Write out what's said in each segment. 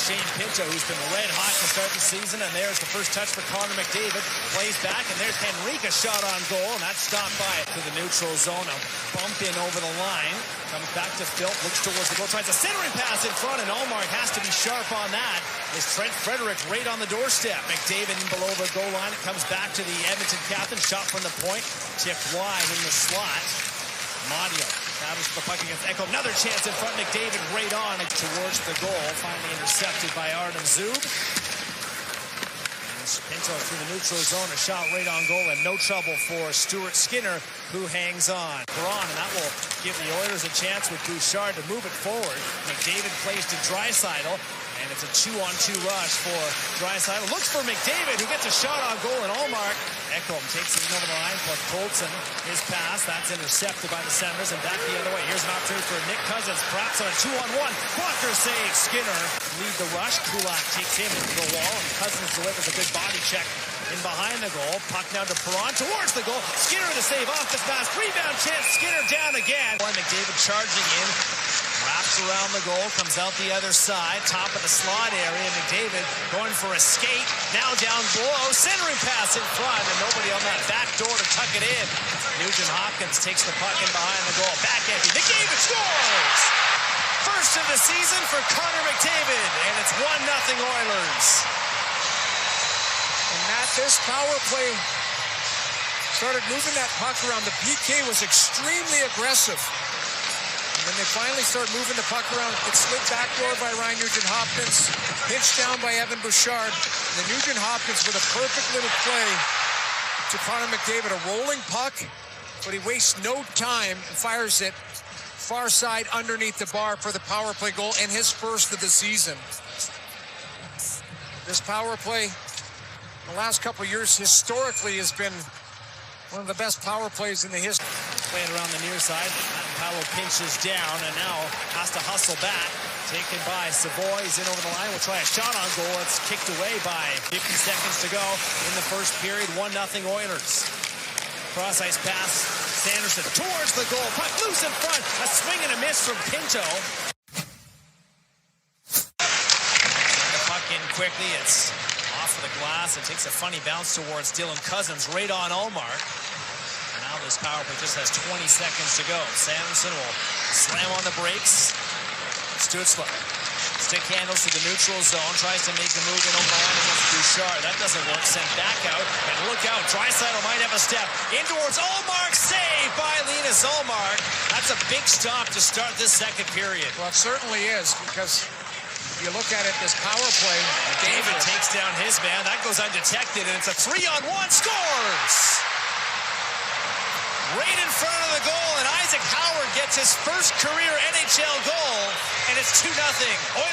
Shane Pinto, who's been red hot to start the season. And there's the first touch for Connor McDavid. Plays back, and there's Henrique shot on goal, and that's stopped by to the neutral zone. A bump in over the line. Comes back to Phil, looks towards the goal, tries a centering pass in front, and Allmark has to be sharp on that. Is Trent Frederick right on the doorstep. McDavid in below the goal line. It comes back to the Edmonton captain. Shot from the point. Tipped wide in the slot. Madio establishes the puck against Echo. Another chance in front. McDavid right on towards the goal. Finally intercepted by Artem Zub. Pinto through the neutral zone. A shot right on goal, and no trouble for Stuart Skinner, who hangs on. Braun, and that will give the Oilers a chance with Bouchard to move it forward. McDavid plays to Draisaitl. And it's a 2-on-2 rush for Draisaitl. Looks for McDavid, who gets a shot on goal, and Allmark. Ekholm takes it over the line, plus Colson. His pass, that's intercepted by the Senators, and back the other way. Here's an opportunity for Nick Cousins. Perhaps on a 2-on-1. Blocker save. Skinner lead the rush. Kulak takes him into the wall, and Cousins delivers a good body check in behind the goal. Puck now to Perron towards the goal. Skinner to save off the pass. Rebound chance. Skinner down again. McDavid charging in. Wraps around the goal, comes out the other side, top of the slot area. McDavid going for a skate, now down below, centering pass in front, and nobody on that back door to tuck it in. Nugent Hopkins takes the puck in behind the goal, back empty. McDavid scores! First of the season for Connor McDavid, and it's 1-0 Oilers. And Matt, this power play started moving that puck around. The PK was extremely aggressive. When they finally start moving the puck around, it's slid backdoor by Ryan Nugent-Hopkins, pinched down by Evan Bouchard. And then Nugent-Hopkins with a perfect little play to Connor McDavid, a rolling puck, but he wastes no time and fires it far side underneath the bar for the power play goal, and his first of the season. This power play in the last couple of years historically has been one of the best power plays in the history. Playing around the near side. Powell pinches down and now has to hustle back. Taken by Savoy. He's in over the line. Will try a shot on goal. It's kicked away by 50 seconds to go in the first period. 1-0 Oilers. Cross ice pass. Sanderson towards the goal. Puck loose in front. A swing and a miss from Pinto. Send the puck in quickly. It's off of the glass. It takes a funny bounce towards Dylan Cousins right on Allmark. Now this power play just has 20 seconds to go. Sanderson will slam on the brakes. Stutzler. Stick handles to the neutral zone. Tries to make a move in over the line against Bouchard. That doesn't work. Sent back out. And look out. Draisaitl might have a step. In towards Allmark. Saved by Linus Allmark. That's a big stop to start this second period. Well, it certainly is, because you look at it, this power play. David takes down his man. That goes undetected, and it's a 3-on-1. Scores! Right in front of the goal, and Isaac Howard gets his first career NHL goal, and it's 2-0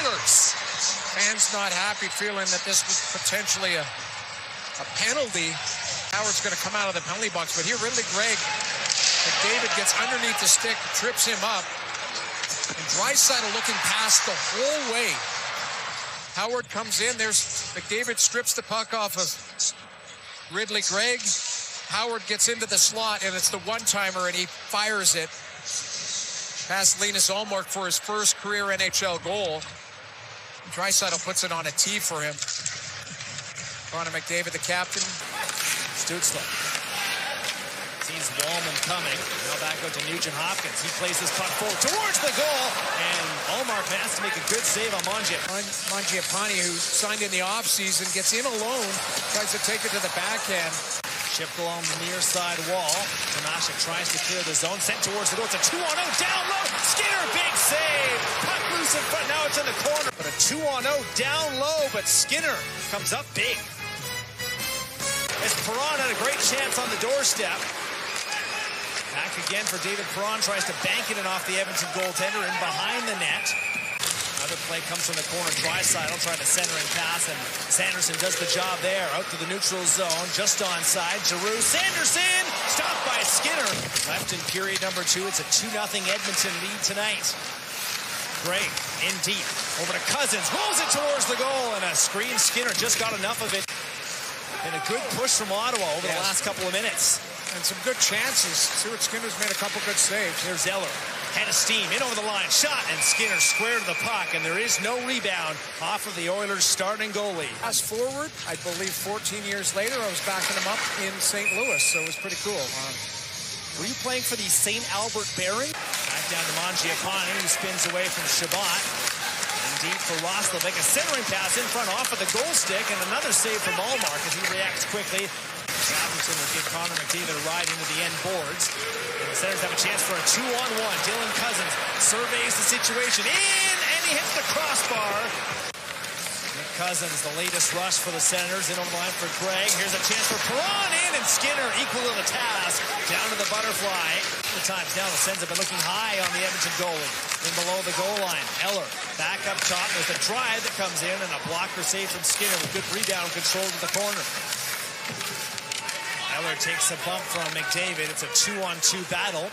Oilers. Fans not happy, feeling that this was potentially a penalty. Howard's going to come out of the penalty box, but here Ridley Gregg, McDavid gets underneath the stick, trips him up, and Draisaitl looking past the whole way. Howard comes in, there's McDavid strips the puck off of Ridley Gregg. Howard gets into the slot, and it's the one-timer, and he fires it past Linus Allmark for his first career NHL goal. Draisaitl puts it on a tee for him. Connor McDavid, the captain. Stutzler sees Wallman coming. Now back out to Nugent-Hopkins. He plays this puck forward towards the goal, and Allmark has to make a good save on Mangiapane, who signed in the offseason, gets in alone, tries to take it to the backhand. Chipped along the near side wall. Tomashik tries to clear the zone. Sent towards the goal. It's a 2-on-0 down low. Skinner, big save. Puck loose in front. Now it's in the corner. But a 2-on-0 down low. But Skinner comes up big. As Perron had a great chance on the doorstep. Back again for David Perron. Tries to bank it in off the Edmonton goaltender in behind the net. Another play comes from the corner. Draisaitl trying to centering pass, and Sanderson does the job there. Out to the neutral zone, just onside. Giroux, Sanderson, stopped by Skinner. Left in period number 2. It's a 2-0 Edmonton lead tonight. Gregg in deep, over to Cousins, rolls it towards the goal, and a screen. Skinner just got enough of it. And a good push from Ottawa over the last couple of minutes. And some good chances. Stuart Skinner's made a couple good saves. Here's Eller. Head of steam, in over the line, shot, and Skinner square to the puck, and there is no rebound off of the Oilers' starting goalie. Fast forward, I believe 14 years later, I was backing him up in St. Louis, so it was pretty cool. Were you playing for the St. Albert Bearing? Back down to Mangiapane, who spins away from Shabbat. And deep for Roslovic, a centering pass in front off of the goal stick, and another save from Allmark as he reacts quickly. Chatrooms will give Connor McDavid a ride into the end boards. And the Senators have a chance for a 2-on-1. Dylan Cousins surveys the situation in, and he hits the crossbar. Nick Cousins, the latest rush for the Senators, in over the line for Gregg. Here's a chance for Perron in, and Skinner equal to the task. Down to the butterfly. The times now, the Sens have been looking high on the Edmonton goalie. In below the goal line, Eller back up top with a drive that comes in, and a blocker save from Skinner with good rebound control to the corner. Eller takes a bump from McDavid. It's a 2-on-2 battle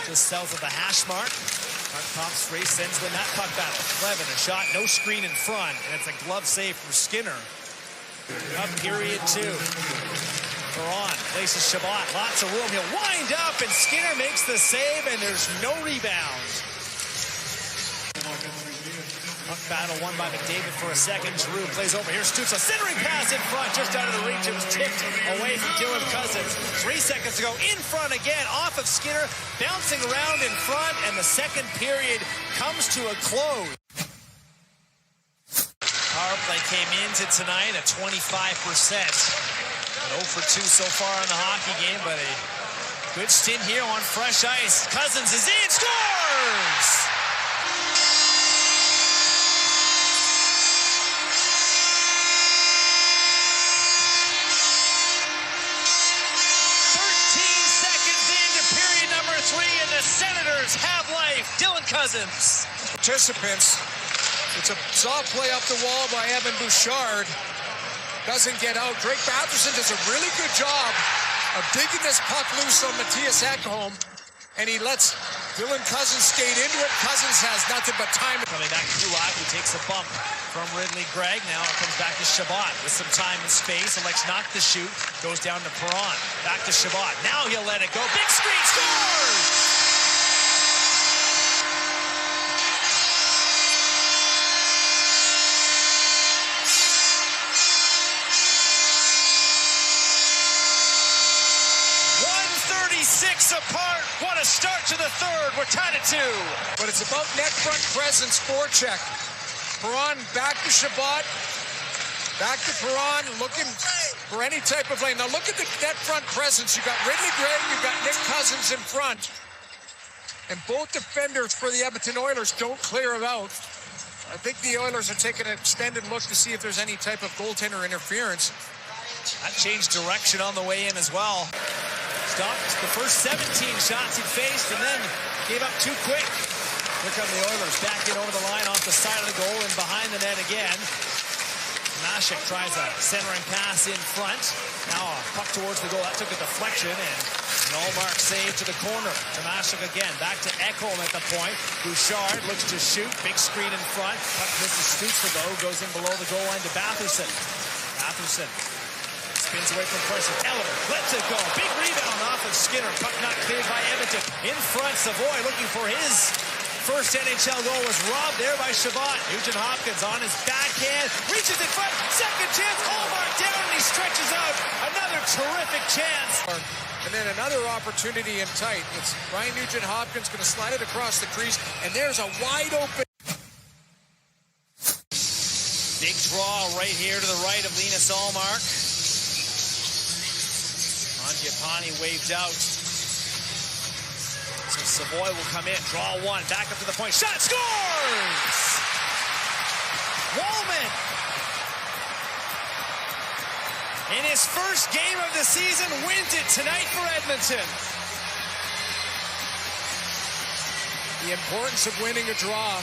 just south of the hash mark. Puck pops, Ray Sens win that puck battle. Levin, a shot, no screen in front, and it's a glove save from Skinner. Up period 2. Perron places Shabbat, lots of room. He'll wind up, and Skinner makes the save, and there's no rebound. Puck battle won by McDavid for a second. Giroux plays over. Here's Stützle. Centering pass in front, just out of the reach. It was tipped away from Dylan Cousins. 3 seconds to go. In front again, off of Skinner. Bouncing around in front, and the second period comes to a close. Power play came into tonight at 25%. 0 for 2 so far in the hockey game, but a good stint here on fresh ice. Cousins is in, scores! And the Senators have life. Dylan Cousins. Participants, it's a soft play up the wall by Evan Bouchard. Doesn't get out. Drake Batherson does a really good job of digging this puck loose on Matthias Ekholm, and he lets Dylan Cousins skate into it. Cousins has nothing but time. Coming back to Kulak, who takes a bump from Ridley Gregg. Now it comes back to Shabbat with some time and space. Elects not to shoot. Goes down to Perron. Back to Shabbat. Now he'll let it go. Big screen, scores! Apart. What a start to the third. We're tied at 2. But it's about net front presence, forecheck. Perron back to Shabbat. Back to Perron, looking for any type of lane. Now look at the net front presence. You've got Ridley Gregg, you've got Nick Cousins in front. And both defenders for the Edmonton Oilers don't clear it out. I think the Oilers are taking an extended look to see if there's any type of goaltender interference. That changed direction on the way in as well. Stopped the first 17 shots he faced and then gave up too quick. Here come the Oilers back in over the line off the side of the goal and behind the net again. Tomashek tries a centering pass in front. Now a puck towards the goal. That took a deflection and an Allmark save to the corner. Tomashek again. Back to Ekholm at the point. Bouchard looks to shoot. Big screen in front. Puck misses Stützle though. Goes in below the goal line to Batherson. Batherson spins away from pressure. Eller lets it go. Big rebound off of Skinner. Puck not cleared by Edmonton. In front, Savoy looking for his first NHL goal was robbed there by Shabbat. Nugent Hopkins on his backhand. Reaches in front. Second chance. Allmark down and he stretches out. Another terrific chance. And then another opportunity in tight. It's Ryan Nugent Hopkins going to slide it across the crease. And there's a wide open. Big draw right here to the right of Linus Allmark. Mangiapane waved out. So Savoy will come in, draw one, back up to the point, shot, scores! Wallman, in his first game of the season, wins it tonight for Edmonton. The importance of winning a draw.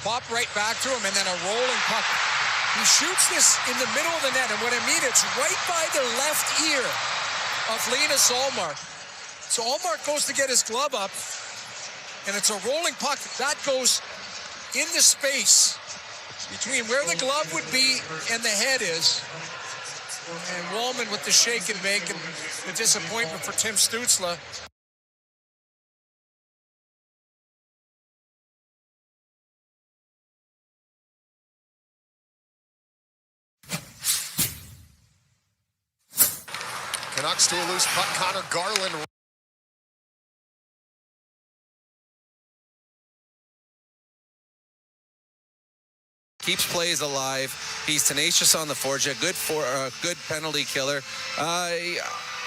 Pop right back to him, and then a rolling puck. He shoots this in the middle of the net, and what I mean, it's right by the left ear of Linus Allmark. So Allmark goes to get his glove up, and it's a rolling puck. That goes in the space between where the glove would be and the head is. And Woolman with the shake and bake and the disappointment for Tim Stützle. Canucks stay loose, puck. Connor Garland keeps plays alive. He's tenacious on the forecheck. Good penalty killer.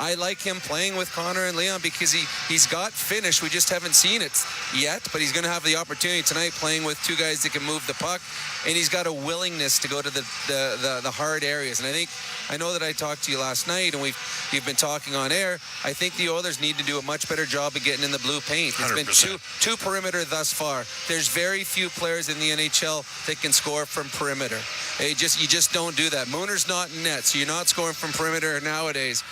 I like him playing with Connor and Leon because he's got finish. We just haven't seen it yet, but he's going to have the opportunity tonight playing with two guys that can move the puck, and he's got a willingness to go to the hard areas. And I know that I talked to you last night, and we've been talking on air. I think the Oilers need to do a much better job of getting in the blue paint. It's 100%. been two perimeter thus far. There's very few players in the NHL that can score from perimeter. You just don't do that. Mooner's not in net, so you're not scoring from perimeter nowadays.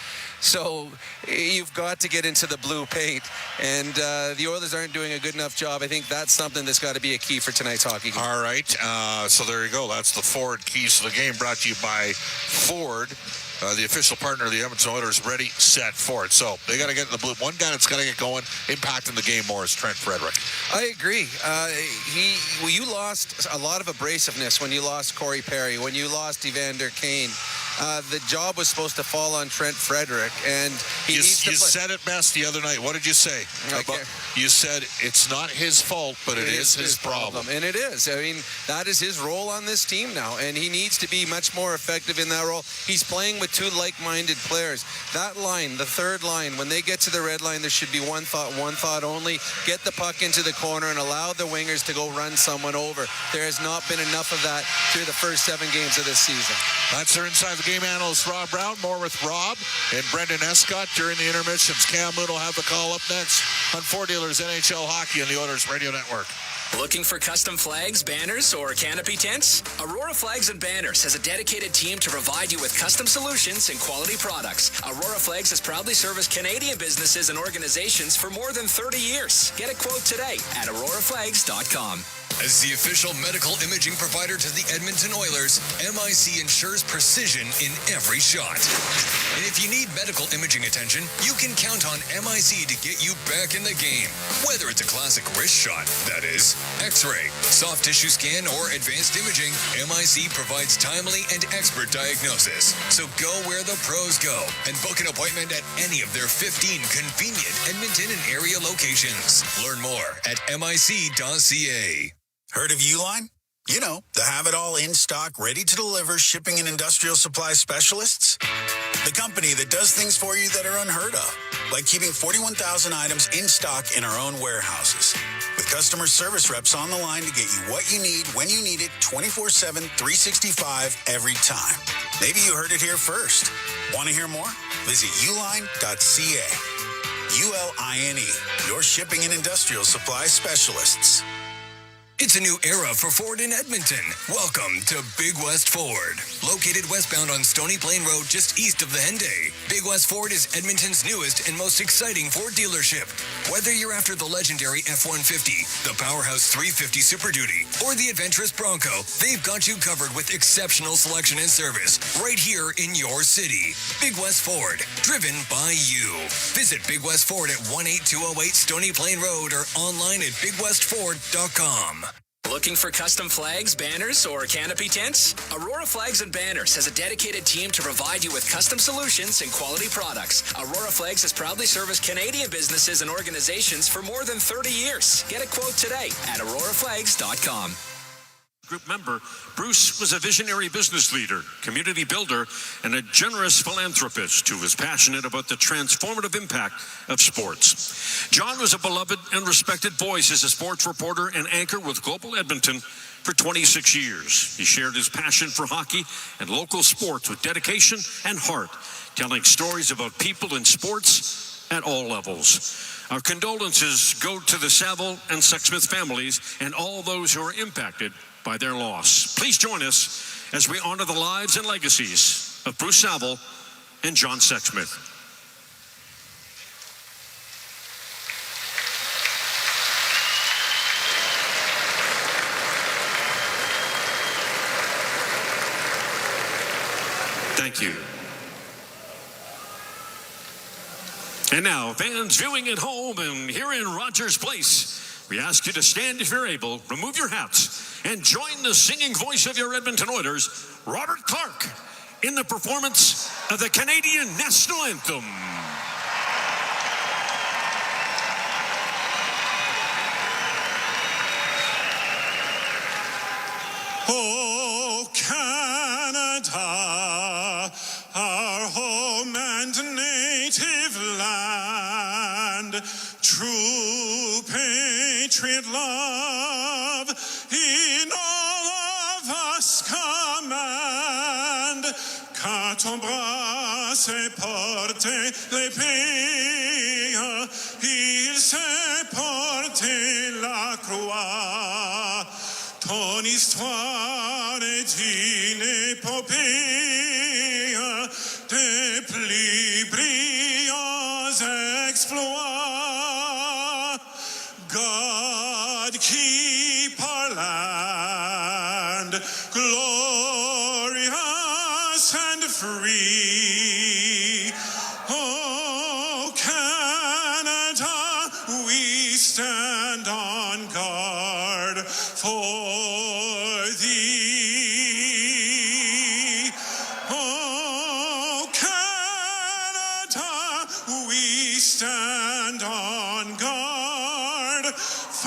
So you've got to get into the blue paint, and the Oilers aren't doing a good enough job. I think that's something that's got to be a key for tonight's hockey game. All right, so there you go. That's the Ford Keys to the Game, brought to you by Ford, the official partner of the Edmonton Oilers. Ready, set, Ford. So they got to get in the blue. One guy that's got to get going, impacting the game more, is Trent Frederick. I agree. You lost a lot of abrasiveness when you lost Corey Perry, when you lost Evander Kane. The job was supposed to fall on Trent Frederick, and you said it best the other night. What did you say? You said it's not his fault, but it is his problem. And it is. I mean, that is his role on this team now, and he needs to be much more effective in that role. He's playing with two like-minded players. That line, the third line, when they get to the red line, there should be one thought only. Get the puck into the corner and allow the wingers to go run someone over. There has not been enough of that through the first 7 games of this season. That's our Inside the Game analyst, Rob Brown. More with Rob and Brendan Escott during the intermissions. Cam Moon will have the call up next on Four Dealers NHL Hockey on the Oilers Radio Network. Looking for custom flags, banners, or canopy tents? Aurora Flags and Banners has a dedicated team to provide you with custom solutions and quality products. Aurora Flags has proudly serviced Canadian businesses and organizations for more than 30 years. Get a quote today at auroraflags.com. As the official medical imaging provider to the Edmonton Oilers, MIC ensures precision in every shot. And if you need medical imaging attention, you can count on MIC to get you back in the game. Whether it's a classic wrist shot, that is, X-ray, soft tissue scan, or advanced imaging, MIC provides timely and expert diagnosis. So go where the pros go and book an appointment at any of their 15 convenient Edmonton and area locations. Learn more at mic.ca. Heard of Uline? You know, the have-it-all in-stock, ready-to-deliver shipping and industrial supply specialists. The company that does things for you that are unheard of, like keeping 41,000 items in stock in our own warehouses. With customer service reps on the line to get you what you need, when you need it, 24/7, 365, every time. Maybe you heard it here first. Want to hear more? Visit uline.ca. ULINE, your shipping and industrial supply specialists. It's a new era for Ford in Edmonton. Welcome to Big West Ford. Located westbound on Stony Plain Road just east of the Henday, Big West Ford is Edmonton's newest and most exciting Ford dealership. Whether you're after the legendary F-150, the powerhouse 350 Super Duty, or the adventurous Bronco, they've got you covered with exceptional selection and service right here in your city. Big West Ford, driven by you. Visit Big West Ford at 18208 Stony Plain Road or online at bigwestford.com. Looking for custom flags, banners, or canopy tents? Aurora Flags and Banners has a dedicated team to provide you with custom solutions and quality products. Aurora Flags has proudly serviced Canadian businesses and organizations for more than 30 years. Get a quote today at auroraflags.com. Group member, Bruce was a visionary business leader, community builder, and a generous philanthropist who was passionate about the transformative impact of sports. John was a beloved and respected voice as a sports reporter and anchor with Global Edmonton for 26 years. He shared his passion for hockey and local sports with dedication and heart, telling stories about people in sports at all levels. Our condolences go to the Saville and Sexsmith families and all those who are impacted by their loss. Please join us as we honor the lives and legacies of Bruce Saville and John Sexsmith. Thank you. And now, fans viewing at home and here in Rogers Place, we ask you to stand if you're able, remove your hats, and join the singing voice of your Edmonton Oilers, Robert Clark, in the performance of the Canadian National Anthem. Oh, Canada, our home and native land, true patriot love in all of us command. Qu'à ton bras s'est porté l'épée, il s'est porté la croix. Ton histoire est une épopée des plus brillants exploits. God keep our land glorious and free. Oh, Canada, we stand on guard for thee. Oh, Canada, we stand on guard for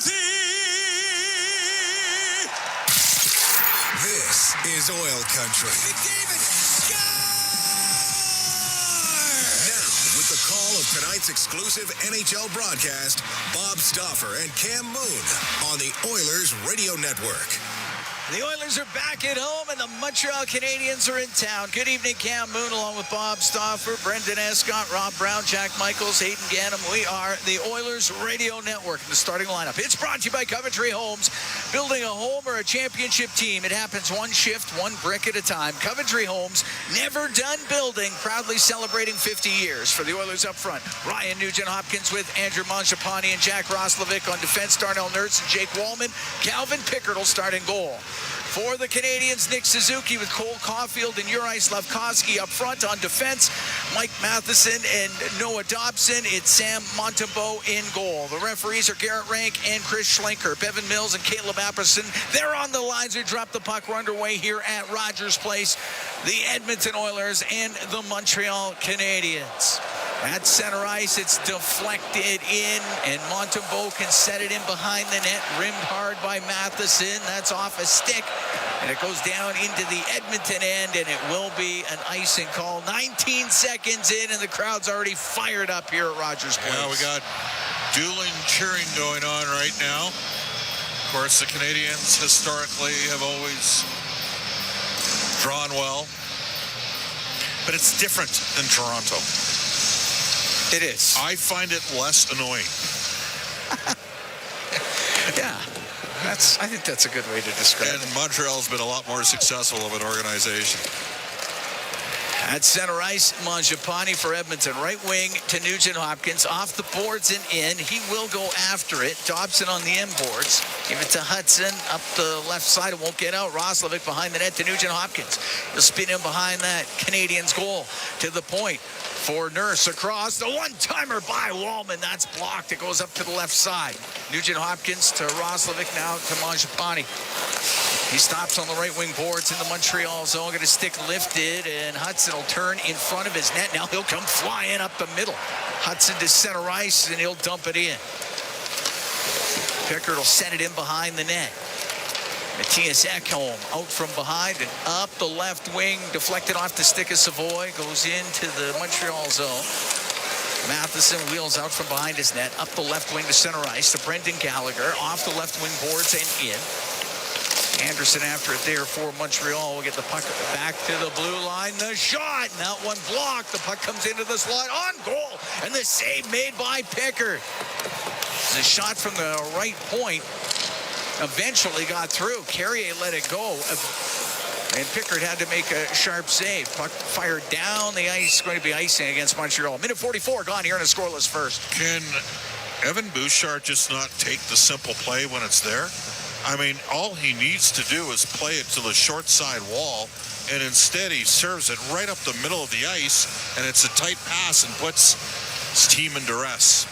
thee. This is Oil Country. Now, with the call of tonight's exclusive NHL broadcast, Bob Stauffer and Cam Moon on the Oilers Radio Network. The Oilers are back at home, and the Montreal Canadiens are in town. Good evening, Cam Moon, along with Bob Stauffer, Brendan Escott, Rob Brown, Jack Michaels, Hayden Gannam. We are the Oilers Radio Network in the starting lineup. It's brought to you by Coventry Homes. Building a home or a championship team, it happens one shift, one brick at a time. Coventry Homes, never done building, proudly celebrating 50 years. For the Oilers up front, Ryan Nugent-Hopkins with Andrew Mangiapane and Jack Roslovic on defense, Darnell Nurse and Jake Wallman. Calvin Pickard will start in goal. For the Canadiens, Nick Suzuki with Cole Caulfield and Uri Slavkovsky up front on defense. Mike Matheson and Noah Dobson. It's Sam Montembeault in goal. The referees are Garrett Rank and Chris Schlenker. Bevan Mills and Caleb Apperson. They're on the lines who dropped the puck. We're underway here at Rogers Place. The Edmonton Oilers and the Montreal Canadiens. At center ice, it's deflected in, and Montembeault can set it in behind the net, rimmed hard by Matheson. That's off a stick, and it goes down into the Edmonton end, and it will be an icing call. 19 seconds in, and the crowd's already fired up here at Rogers Place. Yeah, we got dueling cheering going on right now. Of course, the Canadiens historically have always drawn well, but it's different than Toronto. It is. I find it less annoying. Yeah, I think that's a good way to describe it. And Montreal's been a lot more successful of an organization. At center ice, Mangiapane for Edmonton. Right wing to Nugent-Hopkins. Off the boards and in. He will go after it. Dobson on the end boards. Give it to Hudson. Up the left side. It won't get out. Roslovic behind the net to Nugent-Hopkins. He'll spin in behind that Canadiens goal. To the point for Nurse across. The one-timer by Wallman. That's blocked. It goes up to the left side. Nugent-Hopkins to Roslovic, now to Mangiapane. He stops on the right wing boards in the Montreal zone. Got his stick lifted, and Hudson will turn in front of his net. Now he'll come flying up the middle. Hudson to center ice, and he'll dump it in. Pickard will set it in behind the net. Matthias Ekholm out from behind and up the left wing, deflected off the stick of Savoy, goes into the Montreal zone. Matheson wheels out from behind his net, up the left wing to center ice to Brendan Gallagher, off the left wing boards and in. Anderson after it there for Montreal will get the puck back to the blue line. The shot, and that one blocked. The puck comes into the slot on goal, and the save made by Pickard. The shot from the right point eventually got through. Carrier let it go, and Pickard had to make a sharp save. Puck fired down the ice, going to be icing against Montreal. Minute 44 gone here in a scoreless first. Can Evan Bouchard just not take the simple play when it's there? I mean, all he needs to do is play it to the short side wall, and instead he serves it right up the middle of the ice, and it's a tight pass and puts his team in duress.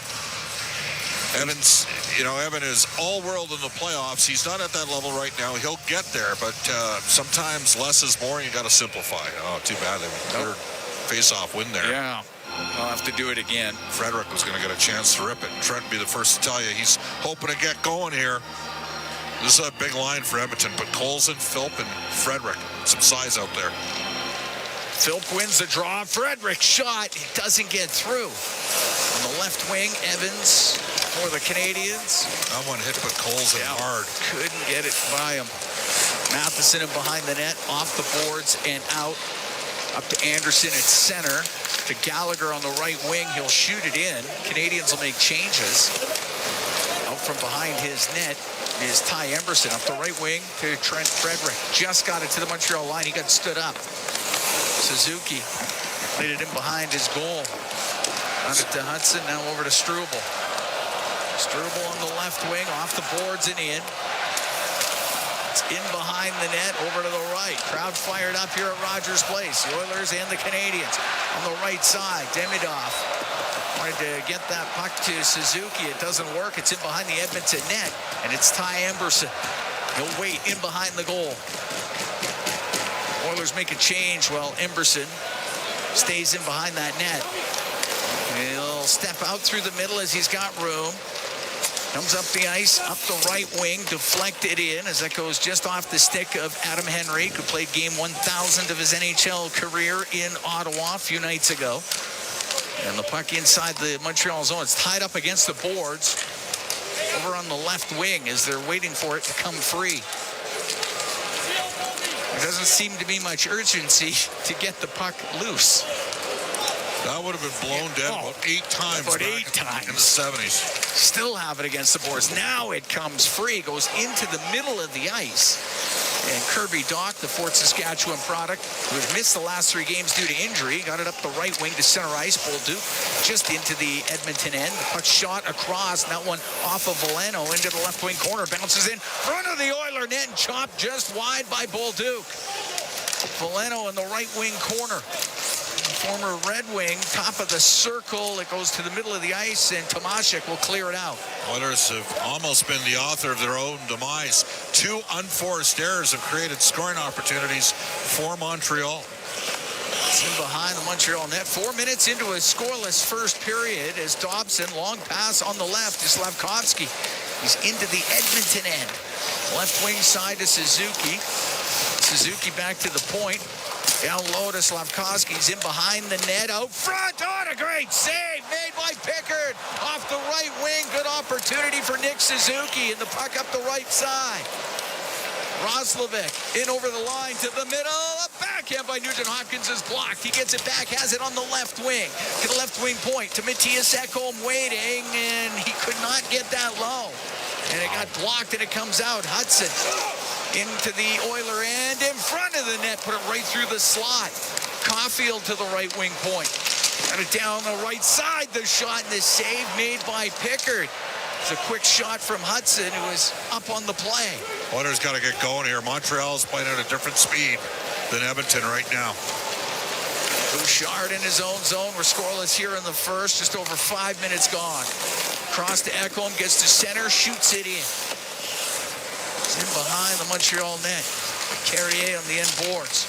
Evans, Evan is all-world in the playoffs. He's not at that level right now. He'll get there, but sometimes less is more, and you got to simplify. Oh, too bad. They were third face-off win there. Yeah, I'll have to do it again. Frederick was going to get a chance to rip it. Trent would be the first to tell you he's hoping to get going here. This is a big line for Edmonton, but Colson, Philp, and Frederick, some size out there. Philp wins the draw. Frederick shot. It doesn't get through. On the left wing, Evans for the Canadiens. That one hit but Colson hard. Couldn't get it by him. Matheson in behind the net, off the boards and out. Up to Anderson at center. To Gallagher on the right wing. He'll shoot it in. Canadiens will make changes. Out from behind his net is Ty Emberson. Up the right wing to Trent Frederick. Just got it to the Montreal line. He got stood up. Suzuki played it in behind his goal. Got it to Hudson. Now over to Struble. Struble on the left wing. Off the boards and in. It's in behind the net, over to the right. Crowd fired up here at Rogers Place. The Oilers and the Canadiens on the right side. Demidov wanted to get that puck to Suzuki. It doesn't work. It's in behind the Edmonton net, and it's Ty Emberson. He'll wait in behind the goal. Oilers make a change while Emberson stays in behind that net. He'll step out through the middle as he's got room. Comes up the ice, up the right wing, deflected in as that goes just off the stick of Adam Henry, who played game 1,000 of his NHL career in Ottawa a few nights ago. And the puck inside the Montreal zone. It's tied up against the boards over on the left wing as they're waiting for it to come free. There doesn't seem to be much urgency to get the puck loose. That would have been blown dead about 8 times. About 8 times. In the 70s. Still have it against the boards. Now it comes free, goes into the middle of the ice. And Kirby Dach, the Fort Saskatchewan product, who has missed the last 3 games due to injury, got it up the right wing to center ice. Bolduc just into the Edmonton end. The puck shot across, and that one off of Veleno into the left wing corner. Bounces in front of the Oiler net and chopped just wide by Bolduc. Veleno in the right wing corner. Former Red Wing, top of the circle. It goes to the middle of the ice, and Tomashek will clear it out. Oilers have almost been the author of their own demise. 2 unforced errors have created scoring opportunities for Montreal. It's in behind the Montreal net. 4 minutes into a scoreless first period as Dobson, long pass on the left to Slavkovsky. He's into the Edmonton end. Left wing side to Suzuki. Suzuki back to the point. Down low to Slavkovsky. He's in behind the net. Out front. Oh, a great save made by Pickard. Off the right wing. Good opportunity for Nick Suzuki. And the puck up the right side. Roslovic in over the line to the middle. A backhand by Nugent Hopkins is blocked. He gets it back. Has it on the left wing. To the left wing point. To Matthias Ekholm waiting. And he could not get that low. And it got blocked and it comes out. Hudson into the Oiler end, in front of the net, put it right through the slot. Caulfield to the right wing point. Got it down the right side, the shot and the save made by Pickard. It's a quick shot from Hudson, who is up on the play. Oilers got to get going here. Montreal's playing at a different speed than Edmonton right now. Bouchard in his own zone. We're scoreless here in the first, just over 5 minutes gone. Cross to Ekholm, gets to center, shoots it in. It's in behind the Montreal net. Carrier on the end boards.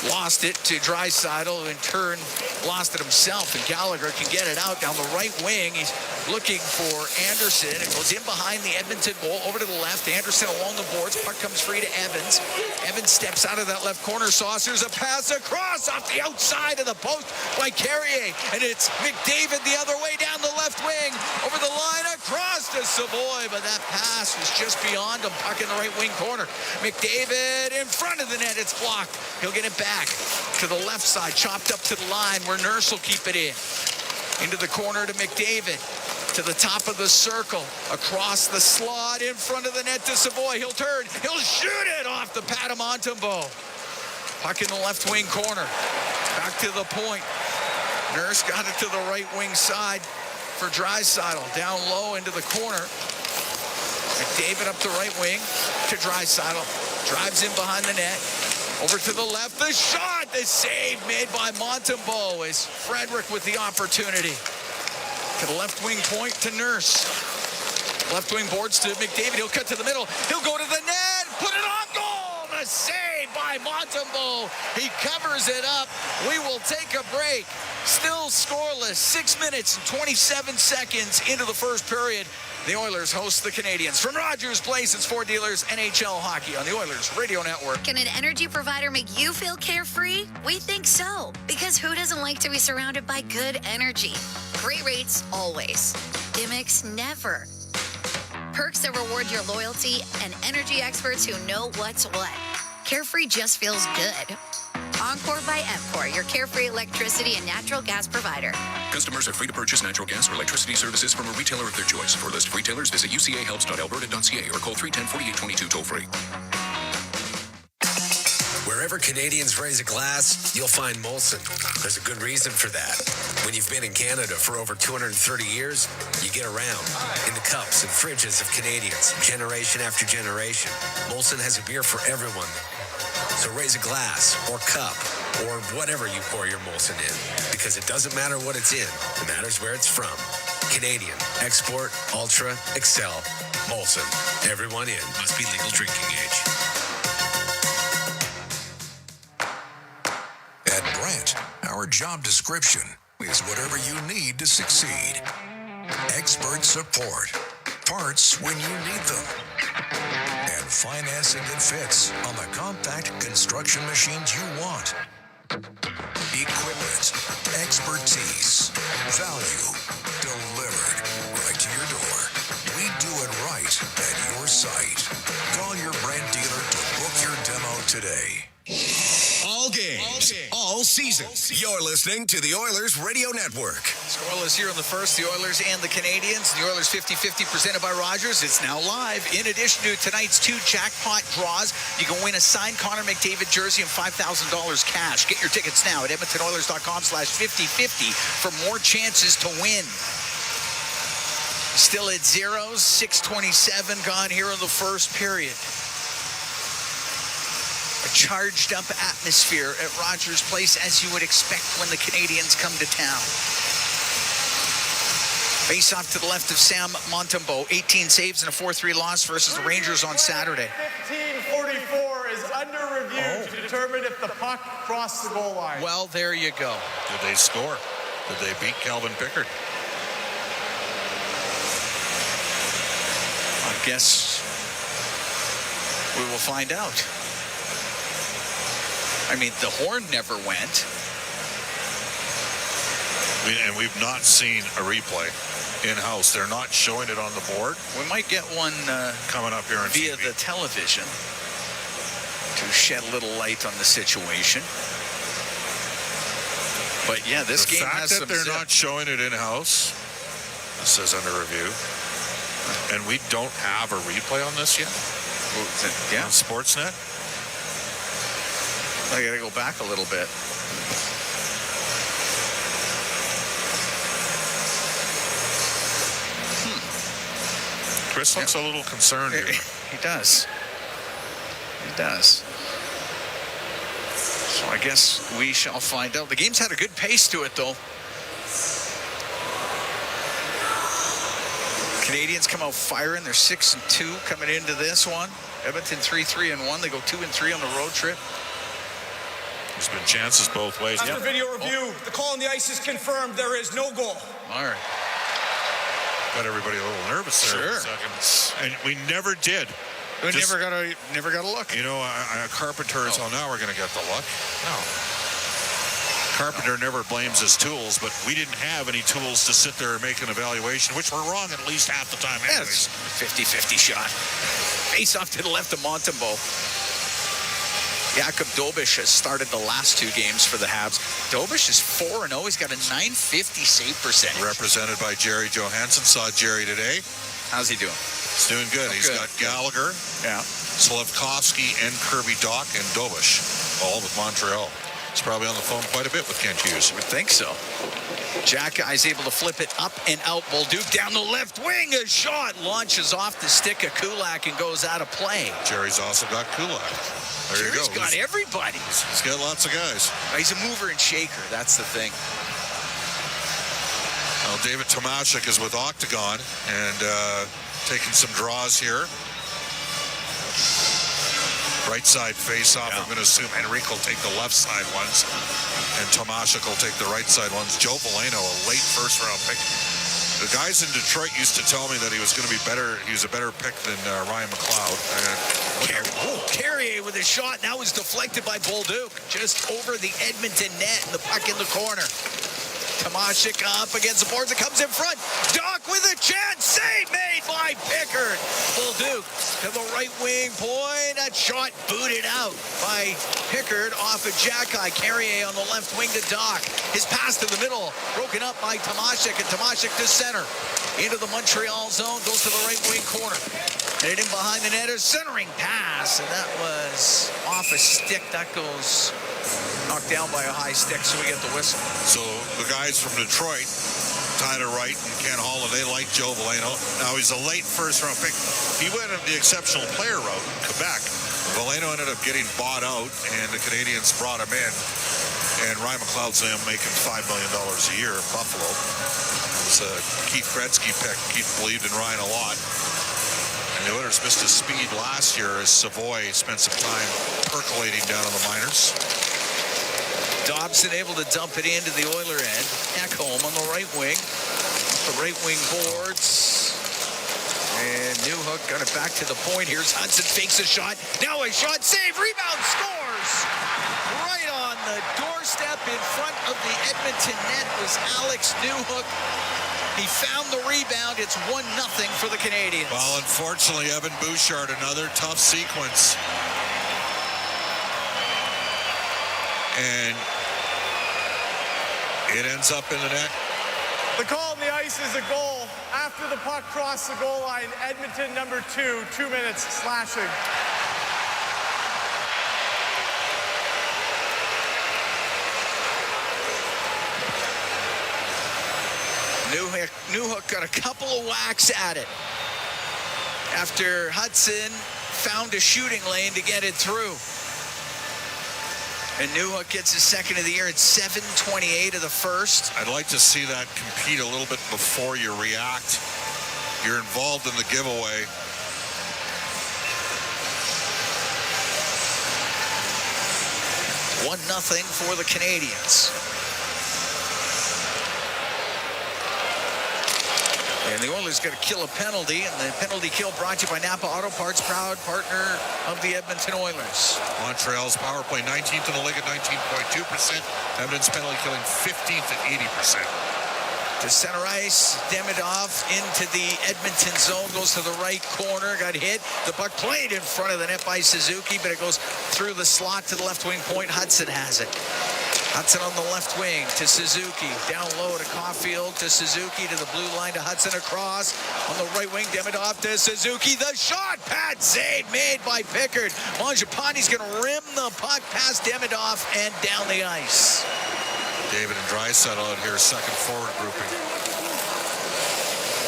Lost it to Draisaitl, who in turn lost it himself, and Gallagher can get it out down the right wing. He's looking for Anderson. It goes in behind the Edmonton goal, over to the left. Anderson along the boards. Puck comes free to Evans. Evans steps out of that left corner. Saucers a pass across off the outside of the post by Carrier, and it's McDavid the other way down the left wing, over the line across to Savoy, but that pass was just beyond him. Puck in the right wing corner. McDavid in front of the net. It's blocked. He'll get it back to the left side, chopped up to the line where Nurse will keep it in. Into the corner to McDavid. To the top of the circle. Across the slot in front of the net to Savoy. He'll turn. He'll shoot it off the pad of Montembeault. Puck in the left wing corner. Back to the point. Nurse got it to the right wing side for Draisaitl. Down low into the corner. McDavid up the right wing to Draisaitl. Drives in behind the net. Over to the left. The shot. The save made by Montembeault as Frederick with the opportunity. To the left wing point to Nurse. Left wing boards to McDavid. He'll cut to the middle. He'll go to the net. Put it on goal. The save by Montembeault. He covers it up. We will take a break. Still scoreless. 6 minutes and 27 seconds into the first period. The Oilers host the Canadiens. From Rogers Place, it's Ford Dealers NHL Hockey on the Oilers Radio Network. Can an energy provider make you feel carefree? We think so. Because who doesn't like to be surrounded by good energy? Great rates, always. Gimmicks, never. Perks that reward your loyalty and energy experts who know what's what. Carefree just feels good. Encore by EMCOR, your carefree electricity and natural gas provider. Customers are free to purchase natural gas or electricity services from a retailer of their choice. For a list of retailers, visit ucahelps.alberta.ca or call 310-4822 toll-free. Wherever Canadians raise a glass, you'll find Molson. There's a good reason for that. When you've been in Canada for over 230 years, you get around in the cups and fridges of Canadians, generation after generation. Molson has a beer for everyone. So raise a glass or cup or whatever you pour your Molson in, because it doesn't matter what it's in. It matters where it's from. Canadian, export, ultra, excel, Molson. Everyone in. Must be legal drinking age. At Brent, our job description is whatever you need to succeed. Expert support, parts when you need them, and financing that fits on the compact construction machines you want. Equipment, expertise, value, delivered right to your door. We do it right at your site. Call your Brent dealer to book your demo today. All games, all season. You're listening to the Oilers Radio Network. Scoreless here in the first, the Oilers and the Canadiens. The Oilers 50-50 presented by Rogers. It's now live. In addition to tonight's 2 jackpot draws, you can win a signed Connor McDavid jersey and $5,000 cash. Get your tickets now at EdmontonOilers.com/5050 for more chances to win. Still at 0, 6:27 gone here in the first period. A charged up atmosphere at Rogers Place, as you would expect when the Canadiens come to town. Face off to the left of Sam Montembeault, 18 saves and a 4-3 loss versus the Rangers on Saturday. 15:44 is under review to determine if the puck crossed the goal line. Well, there you go. Did they score? Did they beat Calvin Pickard? I guess we will find out. I mean, the horn never went. And we've not seen a replay in-house. They're not showing it on the board. We might get one coming up here on via TV. the television to shed a little light on the situation. But yeah, this game has some The fact that they're not showing it in-house, it says under review, and we don't have a replay on this yet? Yeah. On Sportsnet? I got to go back a little bit. Chris looks a little concerned here. He does. He does. So I guess we shall find out. The game's had a good pace to it, though. Canadiens come out firing. They're 6-2 coming into this one. Edmonton 3-3-1. They go 2-3 on the road trip. There's been chances both ways. After video review, the call on the ice is confirmed. There is no goal. All right. Got everybody a little nervous there for a second. And we never did. We never got a look. You know, Carpenter is, now we're going to get the look. No. Carpenter never blames his tools, but we didn't have any tools to sit there and make an evaluation, which were wrong at least half the time anyways. 50-50 shot. Face off to the left of Montembeault. Jakob Dobish has started the last 2 games for the Habs. Dobish is 4-0. He's got a .950 save percentage. Represented by Jerry Johansson. Saw Jerry today. How's he doing? He's doing good. He's got Gallagher, Slavkovsky, and Kirby Doc, and Dobish, all with Montreal. He's probably on the phone quite a bit with Kent Hughes. I would think so. Jack is able to flip it up and out. Bolduc down the left wing. A shot launches off the stick of Kulak and goes out of play. Jerry's also got Kulak. There you go. Jerry's got everybody. He's got lots of guys. He's a mover and shaker. That's the thing. Well, David Tomashik is with Octagon and taking some draws here. Right side face-off. I'm going to assume Enrique will take the left side ones, and Tomashik will take the right side ones. Joe Valeno, a late first-round pick. The guys in Detroit used to tell me that he was going to be better. He was a better pick than Ryan McLeod. Carrier with a shot. Now is deflected by Bolduc. Just over the Edmonton net and the puck in the corner. Tomashik up against the boards. It comes in front. Doc with a chance. Save made by Pickard. Bolduc to the right wing point. That shot booted out by Pickard off of Jacky. Carrier on the left wing to Doc. His pass to the middle. Broken up by Tomashik. And Tomashik to center. Into the Montreal zone. Goes to the right wing corner. Hit in behind the net. A centering pass. And that was off a stick. That goes knocked down by a high stick, so we get the whistle. So the guys from Detroit, Tyler Wright and Ken Holland, they like Joe Valeno. Now he's a late first-round pick. He went the exceptional player route in Quebec. Valeno ended up getting bought out, and the Canadiens brought him in. And Ryan McLeod's now making $5 million a year in Buffalo. It was a Keith Gretzky pick. Keith believed in Ryan a lot. And the Oilers missed his speed last year as Savoy spent some time percolating down on the minors. Dobson able to dump it into the Oiler end. Ekholm on the right wing. The right wing boards. And Newhook got it back to the point. Here's Hudson, fakes a shot. Now a shot, save, rebound, scores! Right on the doorstep in front of the Edmonton net was Alex Newhook. He found the rebound. It's 1-0 for the Canadiens. Well, unfortunately, Evan Bouchard, another tough sequence. And it ends up in the net. The call on the ice is a goal. After the puck crossed the goal line, Edmonton number 2, 2 minutes slashing. Newhook got a couple of whacks at it after Hudson found a shooting lane to get it through. And Newhook gets his second of the year at 7:28 of the first. I'd like to see that compete a little bit before you react. You're involved in the giveaway. One nothing for the Canadiens. And the Oilers got to kill a penalty, and the penalty kill brought to you by Napa Auto Parts, proud partner of the Edmonton Oilers. Montreal's power play 19th in the league at 19.2%. Edmonton's penalty killing 15th at 80%. To center ice, Demidov into the Edmonton zone, goes to the right corner, got hit. The puck played in front of the net by Suzuki, but it goes through the slot to the left wing point. Hudson has it. Hudson on the left wing to Suzuki. Down low to Caulfield to Suzuki to the blue line to Hudson across. On the right wing, Demidov to Suzuki. The shot, pad save made by Pickard. Mangiapane's going to rim the puck past Demidov and down the ice. David and Draisaitl out here, second forward grouping.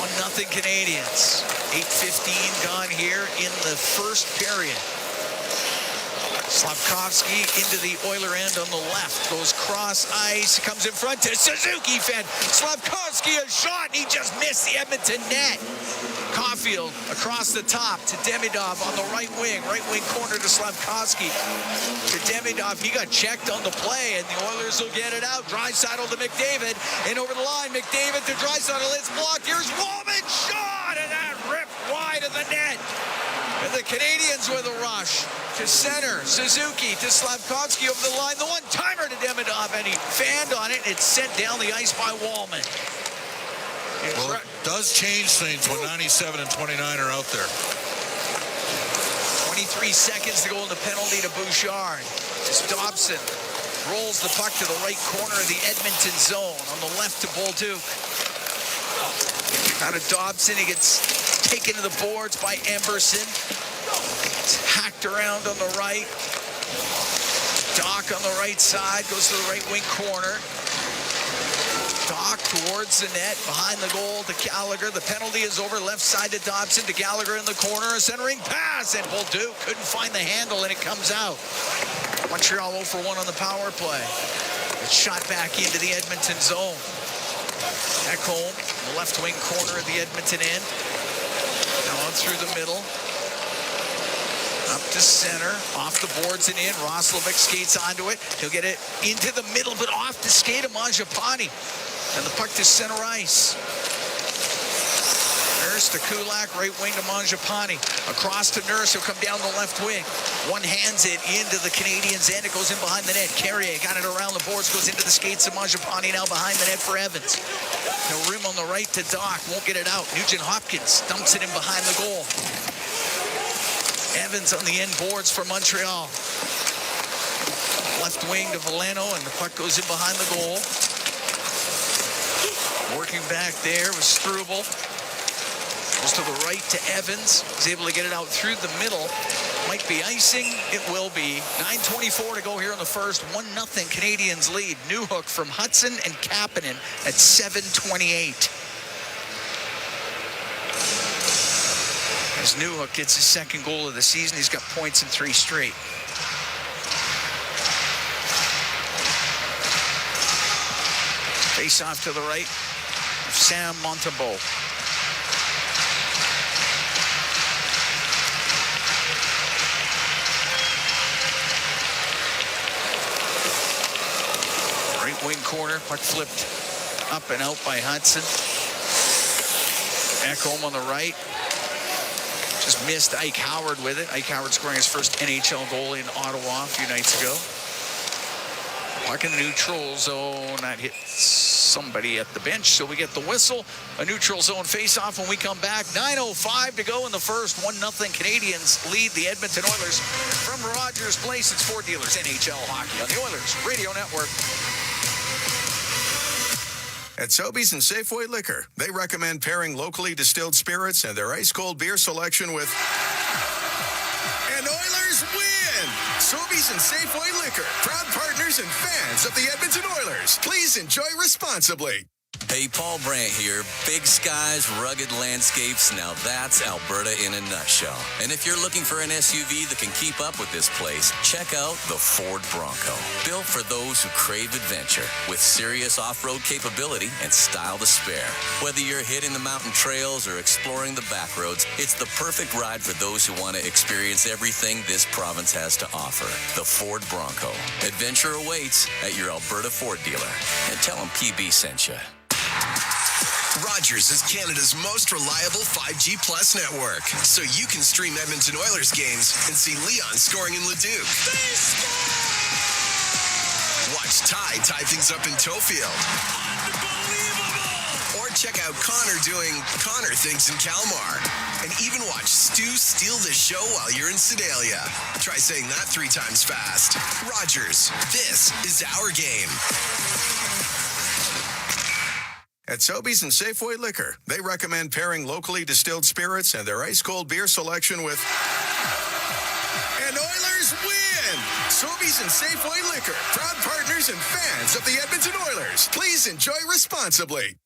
1-0 Canadiens. 8:15 gone here in the first period. Slafkovsky into the Oiler end on the left. Goes cross ice. Comes in front to Suzuki. Fed Slafkovsky a shot. He just missed the Edmonton net. Caulfield across the top to Demidov on the right wing corner to Slafkovsky. To Demidov, he got checked on the play, and the Oilers will get it out. Draisaitl to McDavid, and over the line, McDavid to Draisaitl. It's blocked. Here's Wallman, shot, and that ripped wide of the net. And the Canadiens with a rush to center. Suzuki to Slafkovsky over the line. The one-timer to Demidov, and he fanned on it, and it's sent down the ice by Wallman. Well, it does change things when 97 and 29 are out there. 23 seconds to go in the penalty to Bouchard. As Dobson rolls the puck to the right corner of the Edmonton zone. On the left to Bolduc. Out of Dobson, he gets taken to the boards by Emberson. It's hacked around on the right. Doc on the right side, goes to the right wing corner. Stock towards the net, behind the goal to Gallagher. The penalty is over, left side to Dobson, to Gallagher in the corner. A centering pass, and Bolduc couldn't find the handle, and it comes out. Montreal 0 for 1 on the power play. It's shot back into the Edmonton zone. Ekholm, the left wing corner of the Edmonton end. Now on through the middle. Up to center, off the boards and in. Roslovic skates onto it. He'll get it into the middle, but off the skate of Mangiapane. And the puck to center ice. Nurse to Kulak, right wing to Mangiapane. Across to Nurse, he'll come down the left wing. One hands it into the Canadiens end. It goes in behind the net. Carrier got it around the boards, goes into the skates of Mangiapane, now behind the net for Evans. The rim on the right to Doc, won't get it out. Nugent Hopkins dumps it in behind the goal. Evans on the end boards for Montreal. Left wing to Veleno, and the puck goes in behind the goal. Working back there was Struble. Goes to the right to Evans. He's able to get it out through the middle. Might be icing. It will be. 9:24 to go here in the first. 1-0 Canadiens lead. Newhook from Hudson and Kapanen at 7:28. As Newhook gets his second goal of the season, he's got points in 3 straight. Face off to the right of Sam Montembeault. Right wing corner, puck flipped up and out by Hudson. Ekholm on the right. Just missed Ike Howard with it. Ike Howard scoring his first NHL goal in Ottawa a few nights ago. Puck in the neutral zone. That hit somebody at the bench, so we get the whistle. A neutral zone face-off when we come back. 9:05 to go in the first. 1-0 Canadiens lead the Edmonton Oilers. From Rogers Place, it's Ford Dealers NHL Hockey on the Oilers Radio Network. At Sobeys and Safeway Liquor, they recommend pairing locally distilled spirits and their ice-cold beer selection with... And Oilers win! Sobeys and Safeway Liquor, proud partners and fans of the Edmonton Oilers. Please enjoy responsibly. Hey, Paul Brandt here. Big skies, rugged landscapes. Now that's Alberta in a nutshell. And if you're looking for an SUV that can keep up with this place, check out the Ford Bronco. Built for those who crave adventure, with serious off-road capability and style to spare. Whether you're hitting the mountain trails or exploring the back roads, it's the perfect ride for those who want to experience everything this province has to offer. The Ford Bronco. Adventure awaits at your Alberta Ford dealer. And tell them PB sent you. Rogers is Canada's most reliable 5G Plus network, so you can stream Edmonton Oilers games and see Leon scoring in Leduc. Watch Ty tie things up in Tofield. Or check out Connor doing Connor things in Kalmar. And even watch Stu steal the show while you're in Sedalia. Try saying that 3 times fast. Rogers, this is our game. At Sobeys and Safeway Liquor, they recommend pairing locally distilled spirits and their ice-cold beer selection with... And Oilers win! Sobeys and Safeway Liquor, proud partners and fans of the Edmonton Oilers. Please enjoy responsibly.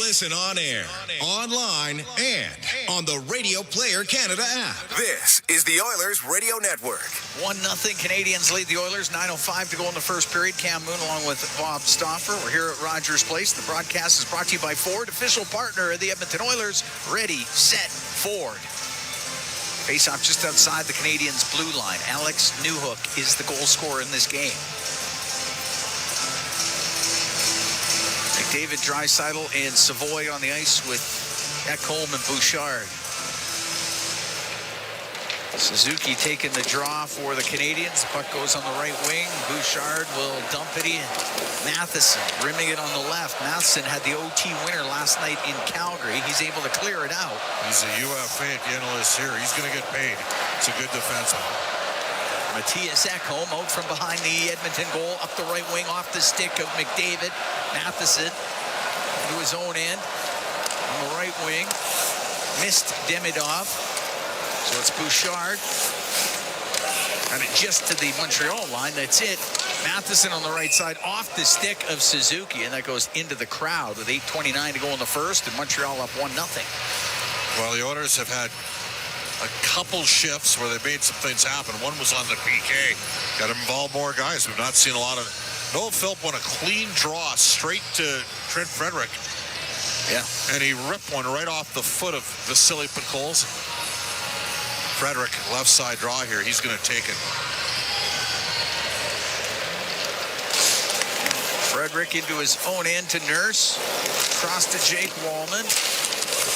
Listen on air, online, and on the Radio Player Canada app. This is the Oilers Radio Network. 1-0 Canadiens lead the Oilers. 9:05 to go in the first period. Cam Moon along with Bob Stauffer. We're here at Rogers Place. The broadcast is brought to you by Ford, official partner of the Edmonton Oilers. Ready, set, Ford. Face-off just outside the Canadiens' blue line. Alex Newhook is the goal scorer in this game. David Draisaitl and Savoy on the ice with Ekholm and Bouchard. Suzuki taking the draw for the Canadiens. The puck goes on the right wing. Bouchard will dump it in. Matheson rimming it on the left. Matheson had the OT winner last night in Calgary. He's able to clear it out. He's a UFA analyst here. He's going to get paid. It's a good defenseman. Matthias Ekholm out from behind the Edmonton goal, up the right wing, off the stick of McDavid. Matheson to his own end on the right wing. Missed Demidov. So it's Bouchard. And it just to the Montreal line. That's it. Matheson on the right side off the stick of Suzuki, and that goes into the crowd with 8:29 to go in the first, and Montreal up 1-0. Well, the Oilers have had a couple shifts where they made some things happen. One was on the PK. Got to involve more guys. We've not seen a lot of it. Noah Philp won a clean draw straight to Trent Frederick. Yeah. And he ripped one right off the foot of Vasily Podkolzin. Frederick, left side draw here. He's going to take it. Frederick into his own end to Nurse. Cross to Jake Wallman.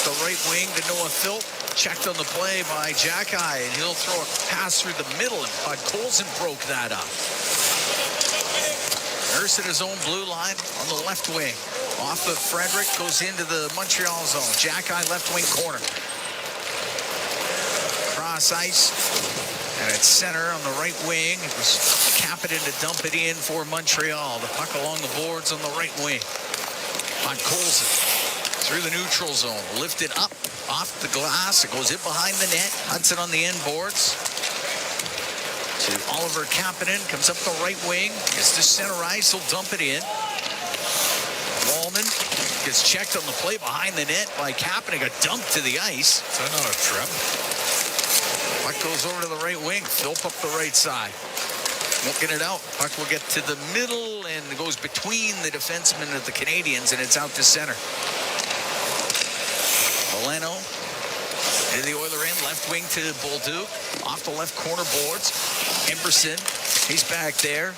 The right wing to Noah Philp. Checked on the play by Jacky, and he'll throw a pass through the middle, and Podkolzin broke that up. Nurse at his own blue line on the left wing. Off of Frederick, goes into the Montreal zone. Jacky left wing corner. Cross ice. And at center on the right wing, it was Kapanen to dump it in for Montreal. The puck along the boards on the right wing. Podkolzin through the neutral zone. Lifted up off the glass. It goes in behind the net. Hudson on the end boards. To Oliver Kapanen. Comes up the right wing. Gets to center ice. He'll dump it in. Wallman gets checked on the play behind the net by Kapanen. Got dumped to the ice. Is that not a trip? Puck goes over to the right wing. Philp up the right side. Won't get it out. Puck will get to the middle and it goes between the defensemen of the Canadiens, and it's out to center. Valeno into the Oiler end. Left wing to Bolduc. Off the left corner boards. Emberson. He's back there.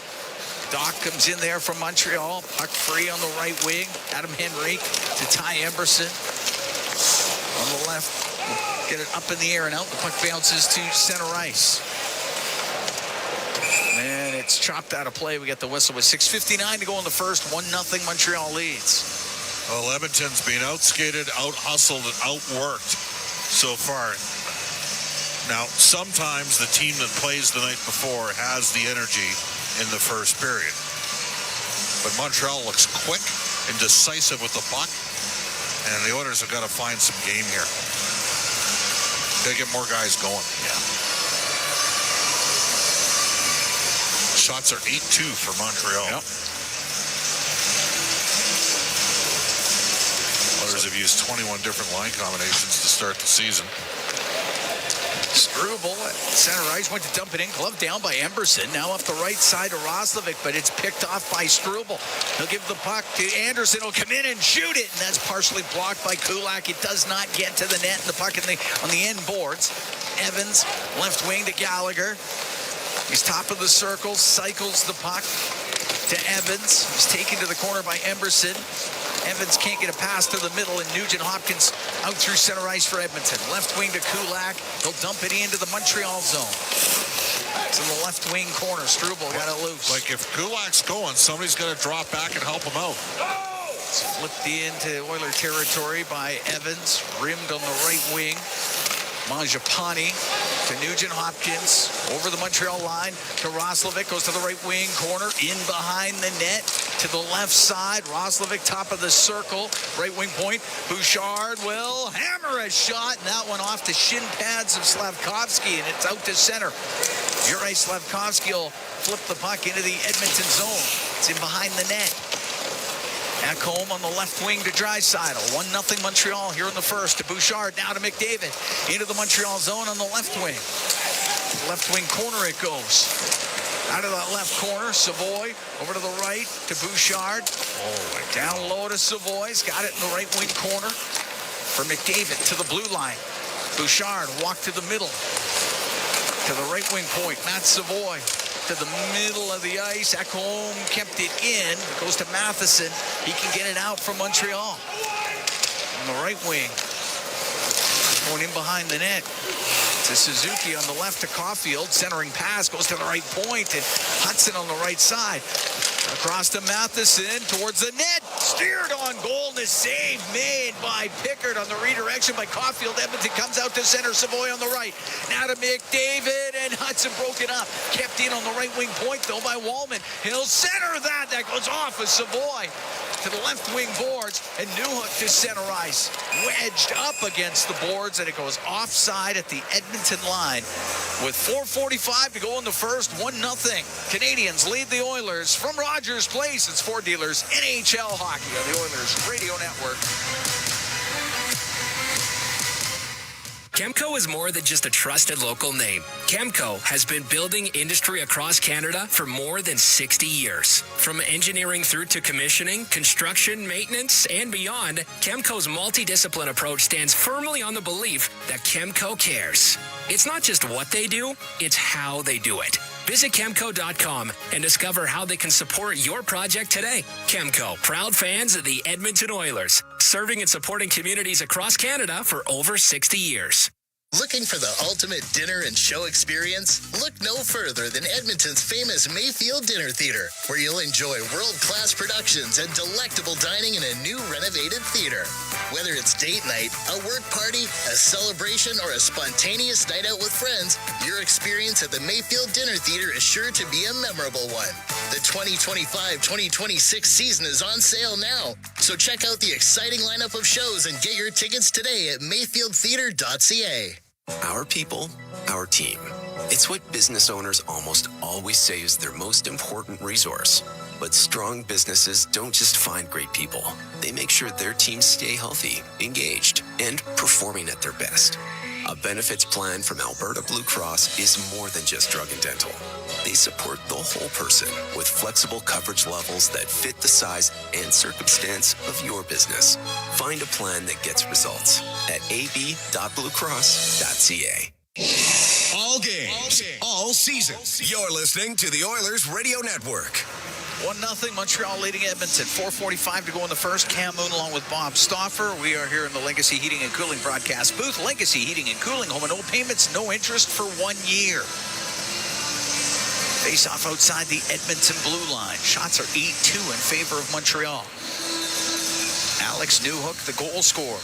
Doc comes in there from Montreal. Puck free on the right wing. Adam Henrique to Ty Emberson. On the left. Get it up in the air and out. The puck bounces to center ice. And it's chopped out of play. We get the whistle with 6:59 to go in the first. 1-0 Montreal leads. Well, Edmonton's been outskated, out-hustled, and outworked so far. Now, sometimes the team that plays the night before has the energy in the first period. But Montreal looks quick and decisive with the puck. And the Oilers have got to find some game here. Got to get more guys going. Yeah. Shots are 8-2 for Montreal. Yep. Oilers have used 21 different line combinations to start the season. Struble at center ice, went to dump it in, glove down by Emberson. Now up the right side to Roslovic, but it's picked off by Struble. He'll give the puck to Anderson. He'll come in and shoot it, and that's partially blocked by Kulak. It does not get to the net, and the puck on the end boards. Evans, left wing to Gallagher. He's top of the circle, cycles the puck to Evans. He's taken to the corner by Emberson. Evans can't get a pass to the middle, and Nugent Hopkins out through center ice for Edmonton. Left wing to Kulak. He'll dump it into the Montreal zone. It's in the left wing corner. Struble got it loose. Like if Kulak's going, somebody's got to drop back and help him out. It's flipped into Oiler territory by Evans. Rimmed on the right wing. Mangiapane to Nugent Hopkins. Over the Montreal line to Roslovic. Goes to the right wing corner. In behind the net. To the left side. Roslovic top of the circle. Right wing point. Bouchard will hammer a shot. And that one off the shin pads of Slavkovsky. And it's out to center. You're right. Slavkovsky will flip the puck into the Edmonton zone. It's in behind the net. Ekholm on the left wing to Draisaitl. 1-0 Montreal here in the first. To Bouchard, now to McDavid. Into the Montreal zone on the left wing. Left wing corner it goes. Out of that left corner, Savoy over to the right to Bouchard. Down low to Savoy. He's got it in the right wing corner for McDavid to the blue line. Bouchard walked to the middle. To the right wing point, Matt Savoy. To the middle of the ice. Ekholm kept it in. It goes to Matheson. He can get it out from Montreal. On the right wing. Going in behind the net. To Suzuki on the left to Caulfield. Centering pass goes to the right point. And Hudson on the right side. Across to Matheson towards the net. Steered on goal. the save made by Pickard on the redirection by Caulfield. Edmonton comes out to center. Savoy on the right. Now to McDavid, and Hudson broke it up. Kept in on the right wing point, though, by Wallman. He'll center that. That goes off of Savoy to the left wing boards, and Newhook to center ice. Wedged up against the boards, and it goes offside at the Edmonton line. With 4:45 to go in the first, 1-0. Canadiens lead the Oilers from Rogers Place. It's Ford Dealers NHL Hockey on the Oilers Radio Network. Chemco is more than just a trusted local name. Chemco has been building industry across Canada for more than 60 years. From engineering through to commissioning, construction, maintenance, and beyond, Chemco's multidiscipline approach stands firmly on the belief that Chemco cares. It's not just what they do, it's how they do it. Visit Chemco.com and discover how they can support your project today. Chemco, proud fans of the Edmonton Oilers, serving and supporting communities across Canada for over 60 years. Looking for the ultimate dinner and show experience? Look no further than Edmonton's famous Mayfield Dinner Theater, where you'll enjoy world-class productions and delectable dining in a new renovated theater. Whether it's date night, a work party, a celebration, or a spontaneous night out with friends, your experience at the Mayfield Dinner Theater is sure to be a memorable one. The 2025-2026 season is on sale now, so check out the exciting lineup of shows and get your tickets today at mayfieldtheater.ca. Our people, our team. It's what business owners almost always say is their most important resource. But strong businesses don't just find great people. They make sure their teams stay healthy, engaged, and performing at their best. A benefits plan from Alberta Blue Cross is more than just drug and dental. They support the whole person with flexible coverage levels that fit the size and circumstance of your business. Find a plan that gets results at ab.bluecross.ca. All games, all season. You're listening to the Oilers Radio Network. 1-0 Montreal leading Edmonton. 4:45 to go in the first. Cam Moon along with Bob Stauffer. We are here in the Legacy Heating and Cooling broadcast booth. Legacy Heating and Cooling, home and no payments, no interest for 1 year. Face off outside the Edmonton blue line. Shots are 8-2 in favor of Montreal. Alex Newhook, the goal scorer.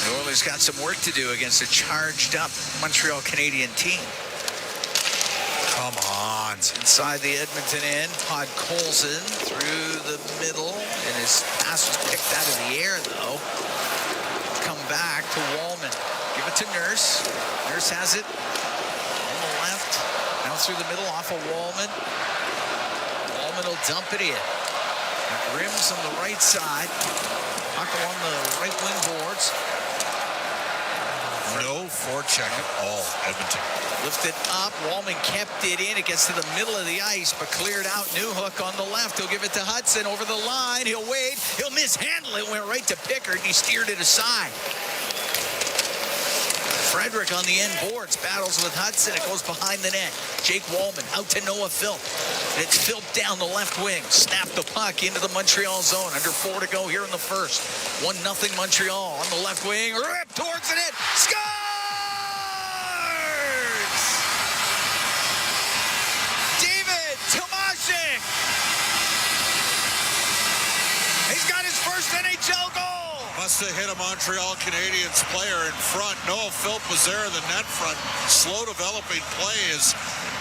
The Oilers got some work to do against a charged up Montreal Canadian team. Come on. Inside the Edmonton end, Podkolzin through the middle, and his pass was picked out of the air, though. Come back to Wallman. Give it to Nurse. Nurse has it on the left. Now through the middle off of Wallman. Wallman will dump it in. Grimm's on the right side. Puck along the right wing boards. No forecheck at all, Edmonton. Lifted up. Wallman kept it in. It gets to the middle of the ice, but cleared out. Newhook on the left. He'll give it to Hudson over the line. He'll wait. He'll mishandle it. Went right to Pickard. He steered it aside. Frederick on the end boards. Battles with Hudson. It goes behind the net. Jake Wallman out to Noah Philp. It's Philp down the left wing. Snap the puck into the Montreal zone. Under 4 to go here in the first. 1-0 Montreal on the left wing. Rip towards the net. Scores! David Tomasik. He's got his first NHL goal. Must have hit a Montreal Canadiens player in front. Noah Philp was there in the net front. Slow developing play as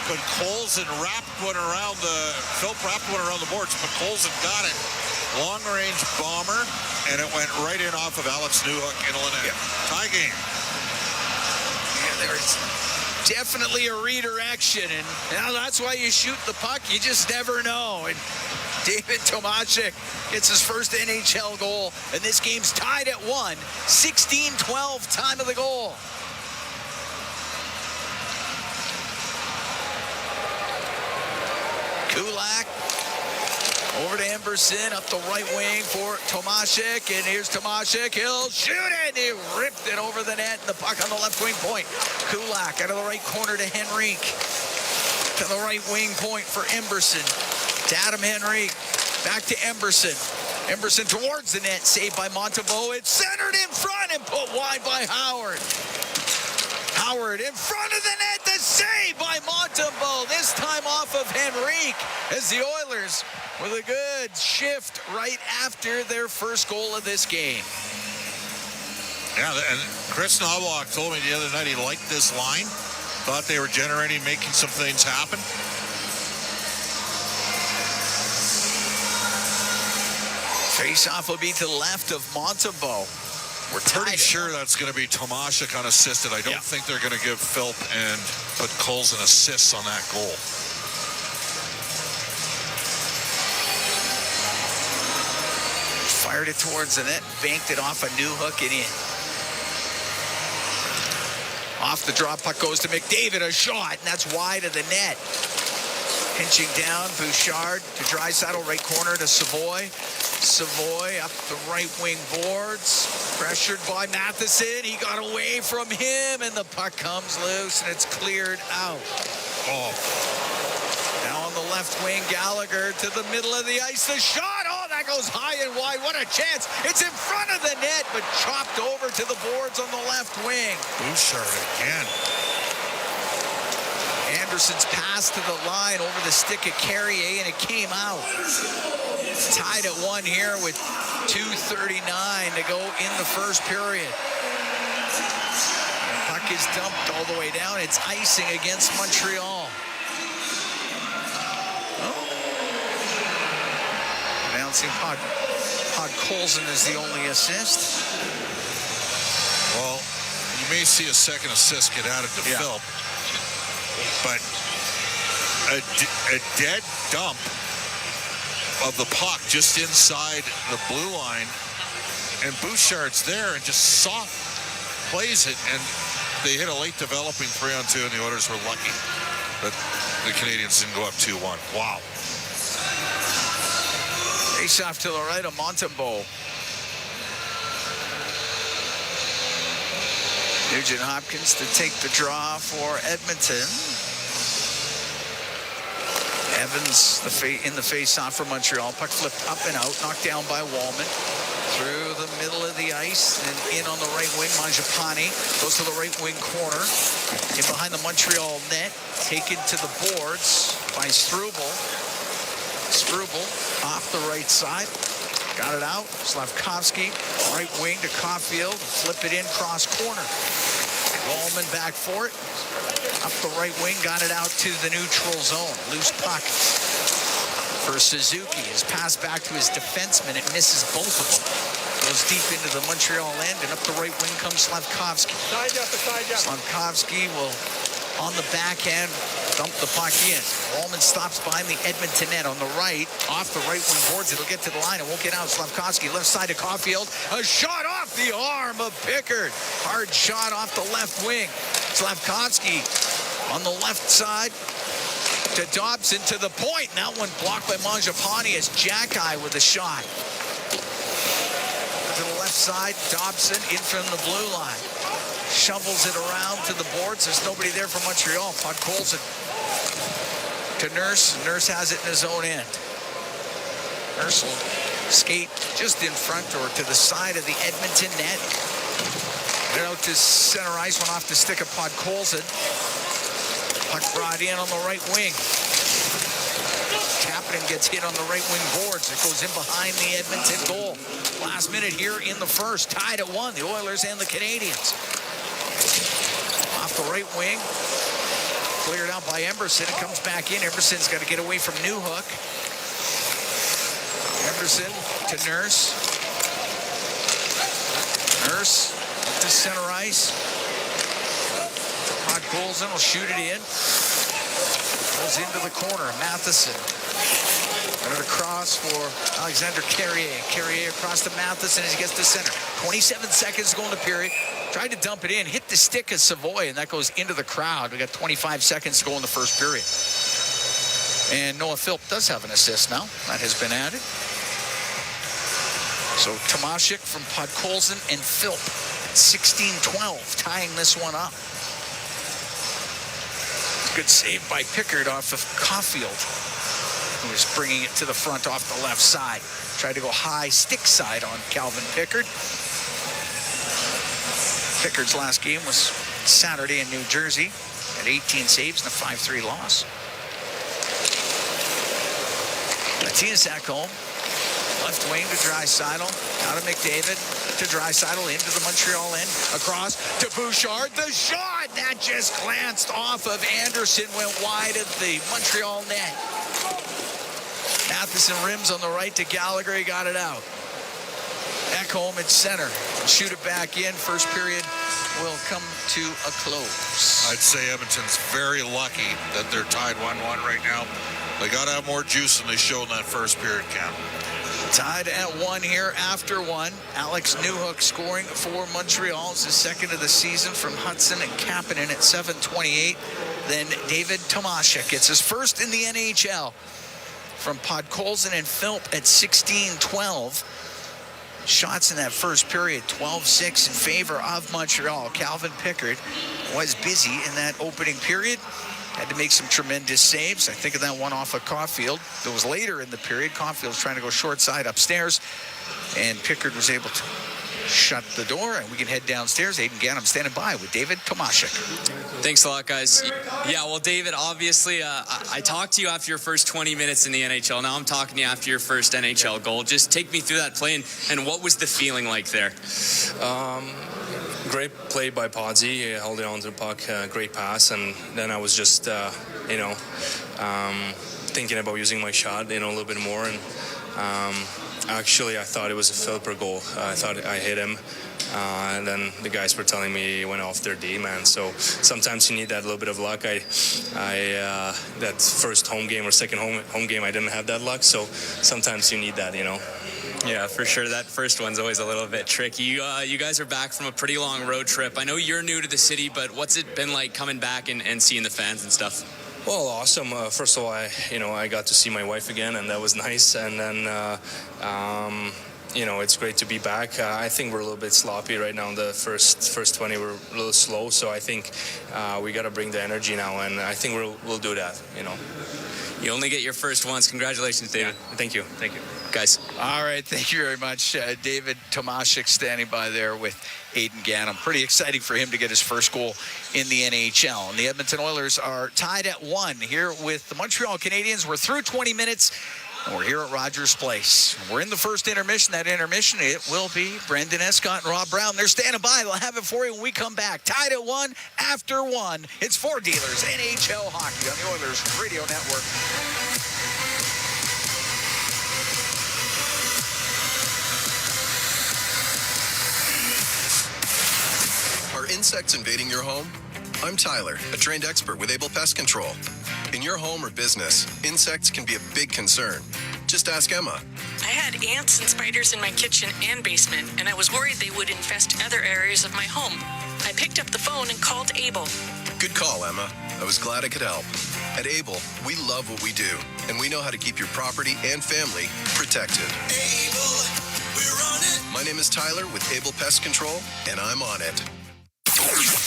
Podkolzin wrapped one around the boards. Podkolzin got it. Long range bomber, and it went right in off of Alex Newhook into the net. Tie game. Yeah, there's definitely a redirection, and now that's why you shoot the puck. You just never know. And David Tomasik gets his first NHL goal, and this game's tied at 1. 16-12 time of the goal. Kulak over to Emberson, up the right wing for Tomasik, and here's Tomasik. He'll shoot it. He ripped it over the net, and the puck on the left wing point. Kulak out of the right corner to Henrique. To the right wing point for Emberson. To Adam Henrique. Back to Emberson. Emberson towards the net. Saved by Monteveau. It's centered in front and put wide by Howard. Howard in front of the net. The save by Montembeault. This time off of Henrique as the Oilers with a good shift right after their first goal of this game. Yeah, and Chris Knobloch told me the other night he liked this line. Thought they were generating, making some things happen. Face-off will be to the left of Montembeault. We're pretty sure that's going to be Tomashik unassisted. I don't think they're going to give Philp and put Coles an assist on that goal. Fired it towards the net, banked it off a Newhook and in. Off the draw, puck goes to McDavid, a shot, and that's wide of the net. Pinching down, Bouchard to Draisaitl, right corner to Savoy. Savoy up the right wing boards, pressured by Matheson. He got away from him, and the puck comes loose, and it's cleared out. Oh. Now on the left wing, Gallagher to the middle of the ice. The shot, oh, that goes high and wide. What a chance. It's in front of the net, but chopped over to the boards on the left wing. Bouchard again. Anderson's pass to the line over the stick of Carrier, and it came out. Tied at 1 here with 2:39 to go in the first period. The puck is dumped all the way down. It's icing against Montreal. Announcing Podkolzin is the only assist. Well, you may see a second assist get added to Philp, but a dead dump of the puck just inside the blue line, and Bouchard's there and just soft plays it, and they hit a late developing 3-on-2, and the Oilers were lucky that the Canadiens didn't go up 2-1. Wow. Face off to the right of Montembeault. Nugent Hopkins to take the draw for Edmonton. Evans in the face-off for Montreal. Puck flipped up and out, knocked down by Wallman. Through the middle of the ice and in on the right wing. Mangiapane goes to the right wing corner. In behind the Montreal net. Taken to the boards by Struble. Struble off the right side. Got it out. Slavkovsky, right wing to Caulfield. Flip it in, cross corner. Wallman back for it. Up the right wing, got it out to the neutral zone. Loose puck for Suzuki. His pass back to his defenseman. It misses both of them. Goes deep into the Montreal end, and up the right wing comes Slavkovsky. Slavkovsky will, on the backhand, dump the puck in. Wallman stops behind the Edmonton net on the right. Off the right wing boards. It'll get to the line. It won't get out. Slavkovsky left side to Caulfield. A shot off the arm of Pickard. Hard shot off the left wing. Slavkovsky on the left side to Dobson to the point. And that one blocked by Mangiapane as Jackeye with a shot. To the left side, Dobson in from the blue line. Shovels it around to the boards. There's nobody there for Montreal. Podkolzin to Nurse. Nurse has it in his own end. Nurse will skate just in front or to the side of the Edmonton net. Get out to center ice, went off the stick of Podkolzin. Puck brought in on the right wing. Kapanen gets hit on the right wing boards. It goes in behind the Edmonton goal. Last minute here in the first. Tied at 1, the Oilers and the Canadiens. Off the right wing. Cleared out by Emberson. It comes back in. Emberson's got to get away from Newhook. Emberson to Nurse. Nurse to center ice. Podkolzin will shoot it in. Goes into the corner. Matheson. Got it across for Alexander Carrier. Carrier across to Matheson as he gets to center. 27 seconds to go in the period. Tried to dump it in. Hit the stick of Savoy, and that goes into the crowd. We got 25 seconds to go in the first period. And Noah Philp does have an assist now. That has been added. So Tomashik from Podkolzin and Philp. 16-12, tying this one up. Good save by Pickard off of Caulfield, who was bringing it to the front off the left side. Tried to go high stick side on Calvin Pickard. Pickard's last game was Saturday in New Jersey. At 18 saves and a 5-3 loss. Matias Ekholm, left wing to Draisaitl, out of McDavid to Draisaitl into the Montreal end, across to Bouchard. The shot that just glanced off of Anderson, went wide of the Montreal net. Matheson rims on the right to Gallagher. He got it out. Ekholm at center. Shoot it back in. First period will come to a close. I'd say Edmonton's very lucky that they're tied 1-1 right now. They got to have more juice than they showed in that first period, Cam. Tied at 1 here after 1. Alex Newhook scoring for Montreal. It's his second of the season from Hudson and Kapanen at 7:28. Then David Tomashek gets his first in the NHL from Podkolzin and Philp at 16:12. Shots in that first period, 12-6 in favor of Montreal. Calvin Pickard was busy in that opening period. Had to make some tremendous saves. I think of that one off of Caulfield. That was later in the period. Caulfield was trying to go short side upstairs, and Pickard was able to shut the door, and we can head downstairs. Aiden Gannam standing by with David Tomashek. Thanks a lot, guys. Yeah, well, David, obviously, I talked to you after your first 20 minutes in the NHL. Now I'm talking to you after your first NHL goal. Just take me through that play, and what was the feeling like there? Great play by Podsy. He held it onto the puck. Great pass, and then I was just, thinking about using my shot, a little bit more, and actually, I thought it was a Philper goal. I thought I hit him, and then the guys were telling me he went off their D, man. So sometimes you need that little bit of luck. That first home game or second home game, I didn't have that luck. So sometimes you need that, Yeah, for sure. That first one's always a little bit tricky. You guys are back from a pretty long road trip. I know you're new to the city, but what's it been like coming back and seeing the fans and stuff? Well, awesome. First of all, I got to see my wife again, and that was nice. And then, it's great to be back. I think we're a little bit sloppy right now. In the first 20, we're a little slow. So I think we got to bring the energy now, and I think we'll do that. You only get your first once. Congratulations, David. Yeah. Thank you, guys. All right, thank you very much, David Tomashek, standing by there with Aiden Gannam. Pretty exciting for him to get his first goal in the NHL. And the Edmonton Oilers are tied at 1 here with the Montreal Canadiens. We're through 20 minutes, and we're here at Rogers Place. We're in the first intermission. That intermission, it will be Brendan Escott and Rob Brown. They're standing by. They'll have it for you when we come back. Tied at 1 after 1. It's Four Dealers NHL Hockey on the Oilers Radio Network. Are insects invading your home? I'm Tyler, a trained expert with Able Pest Control. In your home or business, insects can be a big concern. Just ask Emma. I had ants and spiders in my kitchen and basement, and I was worried they would infest other areas of my home. I picked up the phone and called Able. Good call, Emma. I was glad I could help. At Able, we love what we do, and we know how to keep your property and family protected. Able, we're on it. My name is Tyler with Able Pest Control, and I'm on it.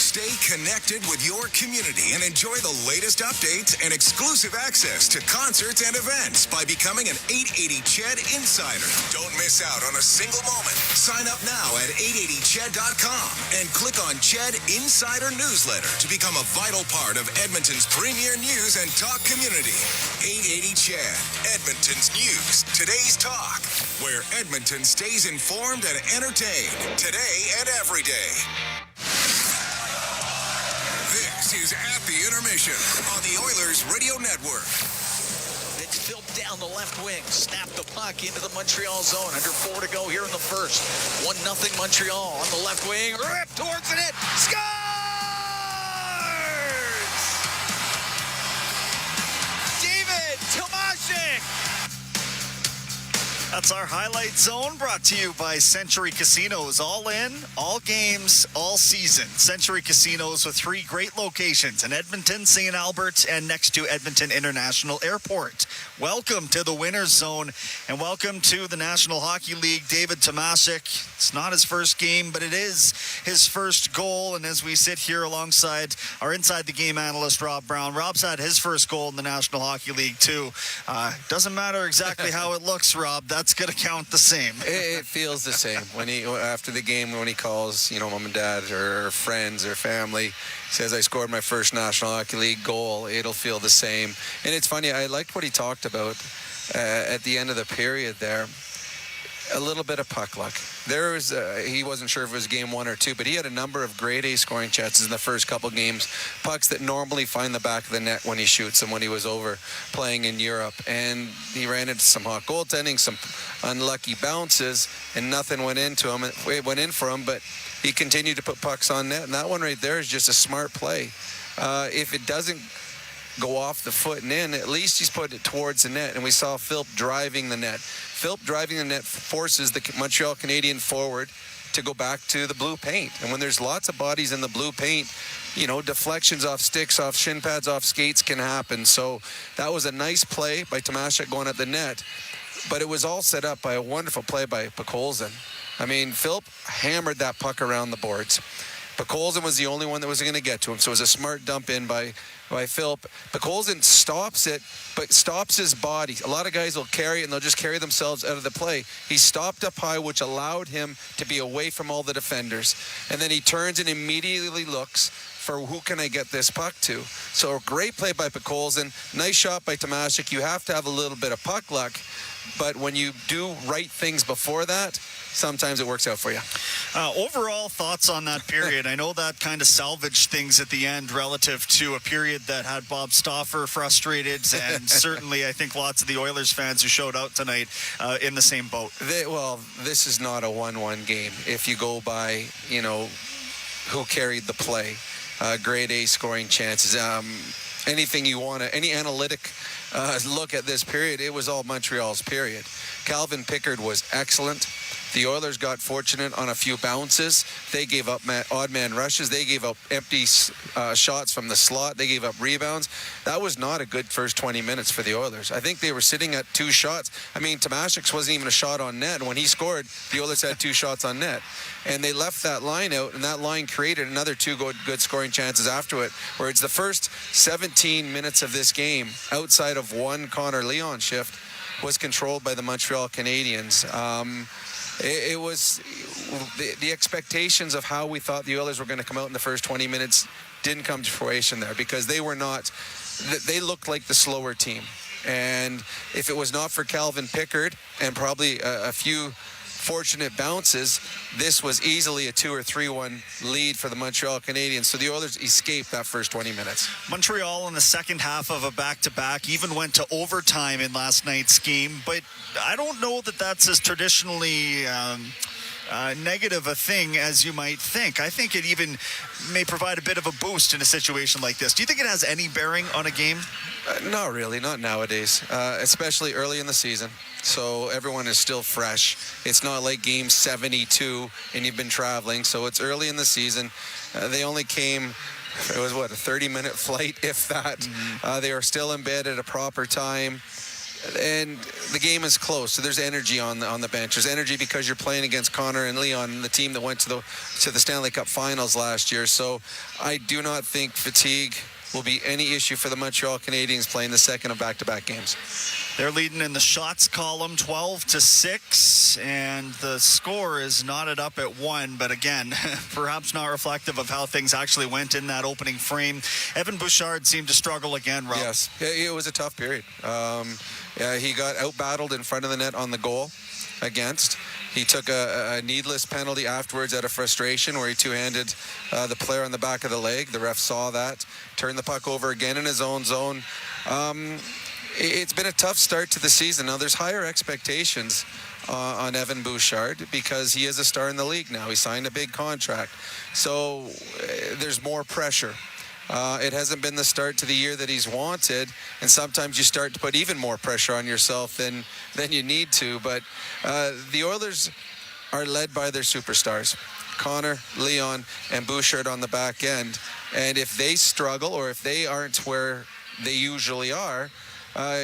Stay connected with your community and enjoy the latest updates and exclusive access to concerts and events by becoming an 880 CHED Insider. Don't miss out on a single moment. Sign up now at 880ched.com and click on CHED Insider Newsletter to become a vital part of Edmonton's premier news and talk community. 880 CHED, Edmonton's news, today's talk, where Edmonton stays informed and entertained today and every day. This is At the Intermission on the Oilers Radio Network. It's Philp down the left wing. Snap the puck into the Montreal zone. Under 4 to go here in the first. 1-0 Montreal on the left wing. Rip towards the net. Scores! David Tomashek. That's our highlight zone, brought to you by Century Casinos. All in, all games, all season. Century Casinos with 3 great locations in Edmonton, St. Albert, and next to Edmonton International Airport. Welcome to the winner's zone, and welcome to the National Hockey League, David Tomashek. It's not his first game, but it is his first goal. And as we sit here alongside our Inside the Game analyst, Rob Brown, Rob's had his first goal in the National Hockey League too. Doesn't matter exactly how it looks, Rob. that's going to count the same. It feels the same after the game when he calls, mom and dad or friends or family, says I scored my first National Hockey League goal. It'll feel the same. And it's funny. I liked what he talked about at the end of the period there. A little bit of puck luck. There was he wasn't sure if it was game 1 or 2, but he had a number of grade A scoring chances in the first couple games. Pucks that normally find the back of the net when he shoots them when he was over playing in Europe. And he ran into some hot goaltending, some unlucky bounces, and nothing went into him. It went in for him, but he continued to put pucks on net. And that one right there is just a smart play. If it doesn't go off the foot and in, at least he's put it towards the net. And we saw Philp driving the net. Philp driving the net forces the Montreal Canadiens forward to go back to the blue paint. And when there's lots of bodies in the blue paint, deflections off sticks, off shin pads, off skates can happen. So that was a nice play by Tomaszek going at the net. But it was all set up by a wonderful play by Podkolzin. I mean, Philp hammered that puck around the boards. Podkolzin was the only one that was going to get to him. So it was a smart dump in by Philp. Podkolzin stops it, but stops his body. A lot of guys will carry it, and they'll just carry themselves out of the play. He stopped up high, which allowed him to be away from all the defenders. And then he turns and immediately looks for who can I get this puck to. So a great play by Podkolzin. Nice shot by Tomaszek. You have to have a little bit of puck luck, but when you do right things before that, sometimes it works out for you. Overall thoughts on that period? I know that kind of salvaged things at the end relative to a period that had Bob Stauffer frustrated, and certainly I think lots of the Oilers fans who showed out tonight in the same boat. This is not a 1-1 game. If you go by, who carried the play, grade A scoring chances, anything you want to, any analytic look at this period, it was all Montreal's period. Calvin Pickard was excellent. The Oilers got fortunate on a few bounces. They gave up odd man rushes. They gave up empty shots from the slot. They gave up rebounds. That was not a good first 20 minutes for the Oilers. I think they were sitting at 2 shots. I mean, Tomaszek's wasn't even a shot on net. And when he scored, the Oilers had 2 shots on net. And they left that line out, and that line created another 2 good scoring chances after it, where it's the first 17 minutes of this game, outside of one Connor Leon shift, was controlled by the Montreal Canadiens. It was the expectations of how we thought the Oilers were going to come out in the first 20 minutes didn't come to fruition there, because they looked like the slower team. And if it was not for Calvin Pickard and probably a few fortunate bounces, this was easily a 2 or 3-1 lead for the Montreal Canadiens. So the Oilers escaped that first 20 minutes. Montreal in the second half of a back-to-back even went to overtime in last night's game, but I don't know that that's as traditionally negative a thing as you might think. I think it even may provide a bit of a boost in a situation like this. Do you think it has any bearing on a game? Not really, not nowadays, especially early in the season. So everyone is still fresh. It's not like game 72 and you've been traveling. So it's early in the season. They only came, it was a 30-minute flight, if that. They are still in bed at a proper time. And the game is close, so there's energy on the bench. There's energy because you're playing against Connor and Leon, the team that went to the Stanley Cup Finals last year. So I do not think fatigue will be any issue for the Montreal Canadiens playing the second of back-to-back games. They're leading in the shots column 12-6, and the score is knotted up at 1, but again, perhaps not reflective of how things actually went in that opening frame. Evan Bouchard seemed to struggle again, Rob. Yes, it was a tough period. He got out-battled in front of the net on the goal against. He took a needless penalty afterwards out of frustration where he two-handed the player on the back of the leg. The ref saw that, turned the puck over again in his own zone. It's been a tough start to the season. Now, there's higher expectations on Evan Bouchard because he is a star in the league now. He signed a big contract. So there's more pressure. It hasn't been the start to the year that he's wanted, and sometimes you start to put even more pressure on yourself than you need to. But the Oilers are led by their superstars, Connor, Leon, and Bouchard on the back end. And if they struggle or if they aren't where they usually are,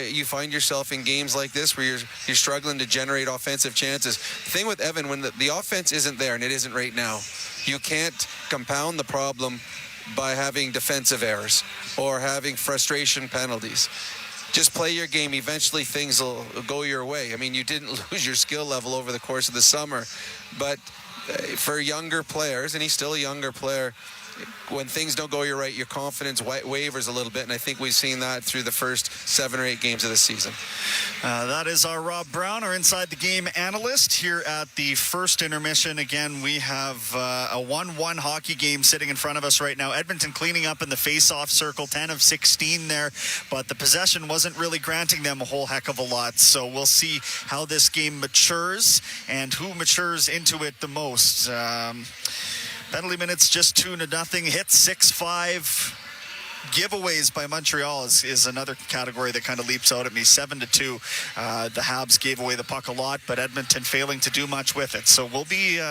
you find yourself in games like this where you're struggling to generate offensive chances. The thing with Evan, when the offense isn't there, and it isn't right now, you can't compound the problem by having defensive errors or having frustration penalties. just play your game. Eventually things will go your way. I mean, you didn't lose your skill level over the course of the summer, but for younger players, and he's still a younger player, when things don't go your right, your confidence wavers a little bit, and I think we've seen that through the first 7 or 8 games of the season. That is our Rob Brown, our Inside the Game analyst here at the first intermission. Again, we have a 1-1 hockey game sitting in front of us right now. Edmonton cleaning up in the face-off circle, 10 of 16 there, but the possession wasn't really granting them a whole heck of a lot. So we'll see how this game matures and who matures into it the most. Penalty minutes just 2-0. Hits 6-5. Giveaways by Montreal is another category that kind of leaps out at me. 7-2. The Habs gave away the puck a lot, but Edmonton failing to do much with it. So we'll be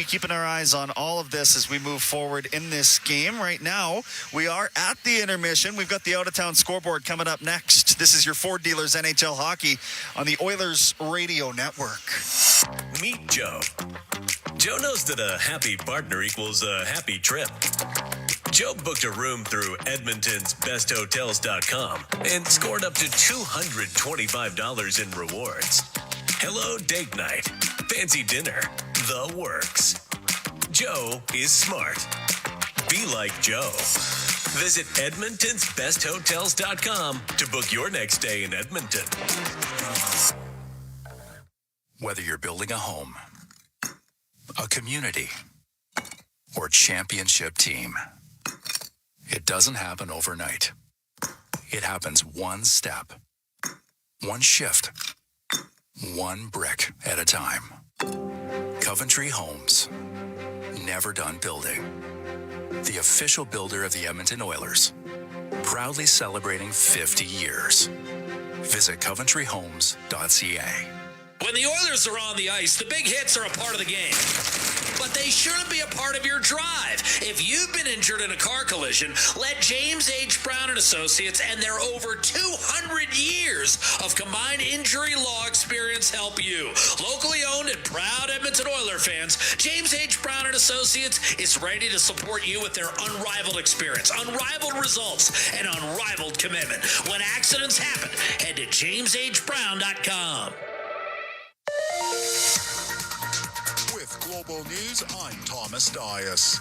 keeping our eyes on all of this as we move forward in this game. Right now, we are at the intermission. We've got the out-of-town scoreboard coming up next. This is your Ford Dealers NHL Hockey on the Oilers Radio Network. Meet Joe. Joe knows that a happy partner equals a happy trip. Joe booked a room through Edmonton's besthotels.com and scored up to $225 in rewards. Hello date night, fancy dinner, the works. Joe is smart. Be like Joe. Visit EdmontonsBestHotels.com to book your next stay in Edmonton. Whether you're building a home, a community, or championship team, it doesn't happen overnight. It happens one step, one shift, one brick at a time. Coventry Homes, never done building. The official builder of the Edmonton Oilers, proudly celebrating 50 years. Visit coventryhomes.ca. When the Oilers are on the ice, the big hits are a part of the game. But they shouldn't be a part of your drive. If you've been injured in a car collision, let James H. Brown & Associates and their over 200 years of combined injury law experience help you. Locally owned and proud Edmonton Oiler fans, James H. Brown & Associates is ready to support you with their unrivaled experience, unrivaled results, and unrivaled commitment. When accidents happen, head to jameshbrown.com. With Global News, I'm Thomas Dias.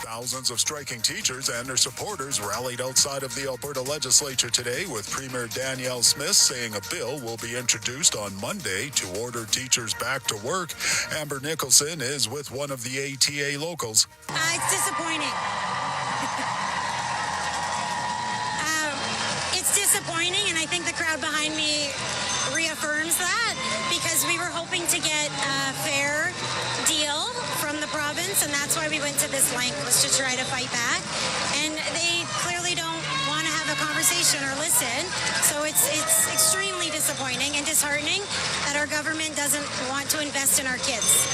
Thousands of striking teachers and their supporters rallied outside of the Alberta legislature today, with Premier Danielle Smith saying a bill will be introduced on Monday to order teachers back to work. Amber Nicholson is with one of the ATA locals. It's disappointing. It's disappointing, and I think the crowd behind me reaffirms that, because we were hoping to get a fair deal from the province, and that's why we went to this length, was to try to fight back. And they clearly don't want to have a conversation or listen, so it's extremely disappointing and disheartening that our government doesn't want to invest in our kids.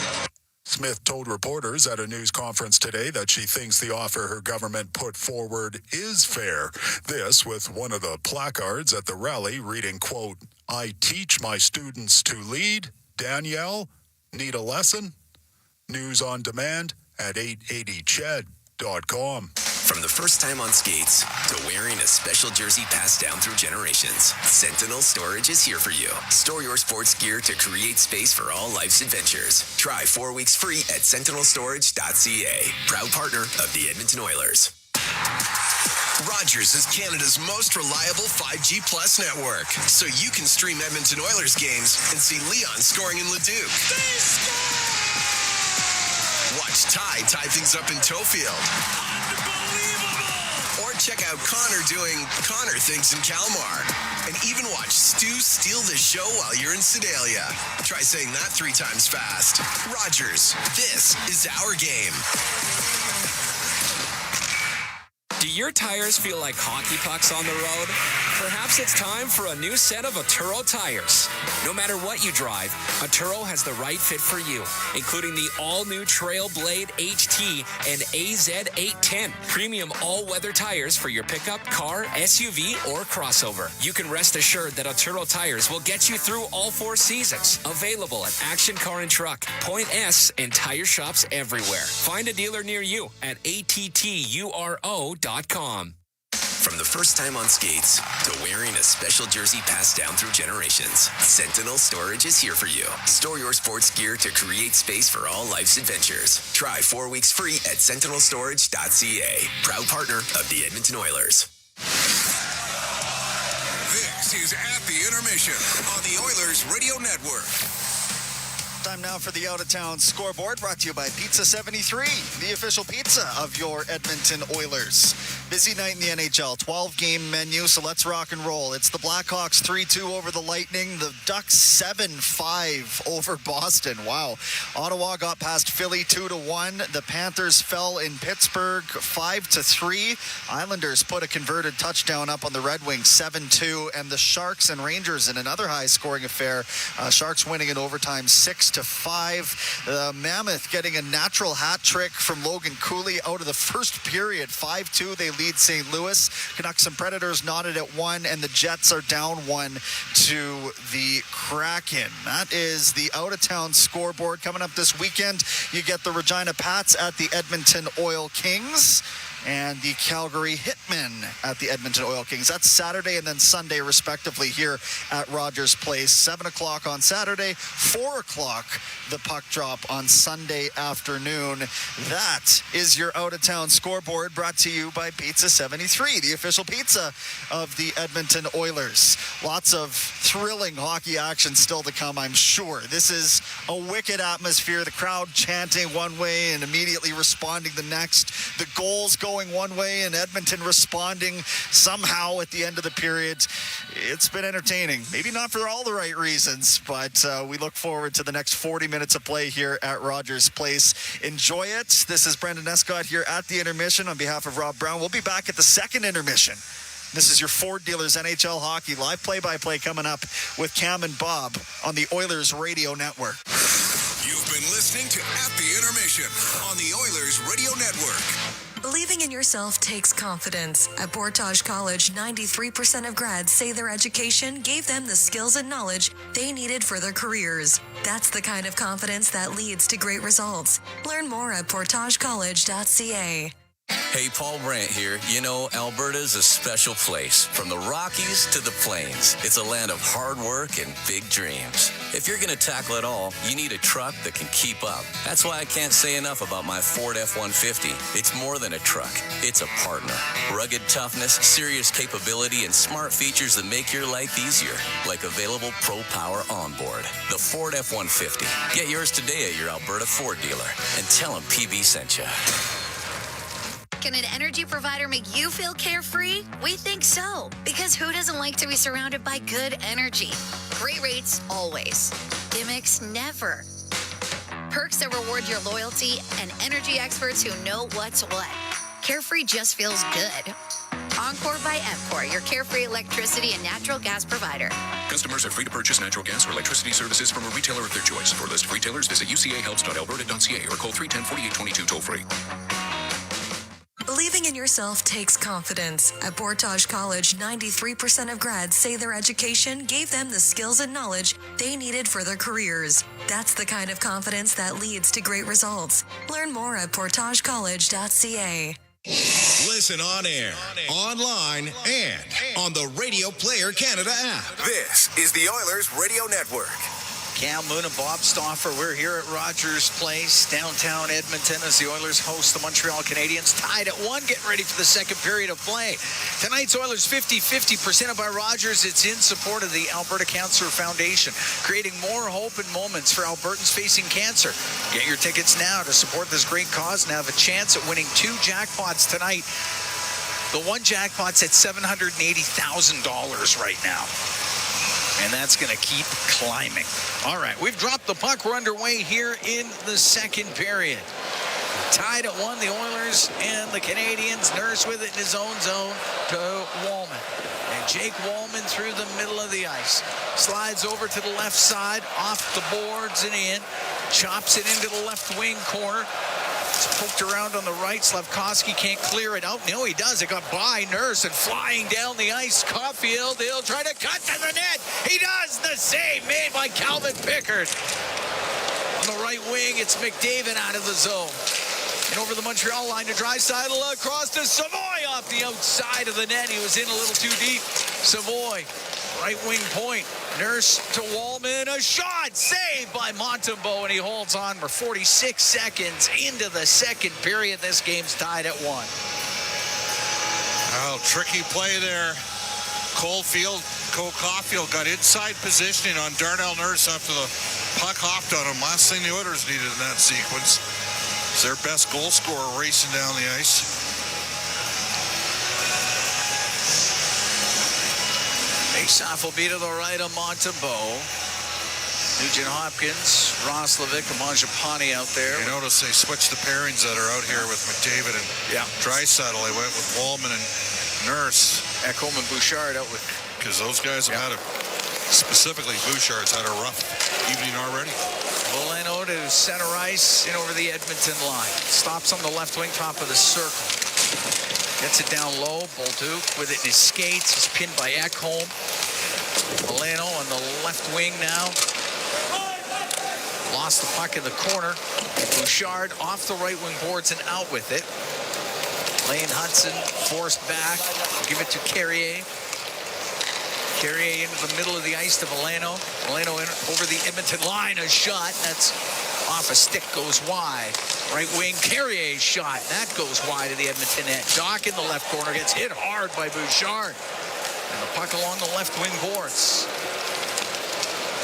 Smith told reporters at a news conference today that she thinks the offer her government put forward is fair. This with one of the placards at the rally reading, quote, "I teach my students to lead. Danielle, need a lesson?" News on demand at 880ched.com. From the first time on skates to wearing a special jersey passed down through generations, Sentinel Storage is here for you. Store your sports gear to create space for all life's adventures. Try 4 weeks free at sentinelStorage.ca. Proud partner of the Edmonton Oilers. Rogers is Canada's most reliable 5G Plus network, so you can stream Edmonton Oilers games and see Leon scoring in Leduc. Watch Ty tie things up in Tofield. Or check out Connor doing Connor things in Kalmar. And even watch Stu steal the show while you're in Sedalia. Try saying that 3 times fast. Rogers, this is our game. Do your tires feel like hockey pucks on the road? Perhaps it's time for a new set of Atturo tires. No matter what you drive, Atturo has the right fit for you, including the all-new Trailblade HT and AZ810, premium all-weather tires for your pickup, car, SUV, or crossover. You can rest assured that Atturo tires will get you through all 4 seasons. Available at Action Car and Truck, Point S, and tire shops everywhere. Find a dealer near you at atturo.com. From the first time on skates to wearing a special jersey passed down through generations, Sentinel Storage is here for you. Store your sports gear to create space for all life's adventures. Try 4 weeks free at sentinelStorage.ca. Proud partner of the Edmonton Oilers. This is At the Intermission on the Oilers Radio Network. Time now for the out-of-town scoreboard, brought to you by Pizza 73, the official pizza of your Edmonton Oilers. Busy night in the NHL, 12-game menu, so let's rock and roll. It's the Blackhawks 3-2 over the Lightning, the Ducks 7-5 over Boston. Wow. Ottawa got past Philly 2-1. The Panthers fell in Pittsburgh 5-3. Islanders put a converted touchdown up on the Red Wings 7-2. And the Sharks and Rangers in another high-scoring affair. Sharks winning in overtime 6-5. Mammoth getting a natural hat trick from Logan Cooley out of the first period. 5-2, they lead St. Louis. Canucks and Predators knotted at 1, and the Jets are down 1 to the Kraken. That is the out-of-town scoreboard. Coming up this weekend, you get the Regina Pats at the Edmonton Oil Kings and the Calgary Hitmen at the Edmonton Oil Kings. That's Saturday and then Sunday, respectively, here at Rogers Place. 7 o'clock on Saturday, 4 o'clock the puck drop on Sunday afternoon. That is your out-of-town scoreboard, brought to you by Pizza 73, the official pizza of the Edmonton Oilers. Lots of thrilling hockey action still to come, I'm sure. This is a wicked atmosphere. The crowd chanting one way and immediately responding the next. The goals going one way and Edmonton responding somehow at the end of the period. It's been entertaining. Maybe not for all the right reasons, but we look forward to the next 40 minutes of play here at Rogers Place. Enjoy it. This is Brendan Escott here at the intermission on behalf of Rob Brown. We'll be back at the second intermission. This is your Ford Dealers NHL Hockey live play-by-play coming up with Cam and Bob on the Oilers Radio Network. You've been listening to At the Intermission on the Oilers Radio Network. Believing in yourself takes confidence. At Portage College, 93% of grads say their education gave them the skills and knowledge they needed for their careers. That's the kind of confidence that leads to great results. Learn more at portagecollege.ca. Hey, Paul Brandt here. You know, Alberta's a special place. From the Rockies to the Plains, it's a land of hard work and big dreams. If you're going to tackle it all, you need a truck that can keep up. That's why I can't say enough about my Ford F-150. It's more than a truck. It's a partner. Rugged toughness, serious capability, and smart features that make your life easier, like available Pro Power onboard. The Ford F-150. Get yours today at your Alberta Ford dealer and tell them PB sent you. Can an energy provider make you feel carefree? We think so, because who doesn't like to be surrounded by good energy? Great rates always. Gimmicks never. Perks that reward your loyalty and energy experts who know what's what. Carefree just feels good. Encore by EMCOR, your carefree electricity and natural gas provider. Customers are free to purchase natural gas or electricity services from a retailer of their choice. For a list of retailers, visit ucahelps.alberta.ca or call 310-4822 toll-free. Believing in yourself takes confidence. At Portage College, 93% of grads say their education gave them the skills and knowledge they needed for their careers. That's the kind of confidence that leads to great results. Learn more at portagecollege.ca. Listen on air, online, and on the Radio Player Canada app. This is the Oilers Radio Network. Cam Moon and Bob Stauffer. We're here at Rogers Place, downtown Edmonton, as the Oilers host the Montreal Canadiens, tied at 1, getting ready for the second period of play. Tonight's Oilers 50-50 presented by Rogers. It's in support of the Alberta Cancer Foundation, creating more hope and moments for Albertans facing cancer. Get your tickets now to support this great cause and have a chance at winning 2 jackpots tonight. The one jackpot's at $780,000 right now. And that's going to keep climbing. All right, we've dropped the puck. We're underway here in the second period. Tied at 1, the Oilers and the Canadiens. Nurse with it in his own zone to Wallman. And Jake Wallman through the middle of the ice. Slides over to the left side, off the boards and in. Chops it into the left wing corner. It's poked around on the right. Slavkovsky can't clear it out. No, he does. It got by Nurse and flying down the ice. Caulfield, he'll try to cut to the net. He does. The save made by Calvin Pickard. On the right wing, it's McDavid out of the zone. And over the Montreal line to Draisaitl, across to Savoy off the outside of the net. He was in a little too deep. Savoy, right wing point. Nurse to Wallman. A shot saved by Montembeault, and he holds on for 46 seconds into the second period. This game's tied at 1. Oh, tricky play there. Cole Caulfield got inside positioning on Darnell Nurse after the puck hopped on him. Last thing the Oilers needed in that sequence is their best goal scorer racing down the ice. Faceoff will be to the right of Montembeault. Nugent Hopkins, Roslovic, and Mangiapane out there. You notice they switched the pairings that are out here with McDavid and Draisaitl. They went with Wallman and Nurse. Ekholm and Bouchard out with. Because those guys have had specifically Bouchard's had a rough evening already. Valeno to center ice in over the Edmonton line. Stops on the left wing, top of the circle. Gets it down low. Bolduc with it in his skates. He's pinned by Ekholm. Valeno on the left wing now. Lost the puck in the corner. Bouchard off the right wing boards and out with it. Lane Hudson forced back. Give it to Carrier. Carrier into the middle of the ice to Valeno. Valeno in over the Edmonton line. A shot. That's off a stick, goes wide. Right wing, Carrier's shot. That goes wide of the Edmonton net. Doc in the left corner gets hit hard by Bouchard. And the puck along the left wing boards.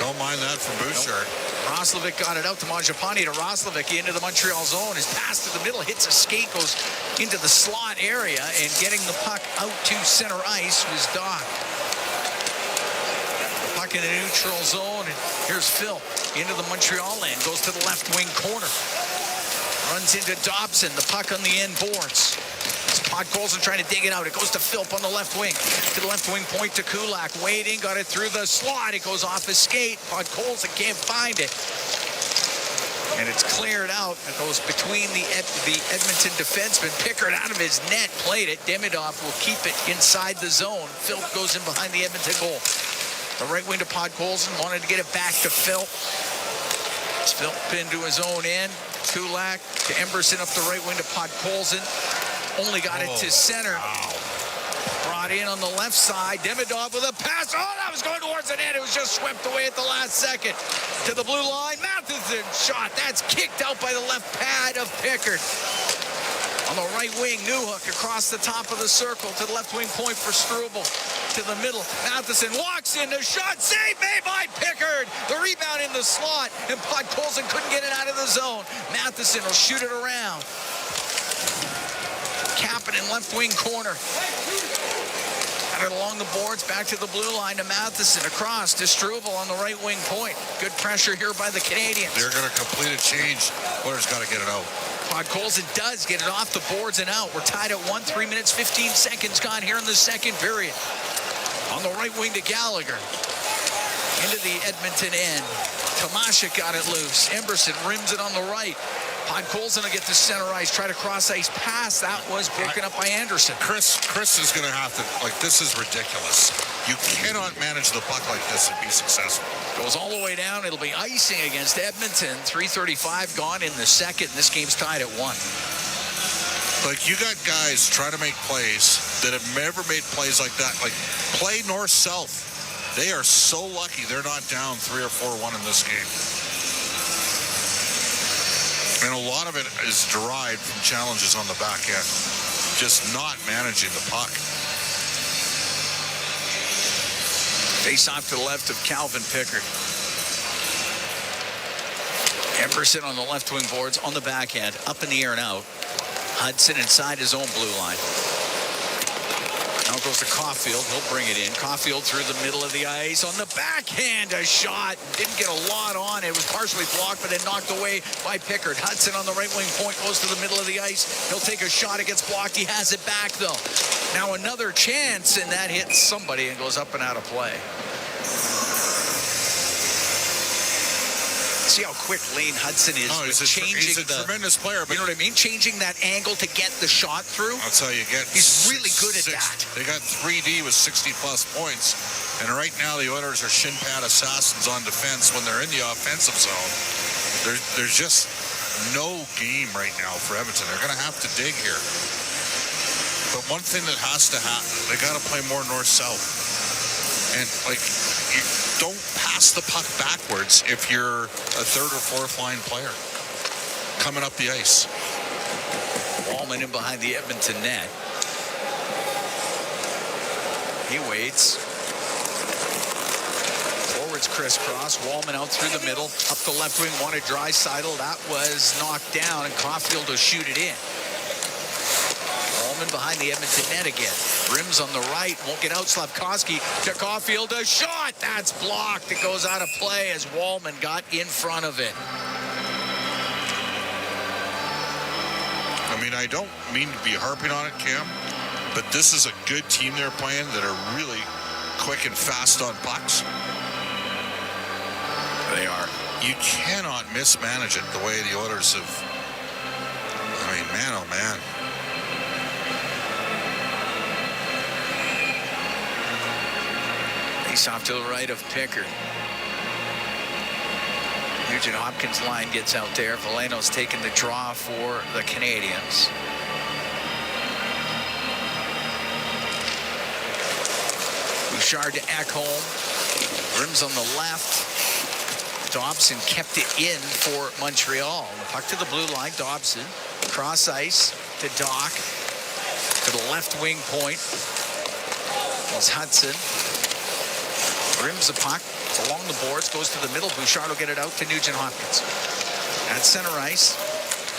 Don't mind that from Bouchard. Nope. Roslovic got it out to Mangiapane to Roslovic into the Montreal zone. His pass to the middle hits a skate, goes into the slot area, and getting the puck out to center ice was Doc. The puck in the neutral zone, and here's Phil into the Montreal end, goes to the left wing corner. Runs into Dobson, the puck on the end boards. Podkolzin trying to dig it out. It goes to Philp on the left wing. To the left wing point to Kulak. Waiting, got it through the slot. It goes off his skate. Podkolzin can't find it. And it's cleared out. It goes between the Edmonton defenseman. Pickard out of his net. Played it. Demidov will keep it inside the zone. Philp goes in behind the Edmonton goal. The right wing to Podkolzin. Wanted to get it back to Philp. Philp into his own end. Kulak to Emberson up the right wing to Podkolzin. Only got it to center. Wow. Brought in on the left side. Demidov with a pass. Oh, that was going towards the net. It was just swept away at the last second. To the blue line. Matheson shot. That's kicked out by the left pad of Pickard. On the right wing, Newhook across the top of the circle to the left wing point for Struble. To the middle, Matheson walks in. The shot saved made by Pickard. The rebound in the slot, and Podkolzin couldn't get it out of the zone. Matheson will shoot it around. Kapanen in left wing corner. Got it along the boards, back to the blue line to Matheson, across to Struble on the right wing point. Good pressure here by the Canadiens. They're going to complete a change. Oilers got to get it out. Podkolzin does get it off the boards and out. We're tied at 1, 3 minutes, 15 seconds gone here in the second period. On the right wing to Gallagher. Into the Edmonton end. Tomashik got it loose. Emberson rims it on the right. Podkolzin will get to center ice, try to cross ice pass. That was broken up by Anderson. Chris is going to have to, this is ridiculous. You cannot manage the puck like this and be successful. Goes all the way down. It'll be icing against Edmonton. 3:35 gone in the second. This game's tied at 1. You got guys trying to make plays that have never made plays like that. Play north-south. They are so lucky they're not down 3 or 4-1 in this game. And a lot of it is derived from challenges on the back end. Just not managing the puck. Face off to the left of Calvin Pickard. Emberson on the left wing boards on the backhand. Up in the air and out. Hudson inside his own blue line. Now goes to Caulfield. He'll bring it in. Caulfield through the middle of the ice. On the backhand, a shot. Didn't get a lot on. It was partially blocked, but then knocked away by Pickard. Hudson on the right wing point goes to the middle of the ice. He'll take a shot. It gets blocked. He has it back, though. Now another chance, and that hits somebody and goes up and out of play. See how quick Lane Hudson is. He's a tremendous player. But you know what I mean? Changing that angle to get the shot through. That's how you get. He's really good at that. They got 3D with 60-plus points. And right now the Oilers are shin pad assassins on defense when they're in the offensive zone. There's just no game right now for Edmonton. They're going to have to dig here. But one thing that has to happen, they got to play more north-south. And, like, you don't pass the puck backwards if you're a third or fourth line player coming up the ice. Wallman in behind the Edmonton net. He waits. Forwards crisscross. Wallman out through the middle. Up the left wing, wanted Draisaitl. That was knocked down, and Caulfield will shoot it in. Wallman behind the Edmonton net again. Rims on the right. Won't get out. Slafkovsky to Caulfield. A shot. That's blocked. It goes out of play as Wallman got in front of it. I mean, I don't mean to be harping on it, Cam, but this is a good team they're playing that are really quick and fast on pucks. They are. You cannot mismanage it the way the Oilers have. I mean, man, oh man. Face off to the right of Pickard. Nugent Hopkins' line gets out there. Valeno's taking the draw for the Canadiens. Bouchard to Ekholm. Rims on the left. Dobson kept it in for Montreal. Puck to the blue line. Dobson. Cross ice to Doc. To the left wing point. It's Hudson. Rims the puck. Along the boards, goes to the middle. Bouchard will get it out to Nugent Hopkins. At center ice,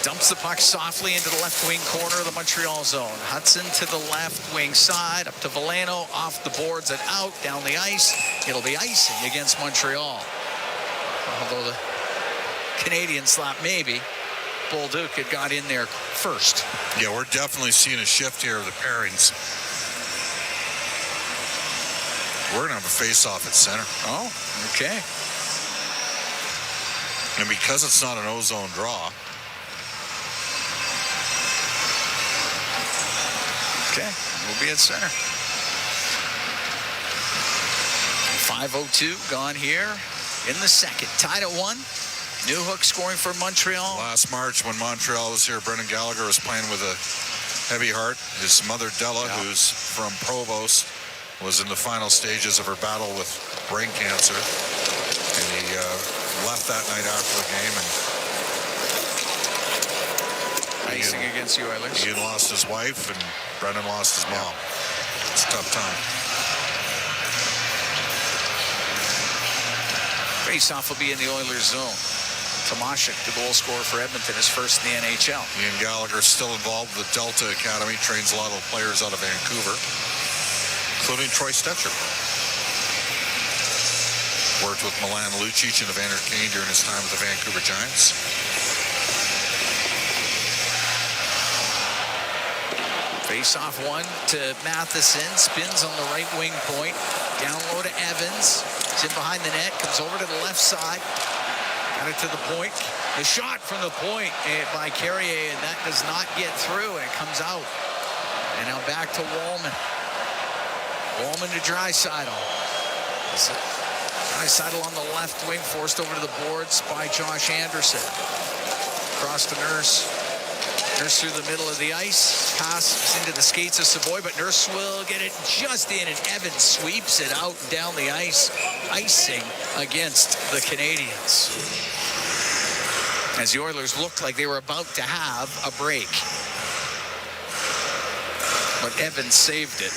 dumps the puck softly into the left wing corner of the Montreal zone. Hudson to the left wing side, up to Valeno, off the boards and out, down the ice. It'll be icing against Montreal. Although the Canadiens thought maybe Bolduc had got in there first. Yeah, we're definitely seeing a shift here of the pairings. We're going to have a face-off at center. Oh, okay. And because it's not an O-zone draw. Okay, we'll be at center. 5:02 gone here in the second. Tied at 1. Newhook scoring for Montreal. Last March when Montreal was here, Brendan Gallagher was playing with a heavy heart. His mother, Della, who's from Provost, was in the final stages of her battle with brain cancer, and he left that night after the game. And icing against the Oilers. He had lost his wife, and Brendan lost his mom. It's a tough time. Face-off will be in the Oilers zone. Tomashik, the goal scorer for Edmonton, is first in the NHL. Ian Gallagher still involved with the Delta Academy, trains a lot of players out of Vancouver, including Troy Stetcher. Worked with Milan Lucic and Evander Kane during his time with the Vancouver Giants. Face-off one to Matheson. Spins on the right wing point. Down low to Evans. He's in behind the net. Comes over to the left side. Got it to the point. The shot from the point by Carrier, and that does not get through, and it comes out. And now back to Wallman. Wallman to Draisaitl. Draisaitl on the left wing, forced over to the boards by Josh Anderson. Across to Nurse. Nurse through the middle of the ice. Pass into the skates of Savoy, but Nurse will get it just in, and Evans sweeps it out and down the ice. Icing against the Canadiens. As the Oilers looked like they were about to have a break. But Evans saved it.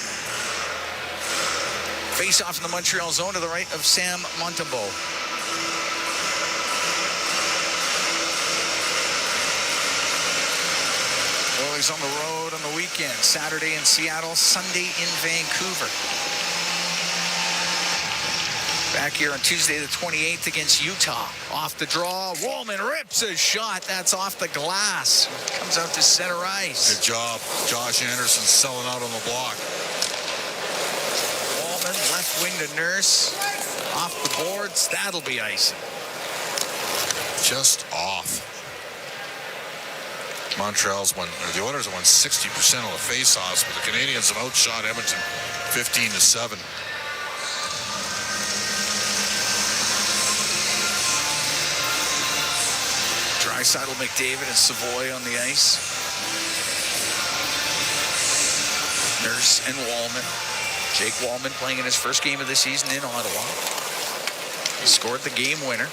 Face off in the Montreal zone to the right of Sam Montembeault. Oilers on the road on the weekend. Saturday in Seattle, Sunday in Vancouver. Back here on Tuesday the 28th against Utah. Off the draw. Wallman rips a shot. That's off the glass. Comes out to center ice. Good job. Josh Anderson selling out on the block. Left wing to Nurse. Off the boards. That'll be icing. Just off. Montreal's won, or the Oilers have won 60% of the face-offs, but the Canadiens have outshot Edmonton 15-7. Draisaitl, McDavid, and Savoy on the ice. Nurse and Wallman. Jake Wallman playing in his first game of the season in Ottawa. He scored the game winner.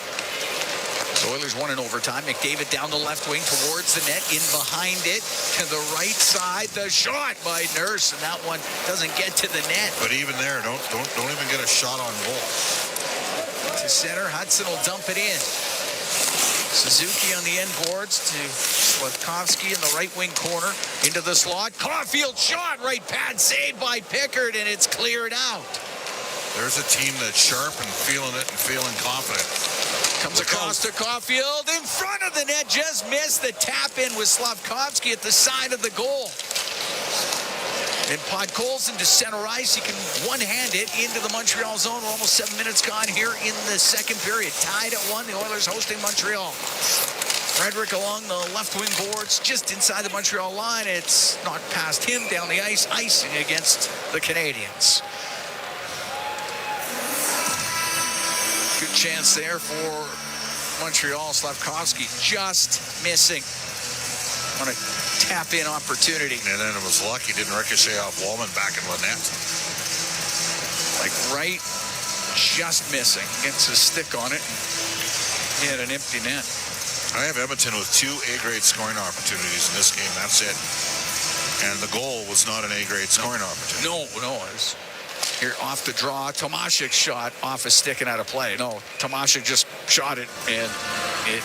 The Oilers won in overtime. McDavid down the left wing towards the net, in behind it to the right side. The shot by Nurse, and that one doesn't get to the net. But even there, don't even get a shot on goal. To center, Hudson will dump it in. Suzuki on the end boards to Slavkovsky in the right wing corner into the slot. Caulfield shot, right pad saved by Pickard, and it's cleared out. There's a team that's sharp and feeling it and feeling confident. Comes across to Caulfield in front of the net, just missed the tap in with Slavkovsky at the side of the goal. And Podkolzin to center ice. He can one-hand it into the Montreal zone. We're almost 7 minutes gone here in the second period. Tied at 1. The Oilers hosting Montreal. Frederick along the left wing boards, just inside the Montreal line. It's not past him down the ice, icing against the Canadiens. Good chance there for Montreal. Slavkovsky just missing on a tap-in opportunity. And then it was lucky, didn't ricochet off Wallman back in Lynette. Like right, just missing. Gets a stick on it. He had an empty net. I have Edmonton with 2 A-grade scoring opportunities in this game. That's it. And the goal was not an A-grade scoring opportunity. No, it was here off the draw. Tomashik shot off a stick and out of play. No, Tomashik just shot it and it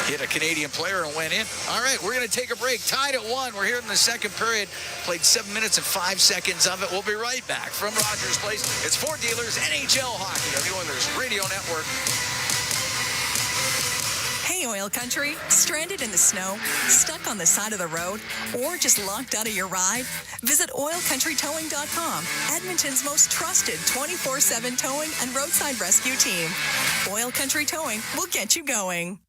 hit a Canadian player and went in. All right, we're going to take a break. Tied at 1. We're here in the second period. Played 7 minutes and 5 seconds of it. We'll be right back from Rogers Place. It's Ford Dealers NHL Hockey on the Oilers Radio Network. Hey, Oil Country. Stranded in the snow, stuck on the side of the road, or just locked out of your ride? Visit OilCountryTowing.com, Edmonton's most trusted 24/7 towing and roadside rescue team. Oil Country Towing will get you going.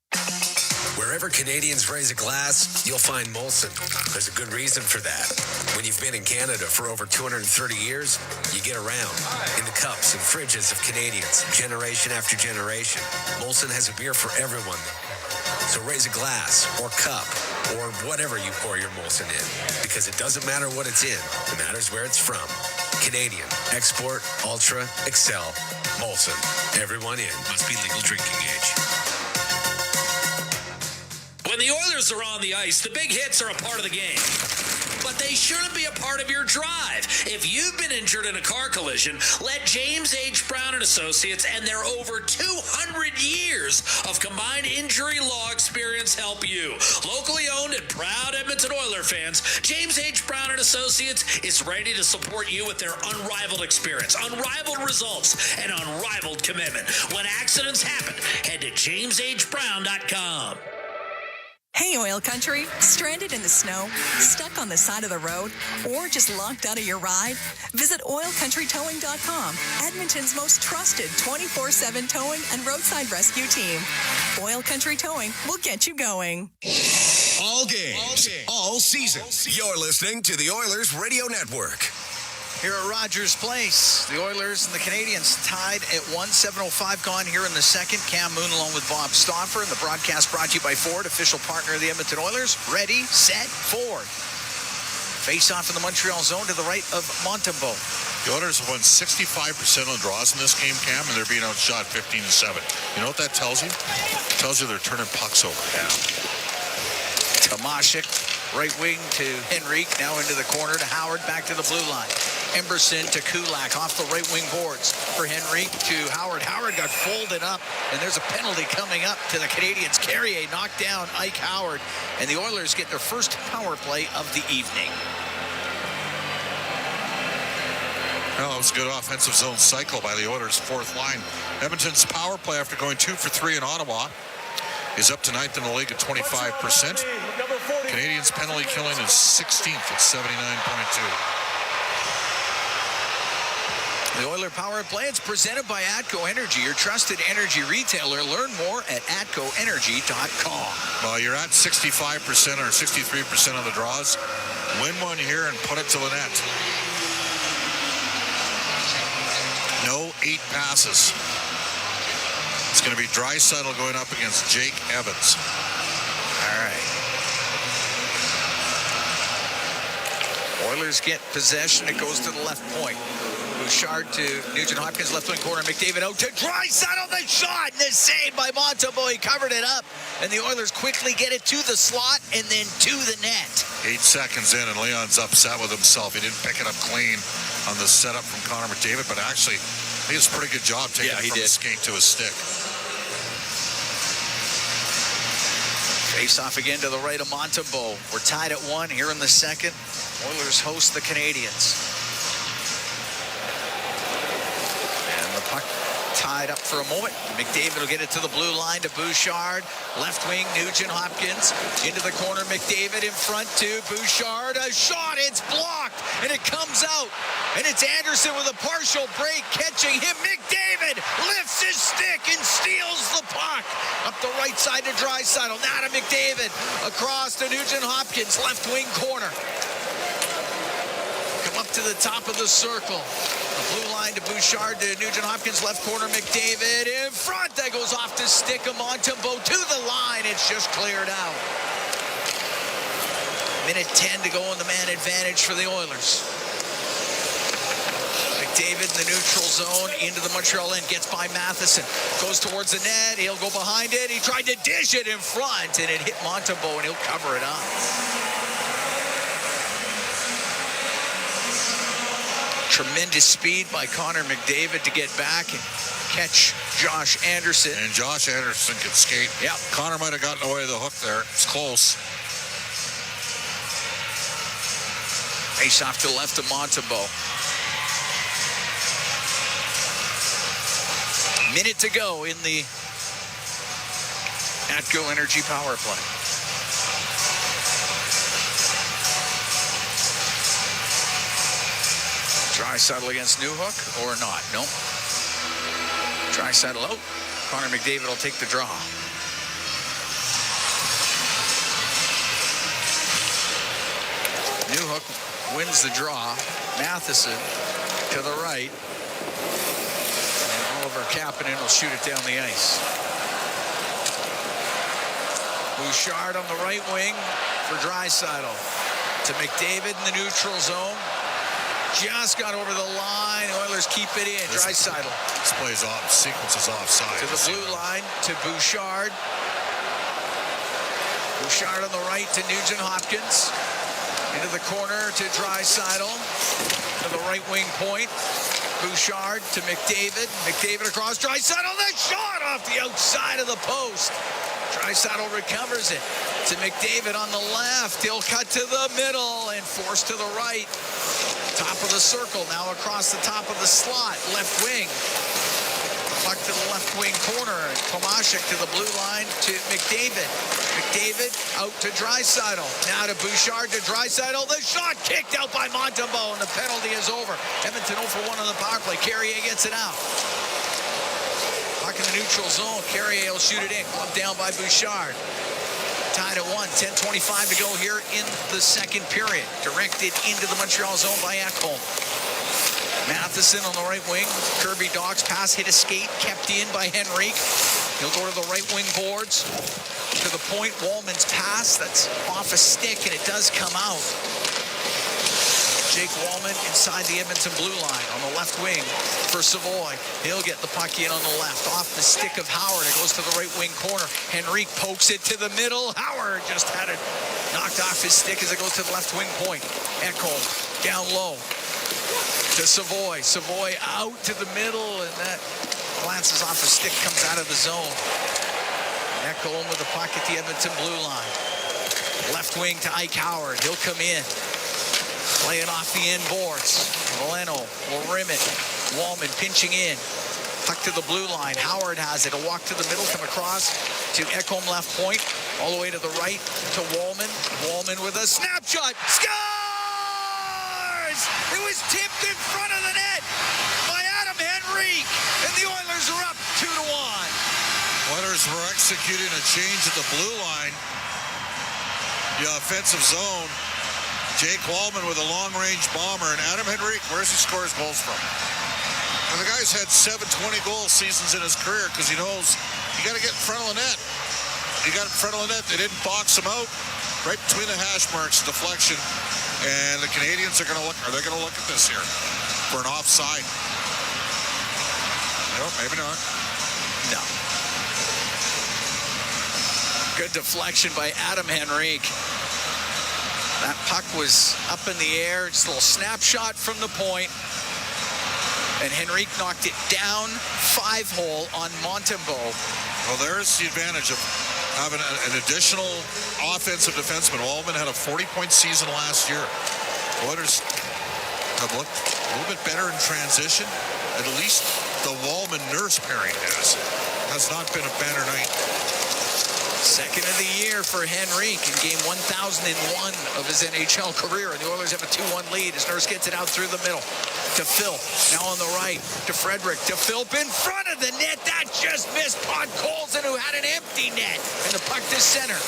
Wherever Canadians raise a glass, you'll find Molson. There's a good reason for that. When you've been in Canada for over 230 years, you get around in the cups and fridges of Canadians, generation after generation. Molson has a beer for everyone. So raise a glass or cup or whatever you pour your Molson in, because it doesn't matter what it's in. It matters where it's from. Canadian, Export, Ultra, Excel, Molson. Everyone in. Must be legal drinking age. When the Oilers are on the ice, the big hits are a part of the game. But they shouldn't be a part of your drive. If you've been injured in a car collision, let James H. Brown & Associates and their over 200 years of combined injury law experience help you. Locally owned and proud Edmonton Oiler fans, James H. Brown & Associates is ready to support you with their unrivaled experience, unrivaled results, and unrivaled commitment. When accidents happen, head to jameshbrown.com. Hey, Oil Country. Stranded in the snow, stuck on the side of the road, or just locked out of your ride? Visit OilCountryTowing.com, Edmonton's most trusted 24/7 towing and roadside rescue team. Oil Country Towing will get you going. All games, all season. You're listening to the Oilers Radio Network. Here at Rogers Place, the Oilers and the Canadiens tied at 1. 7:05 gone here in the second. Cam Moon along with Bob Stauffer, and the broadcast brought to you by Ford, official partner of the Edmonton Oilers. Ready, set, Ford. Face off in the Montreal zone to the right of Montembeault. The Oilers have won 65% of the draws in this game, Cam, and they're being outshot 15-7. You know what that tells you? It tells you they're turning pucks over. Yeah. Tomashik, right wing to Henrique, now into the corner to Howard, back to the blue line. Emberson to Kulak, off the right wing boards for Henrique to Howard. Howard got folded up, and there's a penalty coming up to the Canadiens. Carrier knocked down Ike Howard, and the Oilers get their first power play of the evening. Well, it was a good offensive zone cycle by the Oilers' fourth line. Edmonton's power play after going 2 for 3 in Ottawa is up to 9th in the league at 25%. Canadiens' penalty killing is 16th at 79.2. The Oiler Power Play, it's presented by ATCO Energy, your trusted energy retailer. Learn more at atcoenergy.com. Well, you're at 65% or 63% of the draws. Win one here and put it to the net. No 8 passes. It's going to be Draisaitl going up against Jake Evans. All right. Oilers get possession. It goes to the left point. Bouchard to Nugent-Hopkins, left wing corner. McDavid out to Draisaitl. The shot and the save by Montembeault. He covered it up. And the Oilers quickly get it to the slot and then to the net. 8 seconds in, and Leon's upset with himself. He didn't pick it up clean on the setup from Connor McDavid, but actually, he did a pretty good job taking it from his skate to his stick. Face off again to the right of Montembeault. We're tied at 1 here in the second. Oilers host the Canadiens. And the puck tied up for a moment. McDavid will get it to the blue line to Bouchard. Left wing, Nugent-Hopkins. Into the corner, McDavid in front to Bouchard. A shot, it's blocked, and it comes out. And it's Anderson with a partial break, catching him. McDavid lifts his stick and steals the puck. Up the right side to Draisaitl. Now to McDavid. Across to Nugent-Hopkins, left wing corner. Come up to the top of the circle. The blue line to Bouchard to Nugent-Hopkins, left corner, McDavid in front. That goes off the stick of Montembeault to the line. It's just cleared out. Minute 10 to go in the man advantage for the Oilers. McDavid in the neutral zone into the Montreal end, gets by Matheson, goes towards the net, he'll go behind it, he tried to dish it in front, and it hit Montembeault, and he'll cover it up. Tremendous speed by Connor McDavid to get back and catch Josh Anderson. And Josh Anderson could skate. Yep. Connor might have gotten away with the hook there. It's close. Face off to the left of Montembeault. Minute to go in the ATCO Energy Power Play. Draisaitl against Newhook or not? Nope. Draisaitl out. Connor McDavid will take the draw. Newhook wins the draw. Matheson to the right. Oliver Kapanen will shoot it down the ice. Bouchard on the right wing for Draisaitl. To McDavid in the neutral zone. Just got over the line. Oilers keep it in. Draisaitl. This plays off. Sequence is offside. To the blue line to Bouchard. Bouchard on the right to Nugent-Hopkins. Into the corner to Draisaitl. To the right wing point. Bouchard to McDavid. McDavid across Draisaitl. The shot off the outside of the post. Draisaitl recovers it to McDavid on the left. He'll cut to the middle and force to the right. Top of the circle, now across the top of the slot. Left wing. Puck to the left wing corner. Tomashek to the blue line to McDavid. McDavid out to Draisaitl. Now to Bouchard to Draisaitl. The shot kicked out by Montembeault, and the penalty is over. Edmonton 0 for 1 on the power play. Carrier gets it out. Puck in the neutral zone. Carrier will shoot it in. Gloved down by Bouchard. Tied at 1. 10:25 to go here in the second period. Directed into the Montreal zone by Ekholm. Matheson on the right wing. Kirby Dach's pass hit a skate. Kept in by Henrique. He'll go to the right wing boards. To the point. Wallman's pass. That's off a stick, and it does come out. Jake Wallman inside the Edmonton blue line on the left wing for Savoy. He'll get the puck in on the left. Off the stick of Howard. It goes to the right wing corner. Henrique pokes it to the middle. Howard just had it knocked off his stick as it goes to the left wing point. Ekholm down low to Savoy. Savoy out to the middle, and that glances off the stick, comes out of the zone. Ekholm with the puck at the Edmonton blue line. Left wing to Ike Howard. He'll come in. Playing off the end boards. Valeno will rim it. Wallman pinching in. Puck to the blue line. Howard has it. A walk to the middle. Come across to Ekholm left point. All the way to the right to Wallman. Wallman with a snapshot. Scores! It was tipped in front of the net by Adam Henrique. And the Oilers are up 2-1. Oilers were executing a change at the blue line. The offensive zone. Jake Wallman with a long-range bomber, and Adam Henrique, where's he score his goals from? And the guy's had 7 20-goal seasons in his career because he knows you got to get in front of the net. He got in front of the net. They didn't box him out. Right between the hash marks, deflection. And the Canadiens are they going to look at this here for an offside? No, maybe not. No. Good deflection by Adam Henrique. That puck was up in the air. Just a little snapshot from the point. And Henrique knocked it down 5-hole on Montembeault. Well, there's the advantage of having an additional offensive defenseman. Wallman had a 40-point season last year. Oilers have looked a little bit better in transition. At least the Wallman-Nurse pairing has not been a banner night. Second of the year for Henrique in game 1001 of his NHL career. And the Oilers have a 2-1 lead as Nurse gets it out through the middle to Phil. Now on the right to Frederick. To Philp in front of the net. That just missed Pod Colson, who had an empty net. And the puck to center.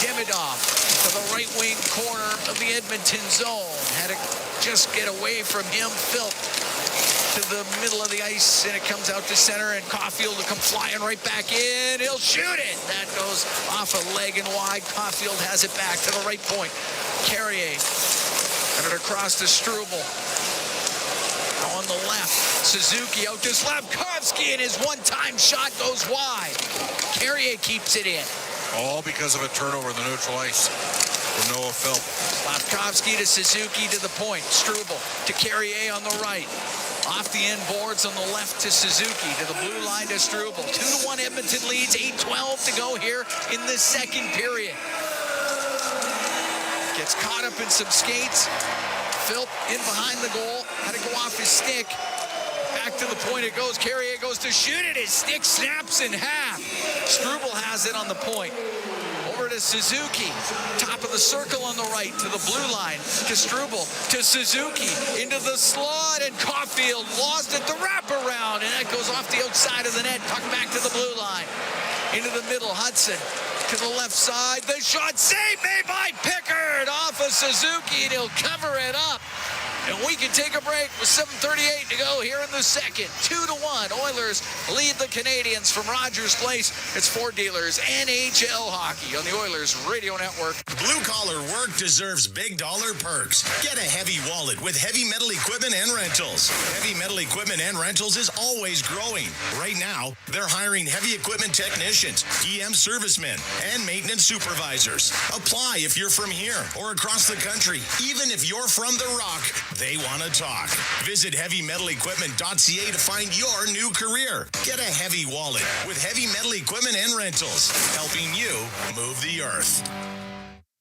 Demidov to the right wing corner of the Edmonton zone. Had to just get away from him. Philp to the middle of the ice, and it comes out to center, and Caulfield will come flying right back in. He'll shoot it. That goes off a leg and wide. Caulfield has it back to the right point. Carrier and it across to Struble. Now on the left, Suzuki out to Slavkovsky, and his one-time shot goes wide. Carrier keeps it in. All because of a turnover in the neutral ice from Noah Philp. Slavkovsky to Suzuki to the point. Struble to Carrier on the right. Off the end boards on the left to Suzuki, to the blue line to Struble. 2-1 Edmonton leads, 8:12 to go here in the second period. Gets caught up in some skates. Philp in behind the goal, had to go off his stick. Back to the point it goes. Carrier goes to shoot it. His stick snaps in half. Struble has it on the point. Over to Suzuki, top of the circle on the right, to the blue line, to Struble, to Suzuki, into the slot, and Caulfield lost it, the wraparound, and that goes off the outside of the net, puck back to the blue line, into the middle, Hudson, to the left side, the shot saved made by Pickard, off of Suzuki, and he'll cover it up. And we can take a break with 7:38 to go here in the second. 2-1. Oilers lead the Canadiens from Rogers Place. It's Ford Dealers NHL Hockey on the Oilers Radio Network. Blue collar work deserves big dollar perks. Get a heavy wallet with Heavy Metal Equipment and Rentals. Heavy Metal Equipment and Rentals is always growing. Right now, they're hiring heavy equipment technicians, EM servicemen, and maintenance supervisors. Apply if you're from here or across the country. Even if you're from the Rock, they want to talk. Visit heavymetalequipment.ca to find your new career. Get a heavy wallet with Heavy Metal Equipment and Rentals, helping you move the earth.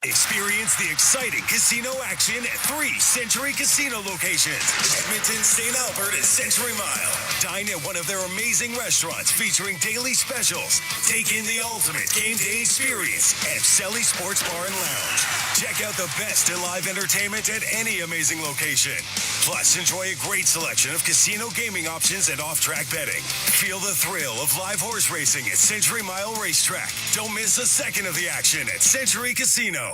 Experience the exciting casino action at 3 Century Casino locations. Edmonton, St. Albert, and Century Mile. Dine at one of their amazing restaurants featuring daily specials. Take in the ultimate game day experience at Selly Sports Bar and Lounge. Check out the best in live entertainment at any amazing location. Plus, enjoy a great selection of casino gaming options and off-track betting. Feel the thrill of live horse racing at Century Mile Racetrack. Don't miss a second of the action at Century Casino.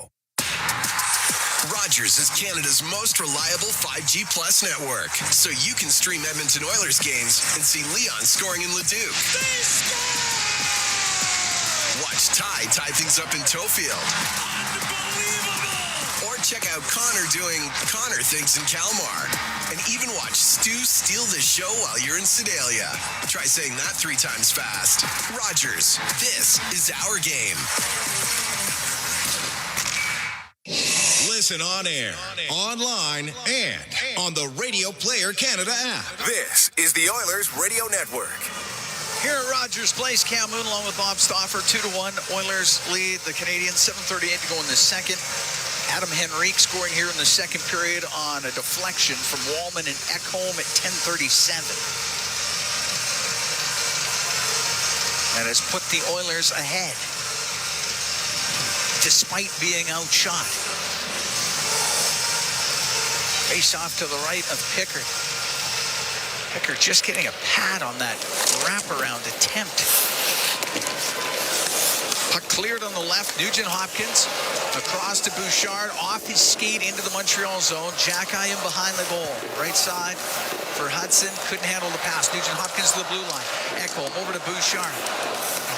Rogers is Canada's most reliable 5G Plus network, so you can stream Edmonton Oilers games and see Leon scoring in Leduc. Watch Ty tie things up in Tofield. Or check out Connor doing Connor things in Kalmar. And even watch Stu steal the show while you're in Sedalia. Try saying that 3 times fast. Rogers, this is our game. Listen on air, online, and on the Radio Player Canada app. This is the Oilers Radio Network. Here at Rogers Place, Cam Moon along with Bob Stauffer, 2-1. Oilers lead the Canadiens, 7:38 to go in the second. Adam Henrique scoring here in the second period on a deflection from Wallman and Ekholm at 10:37. That has put the Oilers ahead, despite being outshot. Face off to the right of Pickard. Pickard just getting a pad on that wraparound attempt. Puck cleared on the left. Nugent Hopkins across to Bouchard, off his skate into the Montreal zone. Jack-eye in behind the goal. Right side for Hudson. Couldn't handle the pass. Nugent Hopkins to the blue line. Ekholm over to Bouchard.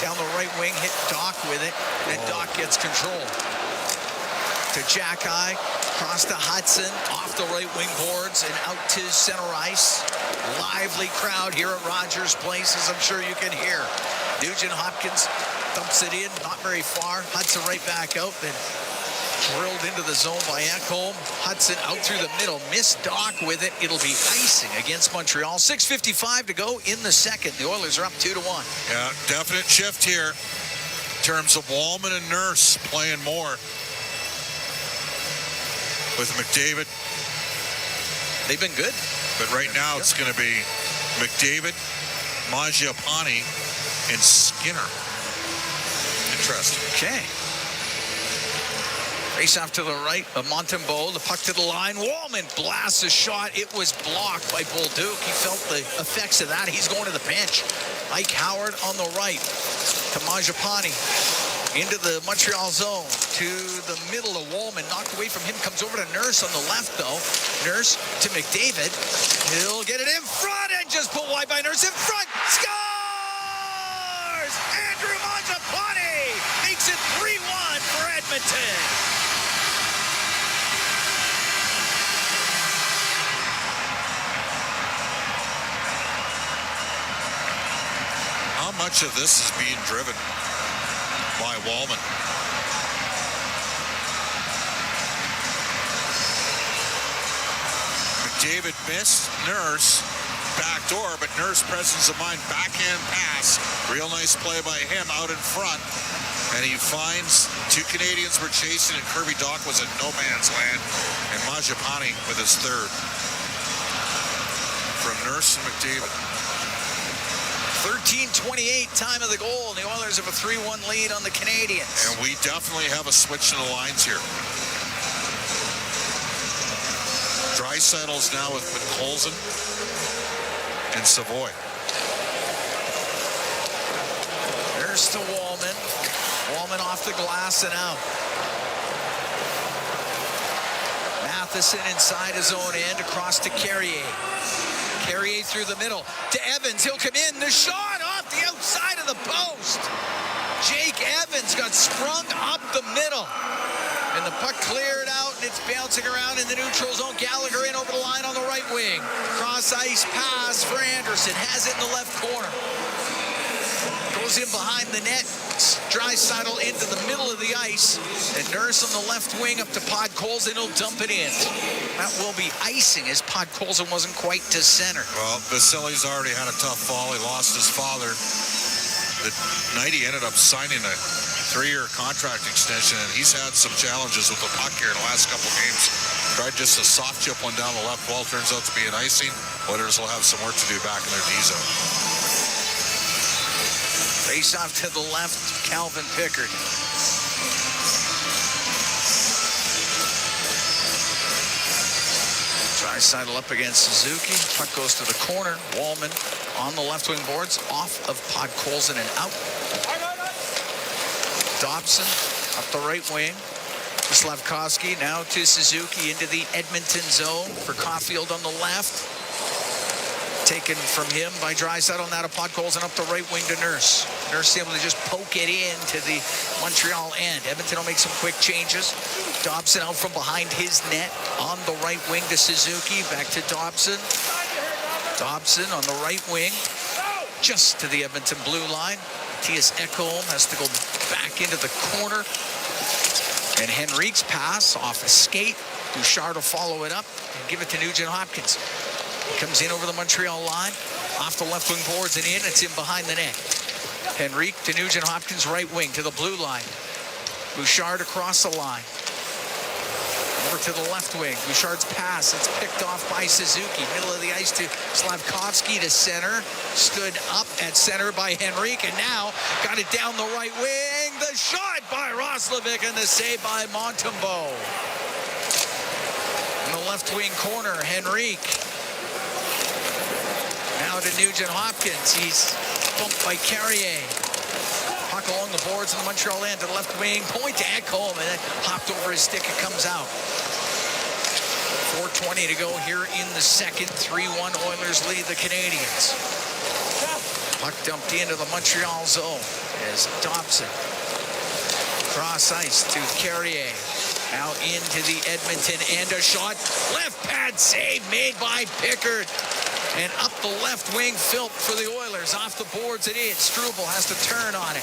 Down the right wing, hit Doc with it. And Doc gets control. To Jack-eye. Cross to Hudson, off the right wing boards and out to center ice. Lively crowd here at Rogers Place, as I'm sure you can hear. Nugent Hopkins dumps it in, not very far. Hudson right back out, then drilled into the zone by Ekholm. Hudson out through the middle, missed Doc with it. It'll be icing against Montreal. 6:55 to go in the second. The Oilers are up 2-1. Yeah, definite shift here in terms of Wallman and Nurse playing more. With McDavid. They've been good. But right now it's going to be McDavid, Mangiapane, and Skinner. Interesting. Okay. Race off to the right of Montembeault. The puck to the line. Wallman blasts a shot. It was blocked by Bolduc. He felt the effects of that. He's going to the bench. Ike Howard on the right to Mangiapane. Into the Montreal zone, to the middle of Wallman, knocked away from him, comes over to Nurse on the left, though. Nurse to McDavid. He'll get it in front and just put wide by Nurse in front. Scores! Andrew Mangiapane makes it 3-1 for Edmonton. How much of this is being driven by Wallman? McDavid missed Nurse backdoor, but Nurse presence of mind, backhand pass, real nice play by him out in front, and he finds two Canadiens were chasing, and Kirby Dach was in no man's land, and Mangiapane with his third from Nurse and McDavid. 13:28 time of the goal, and the Oilers have a 3-1 lead on the Canadiens. And we definitely have a switch in the lines here. Dreisaitl's now with Colson and Savoy. There's to Wallman. Wallman off the glass and out. Matheson inside his own end, across to Carrier. Carrier through the middle to Evans. He'll come in. The shot off the outside of the post. Jake Evans got sprung up the middle. And the puck cleared out, and it's bouncing around in the neutral zone. Gallagher in over the line on the right wing. Cross ice pass for Anderson. Has it in the left corner. Goes in behind the net. Draisaitl into the middle of the ice. And Nurse on the left wing up to Podkolzin. He'll dump it in. That will be icing as Podkolzin wasn't quite to center. Well, Vasili's already had a tough fall. He lost his father. The night he ended up signing a 3-year contract extension, and he's had some challenges with the puck here in the last couple games. Tried just a soft chip one down the left wall. Turns out to be an icing. Oilers will have some work to do back in their D zone. Face off to the left, Calvin Pickard. Draisaitl up against Suzuki. Puck goes to the corner. Wallman on the left wing boards, off of Podkolzin and out. Dobson up the right wing. To Slavkovsky, now to Suzuki into the Edmonton zone for Caulfield on the left. Taken from him by Draisaitl, now to Podkolzin up the right wing to Nurse. Nurse able to just poke it in to the Montreal end. Edmonton will make some quick changes. Dobson out from behind his net on the right wing to Suzuki. Back to Dobson. Dobson on the right wing, just to the Edmonton blue line. Matthias Ekholm has to go back into the corner. And Henrique's pass off a skate. Bouchard will follow it up and give it to Nugent Hopkins. He comes in over the Montreal line, off the left wing boards and in. It's in behind the net. Henrique to Nugent Hopkins, right wing to the blue line. Bouchard across the line. Over to the left wing. Bouchard's pass. It's picked off by Suzuki. Middle of the ice to Slavkovsky to center. Stood up at center by Henrique, and now got it down the right wing. The shot by Roslovic and the save by Montembeault. In the left wing corner, Henrique. Now to Nugent Hopkins. He's bumped by Carrier. Puck along the boards in the Montreal end to the left wing. Point to Ekholm, and then hopped over his stick. It comes out. 4:20 to go here in the second. 3-1 Oilers lead the Canadiens. Puck dumped into the Montreal zone as Dobson. Cross ice to Carrier. Now into the Edmonton end, a shot. Left pad save made by Pickard. And up the left wing, Philp for the Oilers. Off the boards it is. Struble has to turn on it.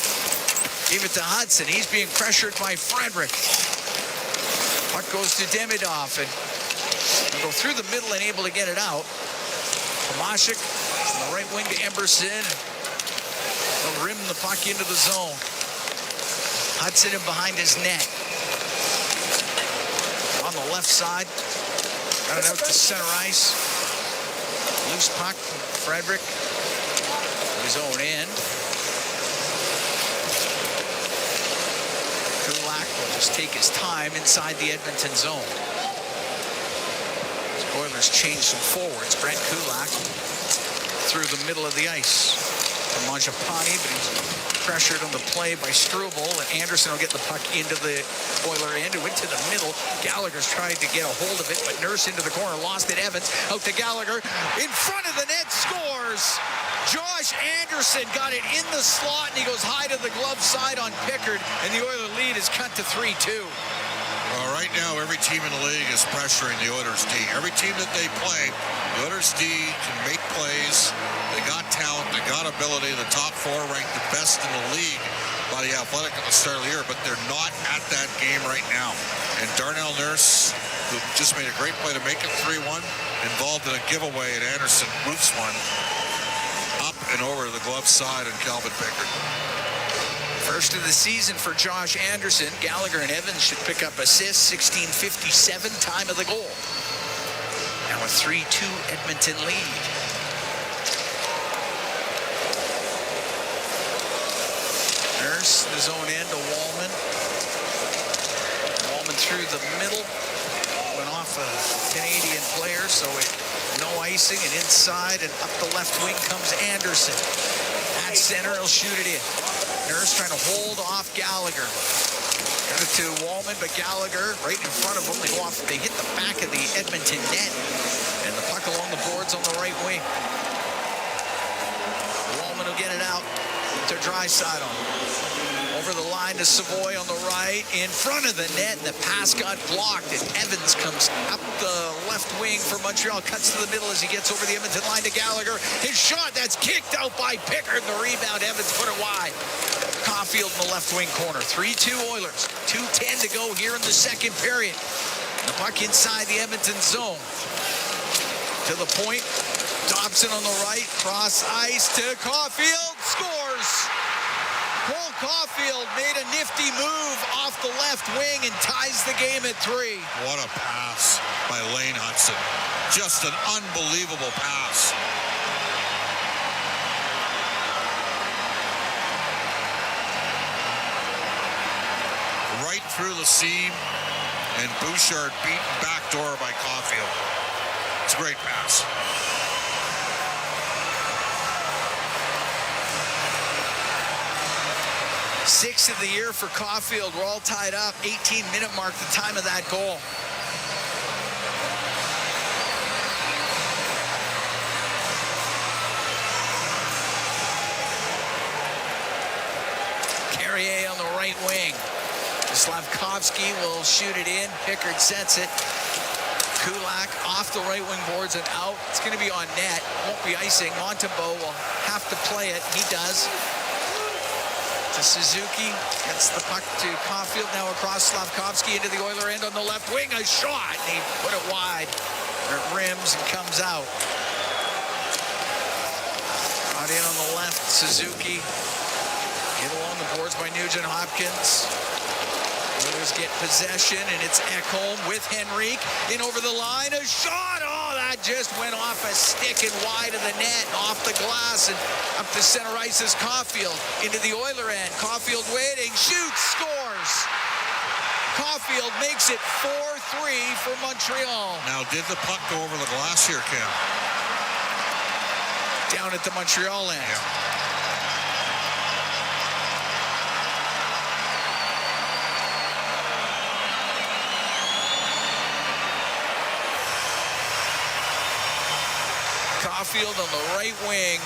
Give it to Hudson. He's being pressured by Frederick. Puck goes to Demidov, and they'll go through the middle and able to get it out. Tomashik on the right wing to Emberson. They'll rim the puck into the zone. Hudson in behind his net. On the left side. Got it out to center ice. Loose puck. Frederick. His own end. Kulak will just take his time inside the Edmonton zone. The Oilers change some forwards. Brent Kulak through the middle of the ice. From Mangiapane, but he's pressured on the play by Struble, and Anderson will get the puck into the Oiler end. It went to the middle. Gallagher's tried to get a hold of it, but Nurse into the corner, lost it. Evans out to Gallagher. In front of the net, scores! Josh Anderson got it in the slot, and he goes high to the glove side on Pickard, and the Oiler lead is cut to 3-2. Well, right now, every team in the league is pressuring the Oilers D. Every team that they play, the Oilers D can make plays. They got talent, they got ability. The top four ranked the best in the league by the Athletic at the start of the year, but they're not at that game right now. And Darnell Nurse, who just made a great play to make it 3-1, involved in a giveaway, and Anderson moves one up and over to the glove side and Calvin Pickard. First of the season for Josh Anderson. Gallagher and Evans should pick up assists. 16:57 time of the goal. Now a 3-2 Edmonton lead. Nurse in his own end to Wallman. Wallman through the middle. Went off a Canadian player, so no icing, and inside and up the left wing comes Anderson. At center, he'll shoot it in. Nurse trying to hold off Gallagher. Got it to Wallman, but Gallagher right in front of him. They hit the back of the Edmonton net, and the puck along the boards on the right wing. Wallman will get it out to Draisaitl. Over the line to Savoy on the right, in front of the net, and the pass got blocked, and Evans comes up the left wing for Montreal, cuts to the middle as he gets over the Edmonton line to Gallagher. His shot, that's kicked out by Pickard. The rebound, Evans put it wide. Caulfield in the left wing corner. 3-2 Oilers. 2:10 to go here in the second period. The puck inside the Edmonton zone. To the point. Dobson on the right. Cross ice to Caulfield. Scores! Cole Caulfield made a nifty move off the left wing and ties the game at 3. What a pass by Lane Hudson. Just an unbelievable pass. Right through the seam, and Bouchard beaten backdoor by Caulfield. It's a great pass. Sixth of the year for Caulfield. We're all tied up. 18-minute mark, the time of that goal. Carrier on the right wing. Slavkovsky will shoot it in. Pickard sets it. Kulak off the right wing boards and out. It's going to be on net. Won't be icing. Montembeault will have to play it. He does. To Suzuki, gets the puck to Caulfield, now across Slavkovsky into the Oiler end on the left wing, a shot, and he put it wide. It rims and comes out. Brought in on the left, Suzuki. Hit along the boards by Nugent Hopkins. Oilers get possession, and it's Ekholm with Henrique. In over the line, a shot! Oh, that just went off a stick and wide of the net, off the glass, and up to center ice is Caulfield. Into the Oiler end. Caulfield waiting, shoots, scores! Caulfield makes it 4-3 for Montreal. Now, did the puck go over the glass here, Cam? Down at the Montreal end. Yeah. Caulfield on the right wing.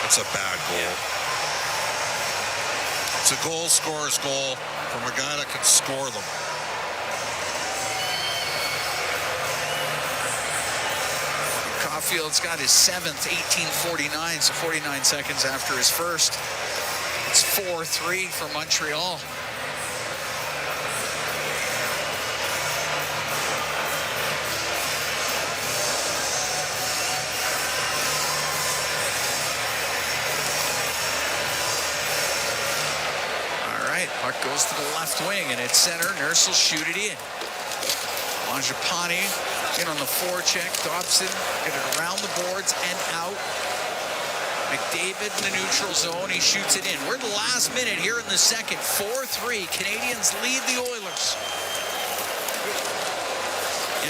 It's a bad goal. Yeah. It's a goal scorer's goal from a guy that can score them. Caulfield's got his 7th, 18:49, so 49 seconds after his first. It's 4-3 for Montreal. Puck goes to the left wing, and it's center. Nurse will shoot it in. Mangiapane in on the forecheck. Dobson get it around the boards and out. McDavid in the neutral zone. He shoots it in. We're in the last minute here in the second. 4-3. Canadiens lead the Oilers.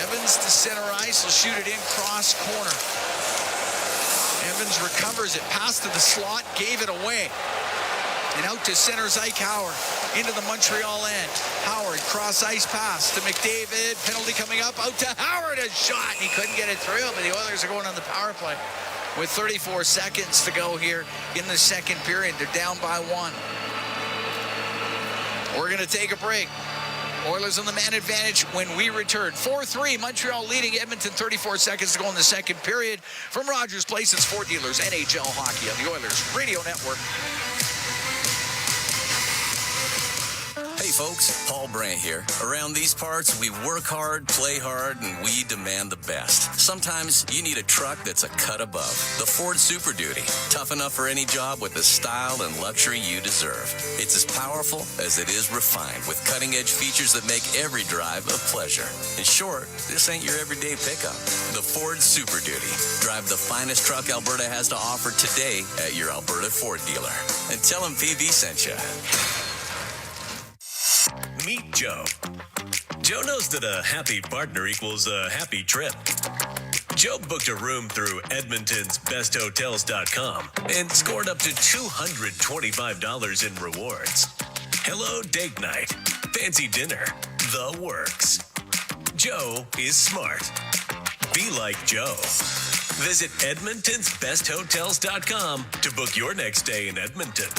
Evans to center ice. He'll shoot it in cross corner. Evans recovers it. Pass to the slot. Gave it away. And out to center Ike Howard. Into the Montreal end. Howard, cross ice pass to McDavid. Penalty coming up. Out to Howard. A shot. He couldn't get it through, but the Oilers are going on the power play. With 34 seconds to go here in the second period. They're down by 1. We're going to take a break. Oilers on the man advantage when we return. 4-3, Montreal leading Edmonton. 34 seconds to go in the second period. From Rogers Place, it's Fort Dealers NHL Hockey on the Oilers Radio Network. Hey folks, Paul Brandt here. Around these parts, we work hard, play hard, and we demand the best. Sometimes you need a truck that's a cut above. The Ford Super Duty. Tough enough for any job with the style and luxury you deserve. It's as powerful as it is refined, with cutting-edge features that make every drive a pleasure. In short, this ain't your everyday pickup. The Ford Super Duty. Drive the finest truck Alberta has to offer today at your Alberta Ford dealer. And tell them PV sent you. Meet Joe. Joe knows that a happy partner equals a happy trip. Joe booked a room through Edmonton's besthotels.com and scored up to $225 in rewards. Hello date night, fancy dinner, the works. Joe is smart. Be like Joe. Visit edmontonsbesthotels.com to book your next stay in Edmonton.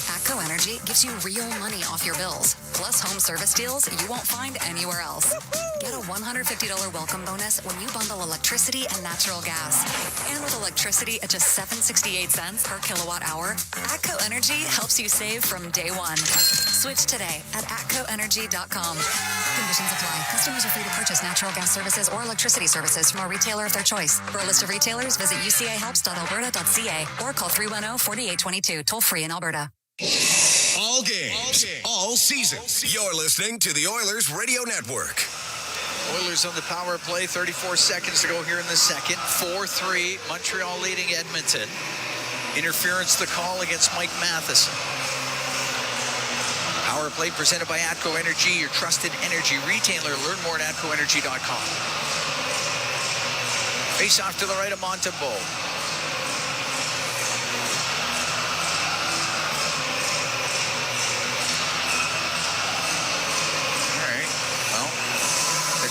ATCO Energy gives you real money off your bills, plus home service deals you won't find anywhere else. Get a $150 welcome bonus when you bundle electricity and natural gas. And with electricity at just 7.68 cents per kilowatt hour, ATCO Energy helps you save from day one. Switch today at atcoenergy.com. Conditions apply. Customers are free to purchase natural gas services or electricity services from a retailer of their choice. For a list of retailers, visit ucahelps.alberta.ca or call 310-4822, toll free in Alberta. All games, all seasons. You're listening to the Oilers Radio Network. Oilers on the power play, 34 seconds to go here in the second. 4-3, Montreal leading Edmonton. Interference the call against Mike Matheson. Power play presented by ATCO Energy, your trusted energy retailer. Learn more at atcoenergy.com. Face off to the right of Montembeault.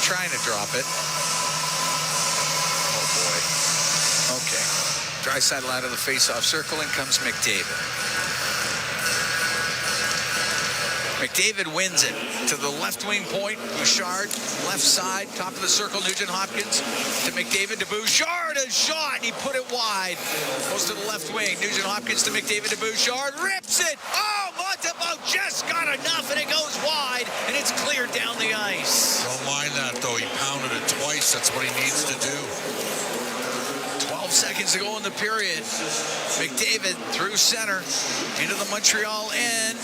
Trying to drop it. Oh boy. Okay. Draisaitl out of the face-off circle, and comes McDavid. McDavid wins it to the left wing point. Bouchard, left side, top of the circle. Nugent Hopkins to McDavid to Bouchard. A shot. He put it wide. Goes to the left wing. Nugent Hopkins to McDavid to Bouchard. Rips it. Oh, Montembeault just got enough, and it goes wide, and it's cleared down the ice. Don't mind that, though. He pounded it twice. That's what he needs to do. 12 seconds to go in the period. McDavid through center into the Montreal end.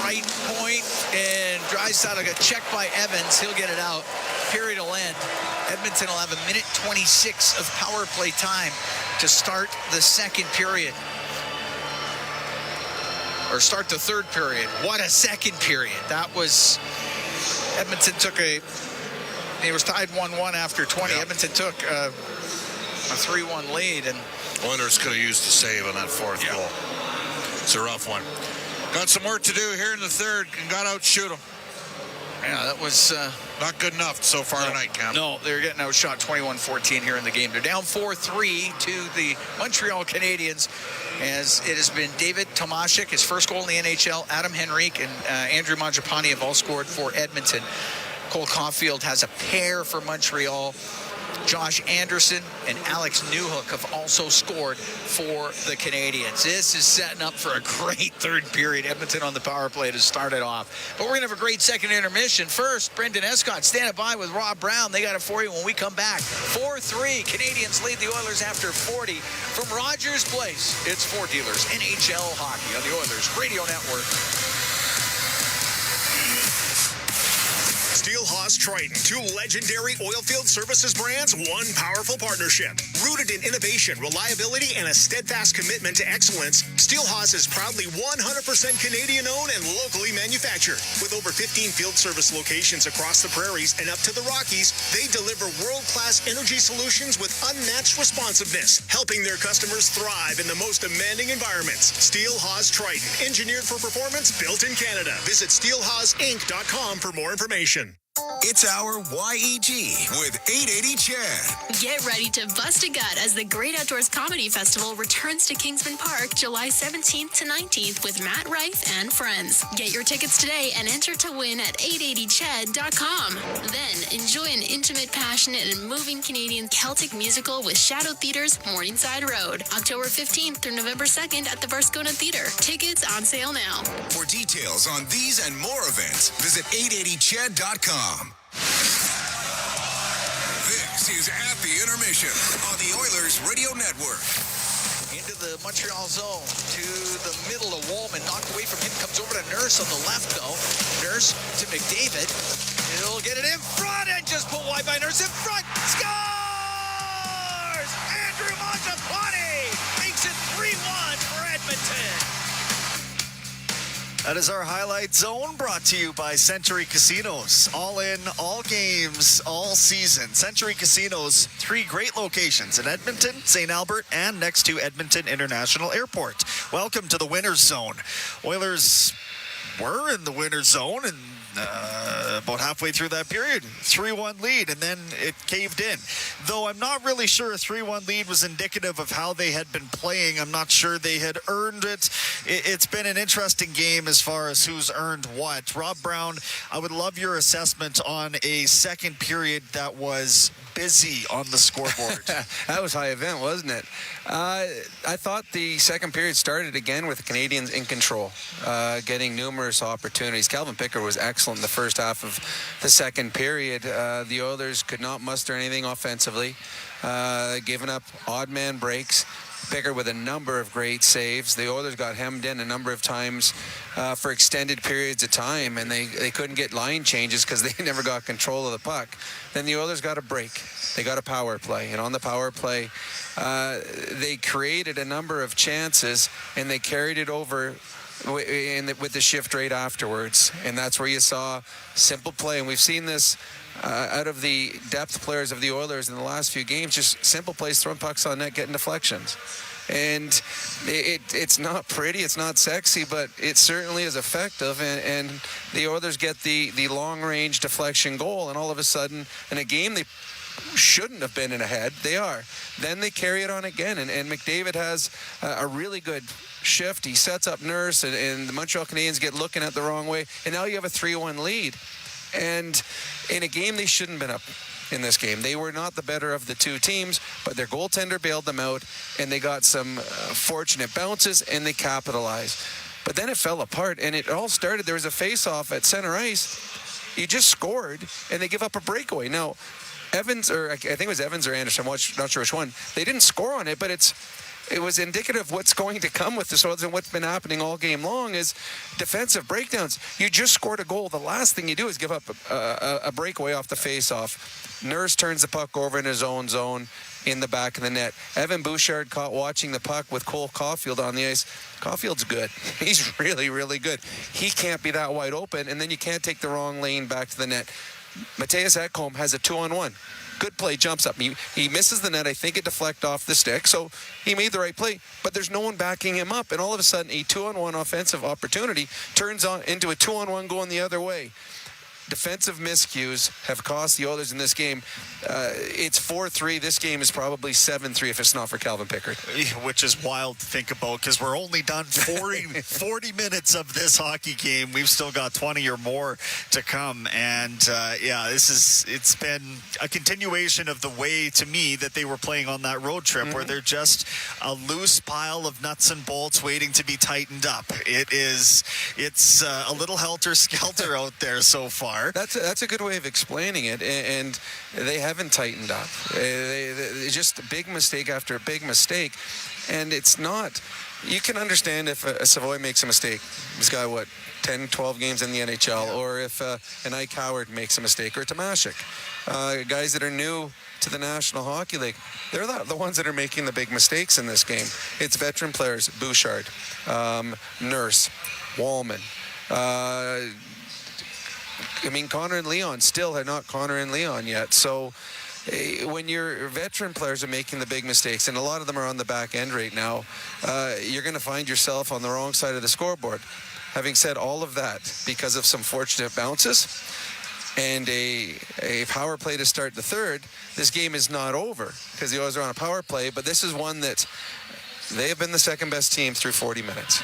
Right point, and Draisaitl got checked by Evans. He'll get it out. Period will end. Edmonton will have a minute 26 of power play time to start the second period. Or start the third period. What a second period. That was... Edmonton took a... He was tied 1-1 after 20. Yep. Edmonton took a 3-1 lead. And Oilers could have used a save on that fourth goal. It's a rough one. Got some work to do here in the third and got outshoot them. Yeah, that was... not good enough so far tonight, Cam. No, they're getting outshot 21-14 here in the game. They're down 4-3 to the Montreal Canadiens, as it has been David Tomashik, his first goal in the NHL. Adam Henrique and Andrew Mangiapane have all scored for Edmonton. Cole Caulfield has a pair for Montreal. Josh Anderson and Alex Newhook have also scored for the Canadiens. This is setting up for a great third period. Edmonton on the power play to start it off. But we're going to have a great second intermission. First, Brendan Escott standing by with Rob Brown. They got it for you when we come back. 4-3. Canadiens lead the Oilers after 40. From Rogers Place, it's Four Dealers NHL Hockey on the Oilers Radio Network. Steelhaus Triton, two legendary oilfield services brands, one powerful partnership. Rooted in innovation, reliability, and a steadfast commitment to excellence, Steelhaus is proudly 100% Canadian-owned and locally manufactured. With over 15 field service locations across the prairies and up to the Rockies, they deliver world-class energy solutions with unmatched responsiveness, helping their customers thrive in the most demanding environments. Steelhaus Triton, engineered for performance, built in Canada. Visit steelhausinc.com for more information. It's our YEG with 880 Chad. Get ready to bust a gut as the Great Outdoors Comedy Festival returns to Kingsman Park July 17th to 19th with Matt Rife and friends. Get your tickets today and enter to win at 880ched.com. Then enjoy an intimate, passionate, and moving Canadian Celtic musical with Shadow Theatre's Morningside Road, October 15th through November 2nd at the Varscona Theatre. Tickets on sale now. For details on these and more events, visit 880ched.com. This is At the Intermission on the Oilers Radio Network. Into the Montreal zone, to the middle of Wallman, knocked away from him, comes over to Nurse on the left, though. Nurse to McDavid. He'll get it in front and just pull wide by Nurse in front. Scores! Andrew Montepani makes it 3-1 for Edmonton. That is our highlight zone, brought to you by Century Casinos. All in, all games, all season. Century Casinos, 3 great locations in Edmonton, St. Albert, and next to Edmonton International Airport. Welcome to the winner's zone. Oilers were in the winner's zone and about halfway through that period, 3-1 lead, and then it caved in. Though I'm not really sure a 3-1 lead was indicative of how they had been playing. I'm not sure they had earned it. It's been an interesting game as far as who's earned what. Rob Brown, I would love your assessment on a second period that was busy on the scoreboard. That was high event, wasn't it? I thought the second period started again with the Canadiens in control, getting numerous opportunities. Calvin Pickard was excellent in the first half of the second period. The Oilers could not muster anything offensively, giving up odd man breaks. Pickard with a number of great saves. The Oilers got hemmed in a number of times for extended periods of time, and they couldn't get line changes because they never got control of the puck. Then the Oilers got a break. They got a power play, and on the power play, they created a number of chances, and they carried it over with the shift rate afterwards. And that's where you saw simple play, and we've seen this out of the depth players of the Oilers in the last few games, just simple plays, throwing pucks on net, getting deflections. And it's not pretty, it's not sexy, but it certainly is effective. And the Oilers get the long-range deflection goal, and all of a sudden, in a game they shouldn't have been in ahead, they are. Then they carry it on again, and McDavid has a really good shift. He sets up Nurse, and the Montreal Canadiens get looking at the wrong way, and now you have a 3-1 lead. And in a game they shouldn't have been up in this game. They were not the better of the two teams, but their goaltender bailed them out, and they got some fortunate bounces, and they capitalized. But then it fell apart, and it all started. There was a face-off at center ice. You just scored, and they give up a breakaway. Now, Evans, or I think it was Evans or Anderson, I'm not sure which one, they didn't score on it, but it was indicative of what's going to come with the Oilers, and what's been happening all game long is defensive breakdowns. You just scored a goal. The last thing you do is give up a breakaway off the face-off. Nurse turns the puck over in his own zone in the back of the net. Evan Bouchard caught watching the puck with Cole Caulfield on the ice. Caulfield's good. He's really, really good. He can't be that wide open, and then you can't take the wrong lane back to the net. Matthias Ekholm has a 2-on-1. Good play, jumps up. He misses the net. I think it deflected off the stick, so he made the right play. But there's no one backing him up, and all of a sudden, a 2-on-1 offensive opportunity turns on into a 2-on-1 going the other way. defensive miscues have cost the Oilers in this game. It's 4-3. This game is probably 7-3 if it's not for Calvin Pickard. Which is wild to think about because we're only done 40 minutes of this hockey game. We've still got 20 or more to come. And, it's been a continuation of the way, to me, that they were playing on that road trip where they're just a loose pile of nuts and bolts waiting to be tightened up. It's a little helter-skelter out there so far. That's a good way of explaining it, and they haven't tightened up. They just a big mistake after a big mistake, and it's not. You can understand if a Savoy makes a mistake. He's got, 10, 12 games in the NHL, or if an Ike Howard makes a mistake, or Tomashik. Guys that are new to the National Hockey League, they're the ones that are making the big mistakes in this game. It's veteran players, Bouchard, Nurse, Wallman. Connor and Leon still had not Connor and Leon yet. So when your veteran players are making the big mistakes, and a lot of them are on the back end right now, you're going to find yourself on the wrong side of the scoreboard. Having said all of that, because of some fortunate bounces and a power play to start the third, this game is not over because the Oilers are on a power play, but this is one that they have been the second best team through 40 minutes.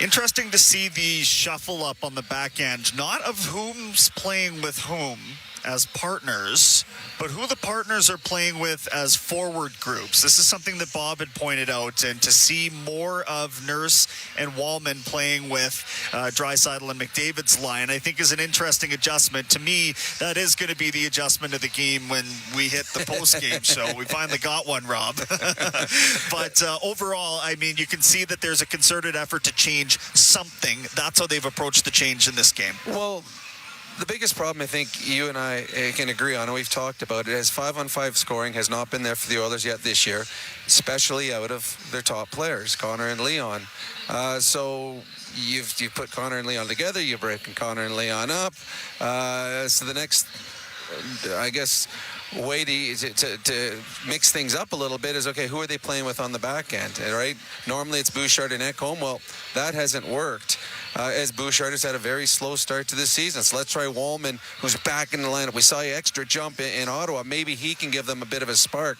Interesting to see the shuffle up on the back end, not of whom's playing with whom as partners, but who the partners are playing with as forward groups. This is something that Bob had pointed out, and to see more of Nurse and Wallman playing with Draisaitl and McDavid's line, I think is an interesting adjustment. To me, that is going to be the adjustment of the game when we hit the post-game show. We finally got one, Rob. But overall, you can see that there's a concerted effort to change something. That's how they've approached the change in this game. Well, the biggest problem I think you and I can agree on, and we've talked about it, is 5-on-5 scoring has not been there for the Oilers yet this year, especially out of their top players, Connor and Leon. So you've put Connor and Leon together, you're breaking Connor and Leon up. So the next, I guess, way to mix things up a little bit is, okay, who are they playing with on the back end, right? Normally it's Bouchard and Ekholm. Well, that hasn't worked. As Bouchard has had a very slow start to this season. So let's try Wallman, who's back in the lineup. We saw an extra jump in Ottawa. Maybe he can give them a bit of a spark.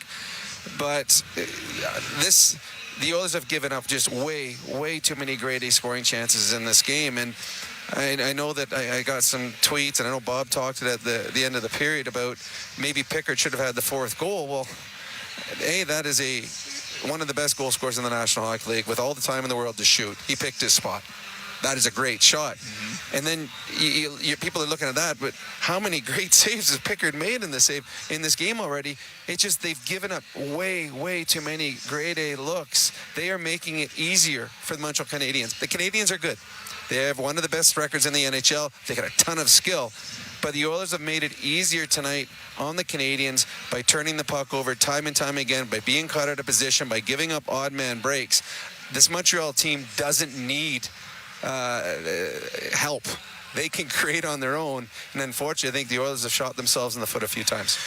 But the Oilers have given up just way too many grade A scoring chances in this game. And I know that I got some tweets, and I know Bob talked at the end of the period about maybe Pickard should have had the fourth goal. Well, that is one of the best goal scorers in the National Hockey League with all the time in the world to shoot. He picked his spot. That is a great shot. Mm-hmm. And then people are looking at that, but how many great saves has Pickard made in this game already? It's just they've given up way too many grade A looks. They are making it easier for the Montreal Canadiens. The Canadiens are good. They have one of the best records in the NHL. They got a ton of skill. But the Oilers have made it easier tonight on the Canadiens by turning the puck over time and time again, by being caught out of position, by giving up odd man breaks. This Montreal team doesn't need help. They can create on their own, and unfortunately I think the Oilers have shot themselves in the foot a few times.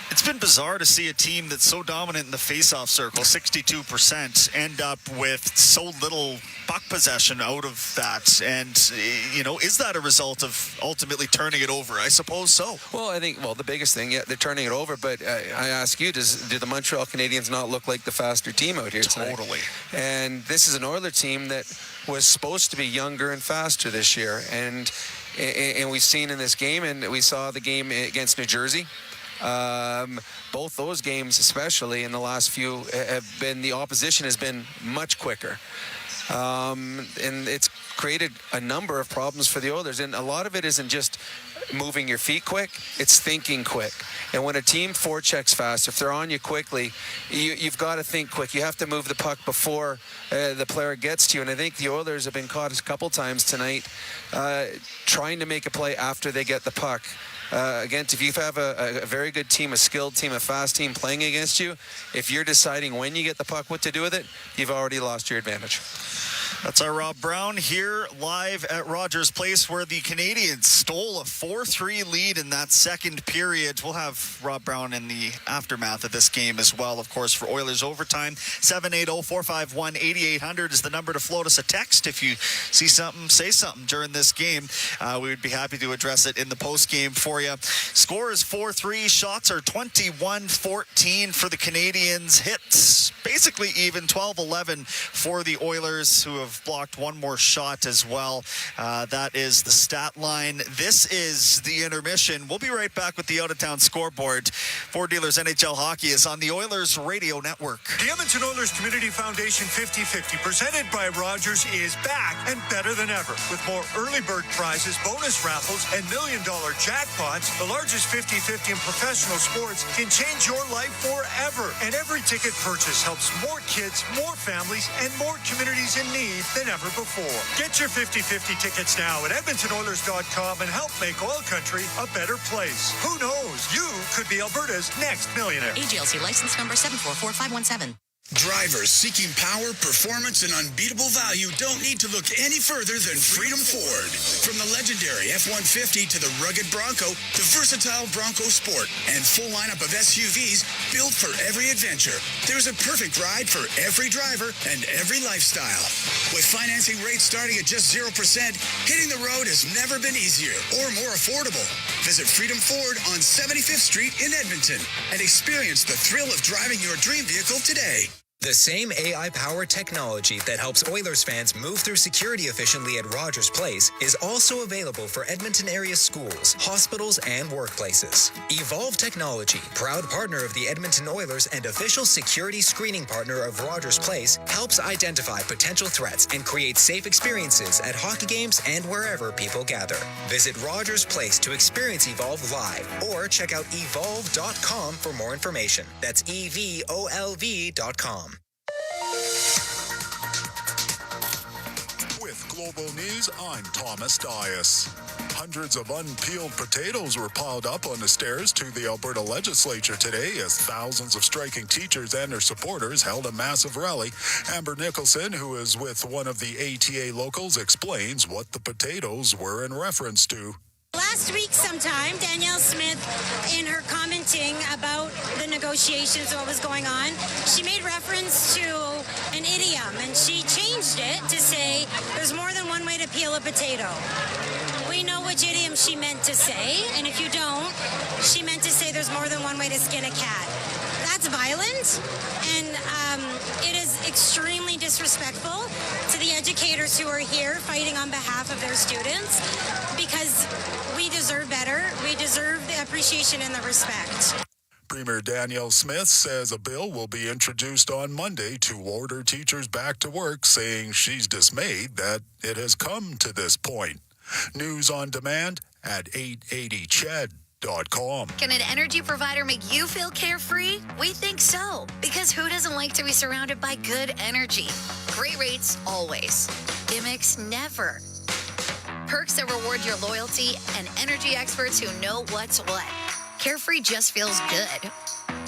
It's been bizarre to see a team that's so dominant in the face-off circle, 62%, end up with so little puck possession out of that. And, is that a result of ultimately turning it over? I suppose so. Well, I think, the biggest thing, they're turning it over. But I ask you, do the Montreal Canadiens not look like the faster team out here tonight? Totally. And this is an Oilers team that was supposed to be younger and faster this year. And we've seen in this game, and we saw the game against New Jersey. Both those games, especially in the last few, the opposition has been much quicker. And it's created a number of problems for the Oilers. And a lot of it isn't just moving your feet quick, it's thinking quick. And when a team forechecks fast, if they're on you quickly, you've got to think quick. You have to move the puck before the player gets to you. And I think the Oilers have been caught a couple times tonight trying to make a play after they get the puck. Again, if you have a very good team, a skilled team, a fast team playing against you, if you're deciding when you get the puck what to do with it, you've already lost your advantage. That's our Rob Brown here live at Rogers Place, where the Canadiens stole a 4-3 lead in that second period. We'll have Rob Brown in the aftermath of this game as well, of course, for Oilers Overtime. 780-451-8800 is the number to float us a text. If you see something, say something during this game. We would be happy to address it in the postgame for you. Score is 4-3. Shots are 21-14 for the Canadiens. Hits basically even, 12-11 for the Oilers, who have blocked one more shot as well. That is the stat line. This is the intermission. We'll be right back with the out-of-town scoreboard. Ford Dealers NHL Hockey is on the Oilers Radio Network. The Edmonton Oilers Community Foundation 50-50, presented by Rogers, is back and better than ever. With more early bird prizes, bonus raffles, and million-dollar jackpots, the largest 50-50 in professional sports can change your life forever. And every ticket purchase helps more kids, more families, and more communities in need than ever before. Get your 50-50 tickets now at EdmontonOilers.com and help make OilCountry a better place. Who knows? You could be Alberta's next millionaire. AGLC license number 744-517. Drivers seeking power, performance, and unbeatable value don't need to look any further than Freedom Ford. From the legendary F-150 to the rugged Bronco, the versatile Bronco Sport, and full lineup of SUVs built for every adventure, there's a perfect ride for every driver and every lifestyle. With financing rates starting at just 0%, hitting the road has never been easier or more affordable. Visit Freedom Ford on 75th Street in Edmonton and experience the thrill of driving your dream vehicle today. The same AI-powered technology that helps Oilers fans move through security efficiently at Rogers Place is also available for Edmonton area schools, hospitals, and workplaces. Evolve Technology, proud partner of the Edmonton Oilers and official security screening partner of Rogers Place, helps identify potential threats and create safe experiences at hockey games and wherever people gather. Visit Rogers Place to experience Evolve live or check out evolve.com for more information. That's EVOLV.com. With Global News, I'm Thomas Dias. Hundreds of unpeeled potatoes were piled up on the stairs to the Alberta Legislature today as thousands of striking teachers and their supporters held a massive rally. Amber Nicholson, who is with one of the ATA locals, explains what the potatoes were in reference to. Last week sometime, Danielle Smith, in her commenting about the negotiations, what was going on, she made reference to an idiom, and she changed it to say there's more than one way to peel a potato. We know which idiom she meant to say, and if you don't, she meant to say there's more than one way to skin a cat. That's violent, and it is extremely disrespectful to the educators who are here fighting on behalf of their students, because we deserve better. We deserve the appreciation and the respect. Premier Danielle Smith says a bill will be introduced on Monday to order teachers back to work, saying she's dismayed that it has come to this point. News on demand at 880ched.com. Can an energy provider make you feel carefree? We think so, because who doesn't like to be surrounded by good energy? Great rates always. Gimmicks never. Perks that reward your loyalty and energy experts who know what's what. Carefree just feels good.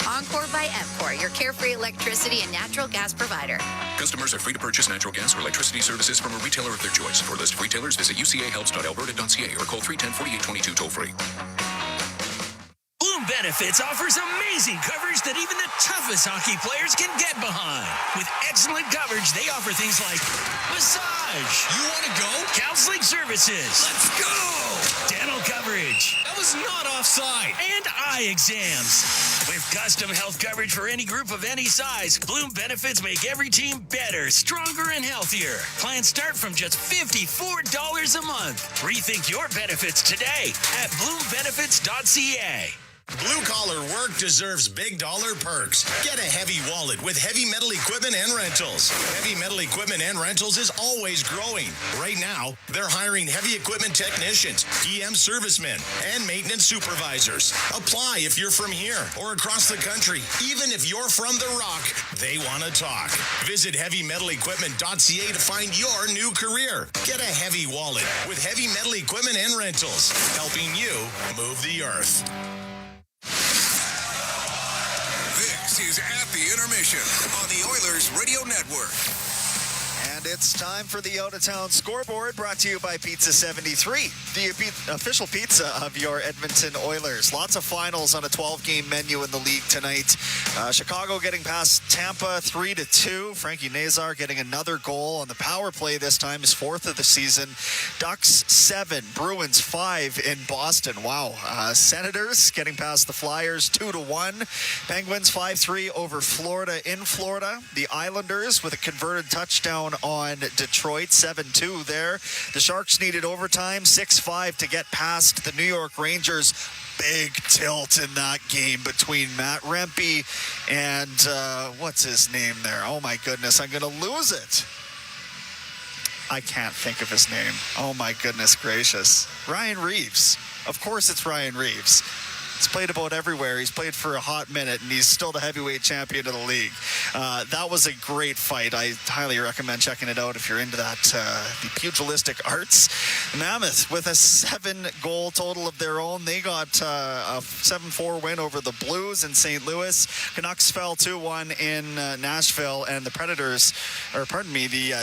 Encore by EMCOR, your carefree electricity and natural gas provider. Customers are free to purchase natural gas or electricity services from a retailer of their choice. For a list of retailers, visit ucahelps.alberta.ca or call 310-4822 toll-free. Bloom Benefits offers amazing coverage that even the toughest hockey players can get behind. With excellent coverage, they offer things like massage. You want to go? Counseling services. Let's go. Dental coverage. That was not offside. And eye exams. With custom health coverage for any group of any size, Bloom Benefits make every team better, stronger, and healthier. Plans start from just $54 a month. Rethink your benefits today at bloombenefits.ca. Blue-collar work deserves big-dollar perks. Get a heavy wallet with heavy metal equipment and rentals. Heavy metal equipment and rentals is always growing. Right now, they're hiring heavy equipment technicians, EM servicemen, and maintenance supervisors. Apply if you're from here or across the country. Even if you're from the Rock, they want to talk. Visit heavymetalequipment.ca to find your new career. Get a heavy wallet with heavy metal equipment and rentals, helping you move the earth. This is At the Intermission on the Oilers Radio Network. And it's time for the out-of-town scoreboard, brought to you by Pizza 73, the official pizza of your Edmonton Oilers. Lots of finals on a 12-game menu in the league tonight. Chicago getting past Tampa 3-2. Frankie Nazar getting another goal on the power play this time, his 4th of the season. Ducks 7, Bruins 5 in Boston. Wow. Senators getting past the Flyers 2-1. Penguins 5-3 over Florida in Florida. The Islanders with a converted touchdown on Detroit, 7-2 there. The Sharks needed overtime, 6-5 to get past the New York Rangers. Big tilt in that game between Matt Rempe and what's his name there? Oh my goodness, I'm going to lose it. I can't think of his name. Oh my goodness gracious. Ryan Reeves. Of course it's Ryan Reeves. He's played about everywhere. He's played for a hot minute, and he's still the heavyweight champion of the league. That was a great fight. I highly recommend checking it out if you're into that, the pugilistic arts. Mammoth with a 7-goal total of their own. They got a 7-4 win over the Blues in St. Louis. Canucks fell 2-1 in Nashville, and the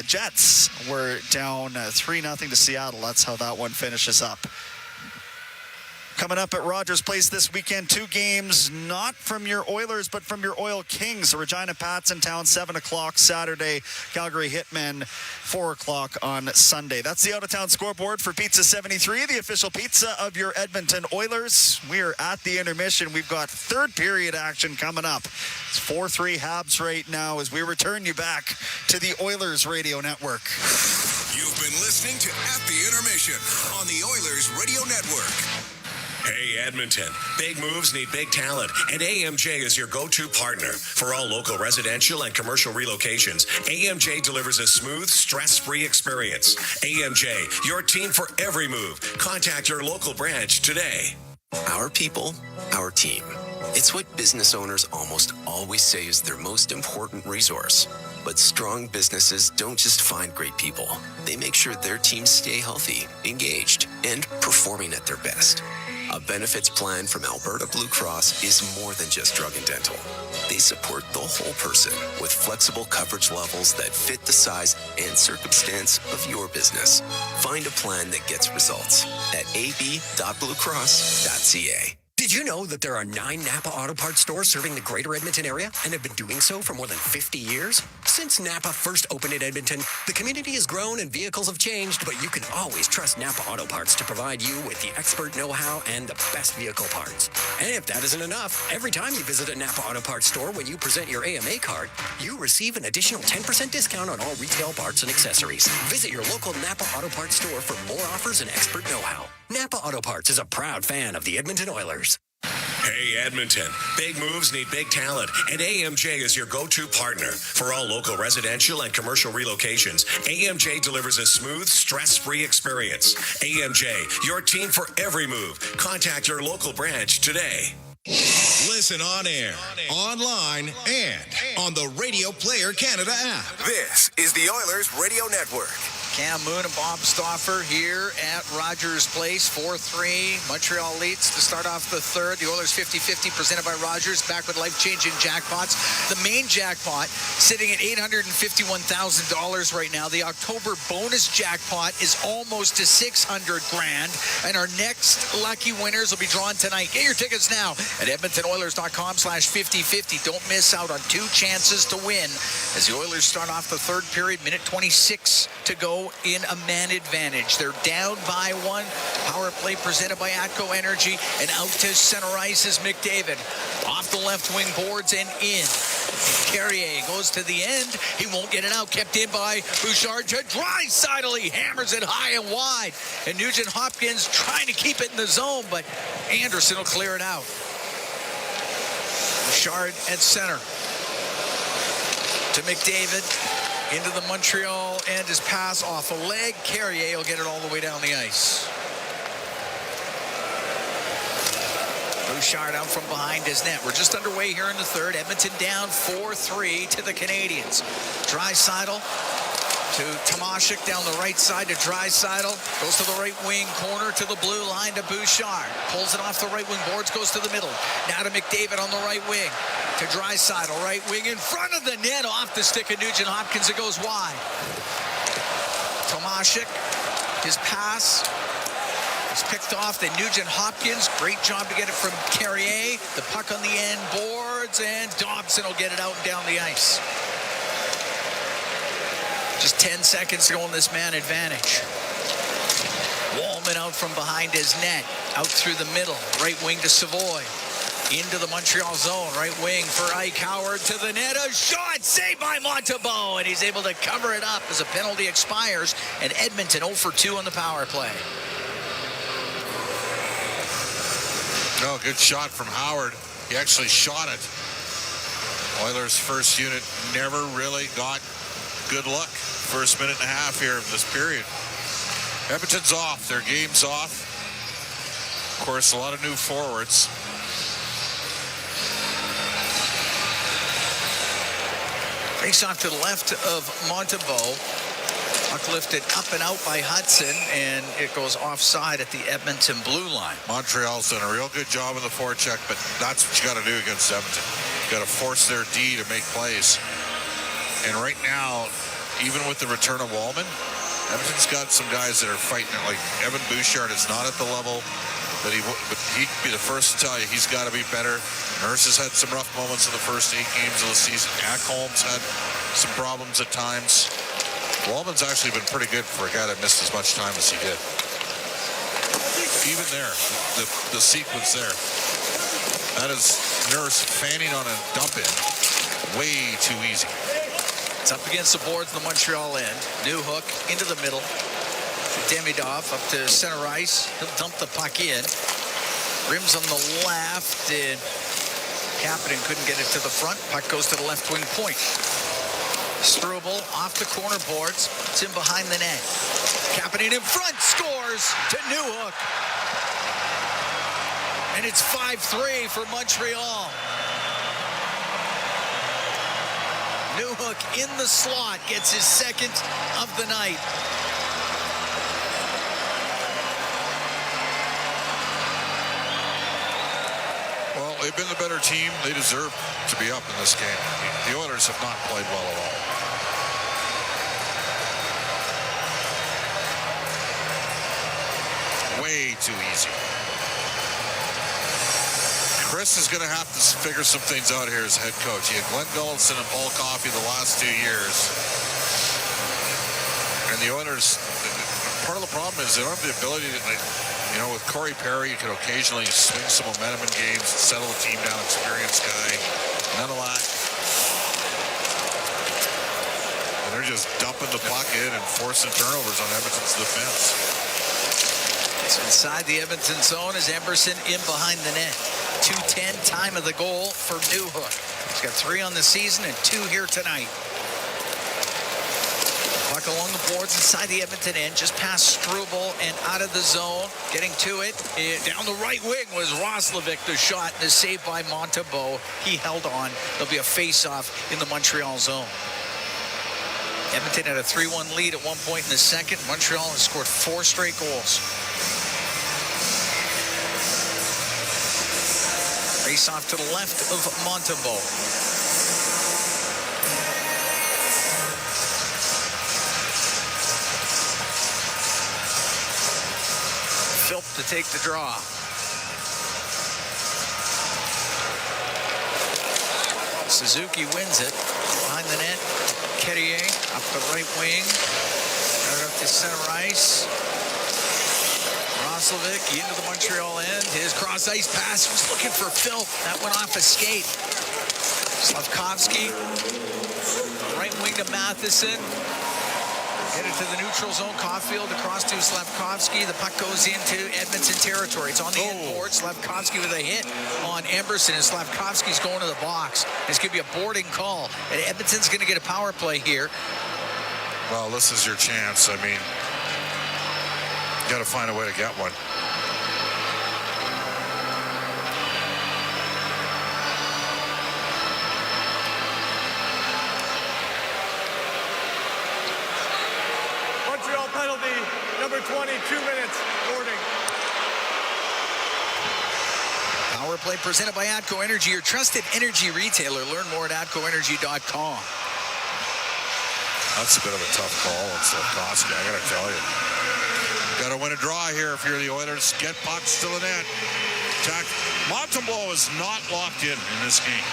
Jets were down 3-0 to Seattle. That's how that one finishes up. Coming up at Rogers Place this weekend, 2 games, not from your Oilers, but from your Oil Kings. The Regina Pats in town, 7 o'clock Saturday. Calgary Hitmen, 4 o'clock on Sunday. That's the out-of-town scoreboard for Pizza 73, the official pizza of your Edmonton Oilers. We are at the intermission. We've got third period action coming up. It's 4-3 Habs right now as we return you back to the Oilers Radio Network. You've been listening to At the Intermission on the Oilers Radio Network. Hey, Edmonton. Big moves need big talent, and AMJ is your go-to partner. For all local residential and commercial relocations, AMJ delivers a smooth, stress-free experience. AMJ, your team for every move. Contact your local branch today. Our people, our team. It's what business owners almost always say is their most important resource. But strong businesses don't just find great people. They make sure their teams stay healthy, engaged, and performing at their best. A benefits plan from Alberta Blue Cross is more than just drug and dental. They support the whole person with flexible coverage levels that fit the size and circumstance of your business. Find a plan that gets results at ab.bluecross.ca. Did you know that there are 9 Napa Auto Parts stores serving the greater Edmonton area and have been doing so for more than 50 years? Since Napa first opened in Edmonton, the community has grown and vehicles have changed, but you can always trust Napa Auto Parts to provide you with the expert know-how and the best vehicle parts. And if that isn't enough, every time you visit a Napa Auto Parts store when you present your AMA card, you receive an additional 10% discount on all retail parts and accessories. Visit your local Napa Auto Parts store for more offers and expert know-how. Napa Auto Parts is a proud fan of the Edmonton Oilers. Hey, Edmonton. Big moves need big talent, and AMJ is your go-to partner. For all local residential and commercial relocations, AMJ delivers a smooth, stress-free experience. AMJ, your team for every move. Contact your local branch today. Listen on air, online, and on the Radio Player Canada app. This is the Oilers Radio Network. Cam Moon and Bob Stauffer here at Rogers Place. 4-3. Montreal leads to start off the third. The Oilers 50-50 presented by Rogers. Back with life-changing jackpots. The main jackpot sitting at $851,000 right now. The October bonus jackpot is almost to $600,000. And our next lucky winners will be drawn tonight. Get your tickets now at EdmontonOilers.com/5050. Don't miss out on 2 chances to win as the Oilers start off the third period. Minute 26 to go in a man advantage. They're down by 1. Power play presented by Atco Energy, and out to center ice is McDavid. Off the left wing boards and in. Carrier goes to the end. He won't get it out. Kept in by Bouchard to Draisaitl. He hammers it high and wide. And Nugent Hopkins trying to keep it in the zone, but Anderson will clear it out. Bouchard at center to McDavid. Into the Montreal and his pass off a leg. Carrier will get it all the way down the ice. Bouchard out from behind his net. We're just underway here in the third. Edmonton down 4-3 to the Canadiens. Draisaitl to Tomashik down the right side to Draisaitl. Goes to the right wing corner to the blue line to Bouchard. Pulls it off the right wing boards, goes to the middle. Now to McDavid on the right wing. To Draisaitl, right wing in front of the net, off the stick of Nugent Hopkins. It goes wide. Tomashik, his pass is picked off. Then Nugent-Hopkins, great job to get it from Carrier. The puck on the end boards, and Dobson will get it out and down the ice. Just 10 seconds to go in this man advantage. Wallman out from behind his net, out through the middle, right wing to Savoy. Into the Montreal zone, right wing for Ike Howard to the net. A shot saved by Montembeault, and he's able to cover it up as a penalty expires, and Edmonton 0 for 2 on the power play. Oh, good shot from Howard. He actually shot it. Oilers' first unit never really got good luck. First minute and a half here of this period. Edmonton's off. Their game's off. Of course, a lot of new forwards. Face off to the left of Montembeault. Puck lifted up and out by Hudson, and it goes offside at the Edmonton blue line. Montreal's done a real good job in the forecheck, but that's what you got to do against Edmonton. You got to force their D to make plays. And right now, even with the return of Wallman, Edmonton's got some guys that are fighting it. Like Evan Bouchard is not at the level that he would, but he'd be the first to tell you he's got to be better. Nurse has had some rough moments in the first 8 games of the season. Ekholm's had some problems at times. Wallman's actually been pretty good for a guy that missed as much time as he did. Even there, the sequence there. That is Nurse fanning on a dump in. Way too easy. It's up against the boards in the Montreal end. Newhook into the middle. Demidov up to center ice. He'll dump the puck in. Rims on the left, and Kapanen couldn't get it to the front. Puck goes to the left wing point. Struble off the corner boards. It's in behind the net. Kapanen in front, scores to Newhook. And it's 5-3 for Montreal. Newhook in the slot gets his second of the night. Well, they've been the better team. They deserve to be up in this game. The Oilers have not played well at all. Way too easy. Chris is going to have to figure some things out here as head coach. He had Glenn Gulletson and Paul Coffey the last 2 years. And the Oilers, part of the problem is they don't have the ability to, you know, with Corey Perry, you can occasionally swing some momentum in games, settle the team down, experienced guy. None of that. And they're just dumping the puck in and forcing turnovers on Edmonton's defense. It's inside the Edmonton zone as Emberson in behind the net. 2:10 time of the goal for Newhook. He's got 3 on the season and 2 here tonight. Puck along the boards inside the Edmonton end, just past Struble and out of the zone. Getting to it, down the right wing was Roslovic. The shot and the save by Montembeault. He held on. There'll be a face-off in the Montreal zone. Edmonton had a 3-1 lead at one point in the second. Montreal has scored 4 straight goals. Face off to the left of Montembeault. Philp to take the draw. Suzuki wins it. Behind the net. Carrier up the right wing. Right up to center ice. Roslovic into the Montreal end. His cross ice pass was looking for Philp. That went off a skate. Slavkovsky. Right wing to Matheson. Headed to the neutral zone. Caulfield across to Slavkovsky. The puck goes into Edmonton territory. It's on the end board. Slavkovsky with a hit on Emberson, and Slavkovsky's going to the box. It's going to be a boarding call, and Edmonton's going to get a power play here. Well, this is your chance. I mean, you got to find a way to get one. Montreal penalty, number 20, 2 minutes, boarding. Power play presented by ATCO Energy, your trusted energy retailer. Learn more at atcoenergy.com. That's a bit of a tough call. It's Slavkovsky, I got to tell you. Got to win a draw here if you're the Oilers. Get pucks to the net. Montembeault is not locked in this game.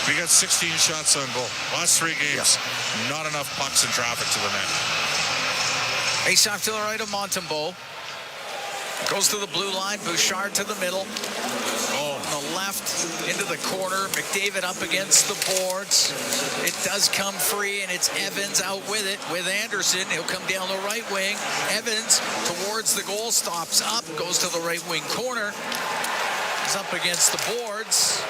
We got 16 shots on goal. Last 3 games, not enough pucks and traffic to the net. Face-off to the right of Montembeault. Goes to the blue line. Bouchard to the middle. On the left into the corner. McDavid up against the boards. It does come free, and it's Evans out with it with Anderson. He'll come down the right wing. Evans towards the goal, stops up, goes to the right wing corner. He's up against the boards.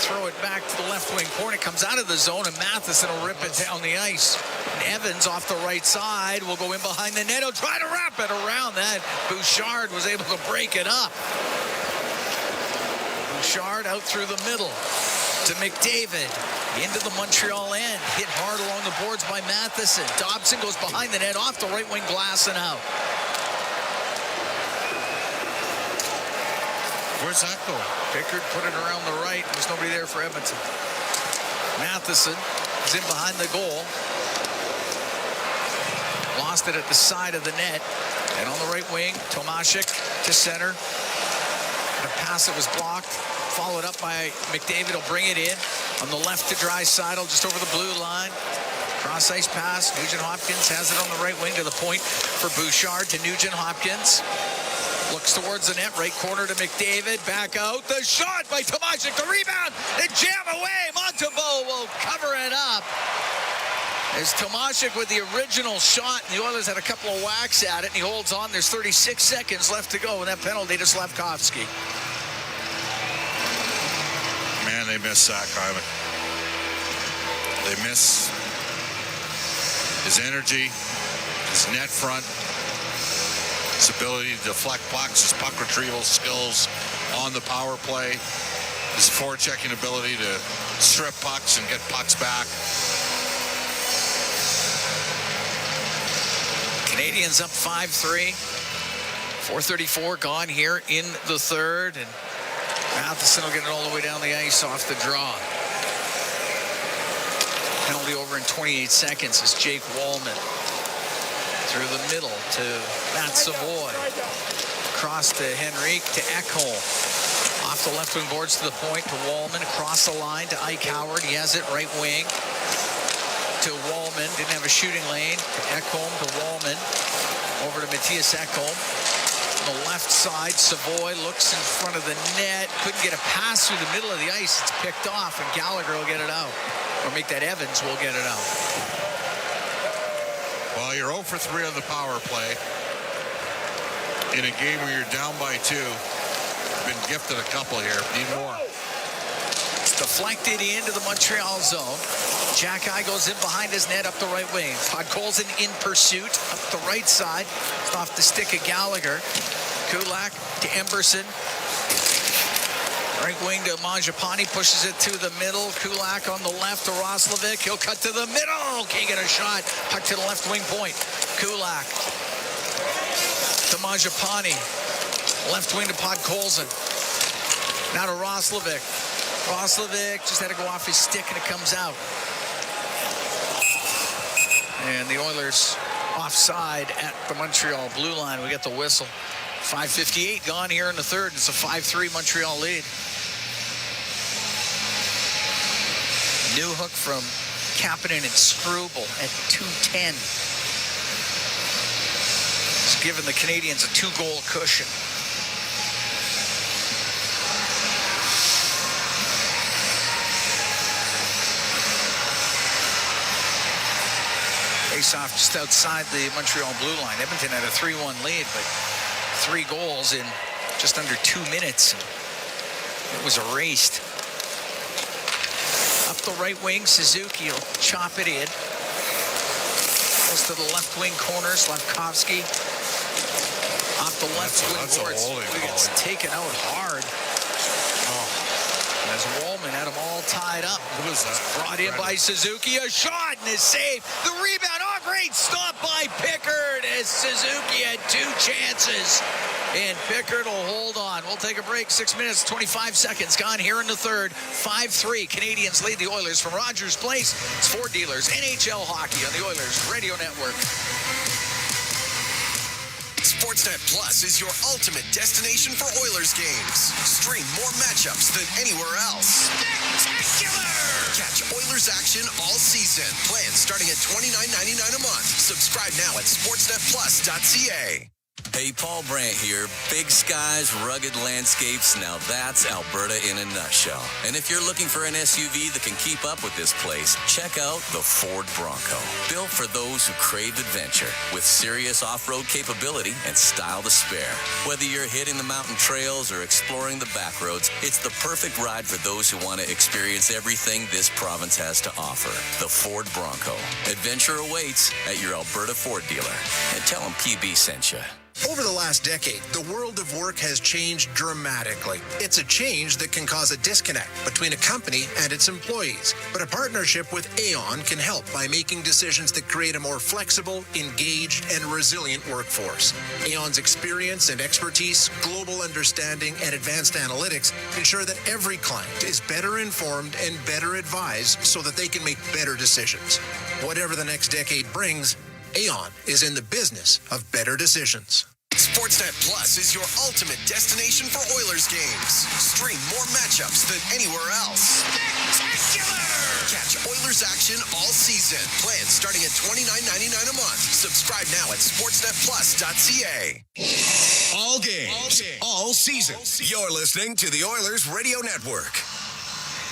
Throw it back to the left wing corner. It comes out of the zone, and Matheson will rip it down the ice. And Evans off the right side will go in behind the net. He'll try to wrap it around that. Bouchard was able to break it up. Bouchard out through the middle to McDavid. Into the Montreal end. Hit hard along the boards by Matheson. Dobson goes behind the net, off the right wing glass and out. Where's that going? Pickard put it around the right. There's nobody there for Edmonton. Matheson is in behind the goal. Lost it at the side of the net. And on the right wing, Tomashik to center. The pass that was blocked. Followed up by McDavid. Will bring it in. On the left to Draisaitl, just over the blue line. Cross ice pass. Nugent-Hopkins has it on the right wing to the point for Bouchard to Nugent-Hopkins. Looks towards the net, right corner to McDavid. Back out. The shot by Tomashik. The rebound. The jam away. Montembeault will cover it up. As Tomashik with the original shot, and the Oilers had a couple of whacks at it, and he holds on. There's 36 seconds left to go, and that penalty to Slavkovsky. Man, they miss Zach Hyman. They miss his energy, his net front, his ability to deflect pucks, his puck retrieval skills on the power play, his forechecking ability to strip pucks and get pucks back. Canadiens up 5-3. 4:34 gone here in the third, and Matheson will get it all the way down the ice off the draw. Penalty over in 28 seconds is Jake Wallman. Through the middle to Matt Savoy. Across to Henrique to Ekholm. Off the left wing boards to the point to Wallman. Across the line to Ike Howard. He has it right wing to Wallman. Didn't have a shooting lane. To Ekholm to Wallman. Over to Matthias Ekholm. On the left side, Savoy looks in front of the net. Couldn't get a pass through the middle of the ice. It's picked off, and Gallagher will get it out. Or make that Evans will get it out. Well, you're 0 for 3 on the power play. In a game where you're down by 2. Been gifted a couple here. Need more. It's deflected into the Montreal zone. Jack Eye goes in behind his net up the right wing. Podkolzin in pursuit up the right side. It's off the stick of Gallagher. Kulak to Emberson. Right wing to Mangiapane, pushes it to the middle. Kulak on the left to Roslovic. He'll cut to the middle. Can't get a shot. Puck to the left wing point. Kulak to Mangiapane. Left wing to Podkolzin. Now to Roslovic. Roslovic just had to go off his stick, and it comes out. And the Oilers offside at the Montreal blue line. We get the whistle. 5:58 gone here in the third. It's a 5-3 Montreal lead. Newhook from Kapanen and Struble at 2:10. It's given the Canadiens a 2-goal cushion. Face-off just outside the Montreal blue line. Edmonton had a 3-1 lead, but 3 goals in just under 2 minutes. It was erased. Up the right wing, Suzuki will chop it in. Goes to the left wing corner, Slavkovsky. Off the left wing boards. It's taken out hard. As Wallman had them all tied up. What was that? Brought in by Suzuki. A shot and a save. The rebound. Oh, great Great stop by Pickard as Suzuki had 2 chances. And Pickard will hold on. We'll take a break. 6 minutes, 25 seconds gone here in the third. 5-3. Canadiens lead the Oilers from Rogers Place. It's Ford Dealers, NHL Hockey on the Oilers Radio Network. Sportsnet Plus is your ultimate destination for Oilers games. Stream more matchups than anywhere else. Spectacular! Catch Oilers action all season. Plans starting at $29.99 a month. Subscribe now at sportsnetplus.ca. Hey, Paul Brandt here. Big skies, rugged landscapes. Now that's Alberta in a nutshell. And if you're looking for an SUV that can keep up with this place, check out the Ford Bronco. Built for those who crave adventure, with serious off-road capability and style to spare. Whether you're hitting the mountain trails or exploring the back roads, it's the perfect ride for those who want to experience everything this province has to offer. The Ford Bronco. Adventure awaits at your Alberta Ford dealer. And tell them PB sent you. Over the last decade, the world of work has changed dramatically. It's a change that can cause a disconnect between a company and its employees. But a partnership with Aon can help by making decisions that create a more flexible, engaged, and resilient workforce. Aon's experience and expertise, global understanding, and advanced analytics ensure that every client is better informed and better advised so that they can make better decisions. Whatever the next decade brings, Aon is in the business of better decisions. Sportsnet Plus is your ultimate destination for Oilers games. Stream more matchups than anywhere else. Spectacular! Catch Oilers action all season. Plans starting at $29.99 a month. Subscribe now at sportsnetplus.ca. All games, all season. You're listening to the Oilers Radio Network.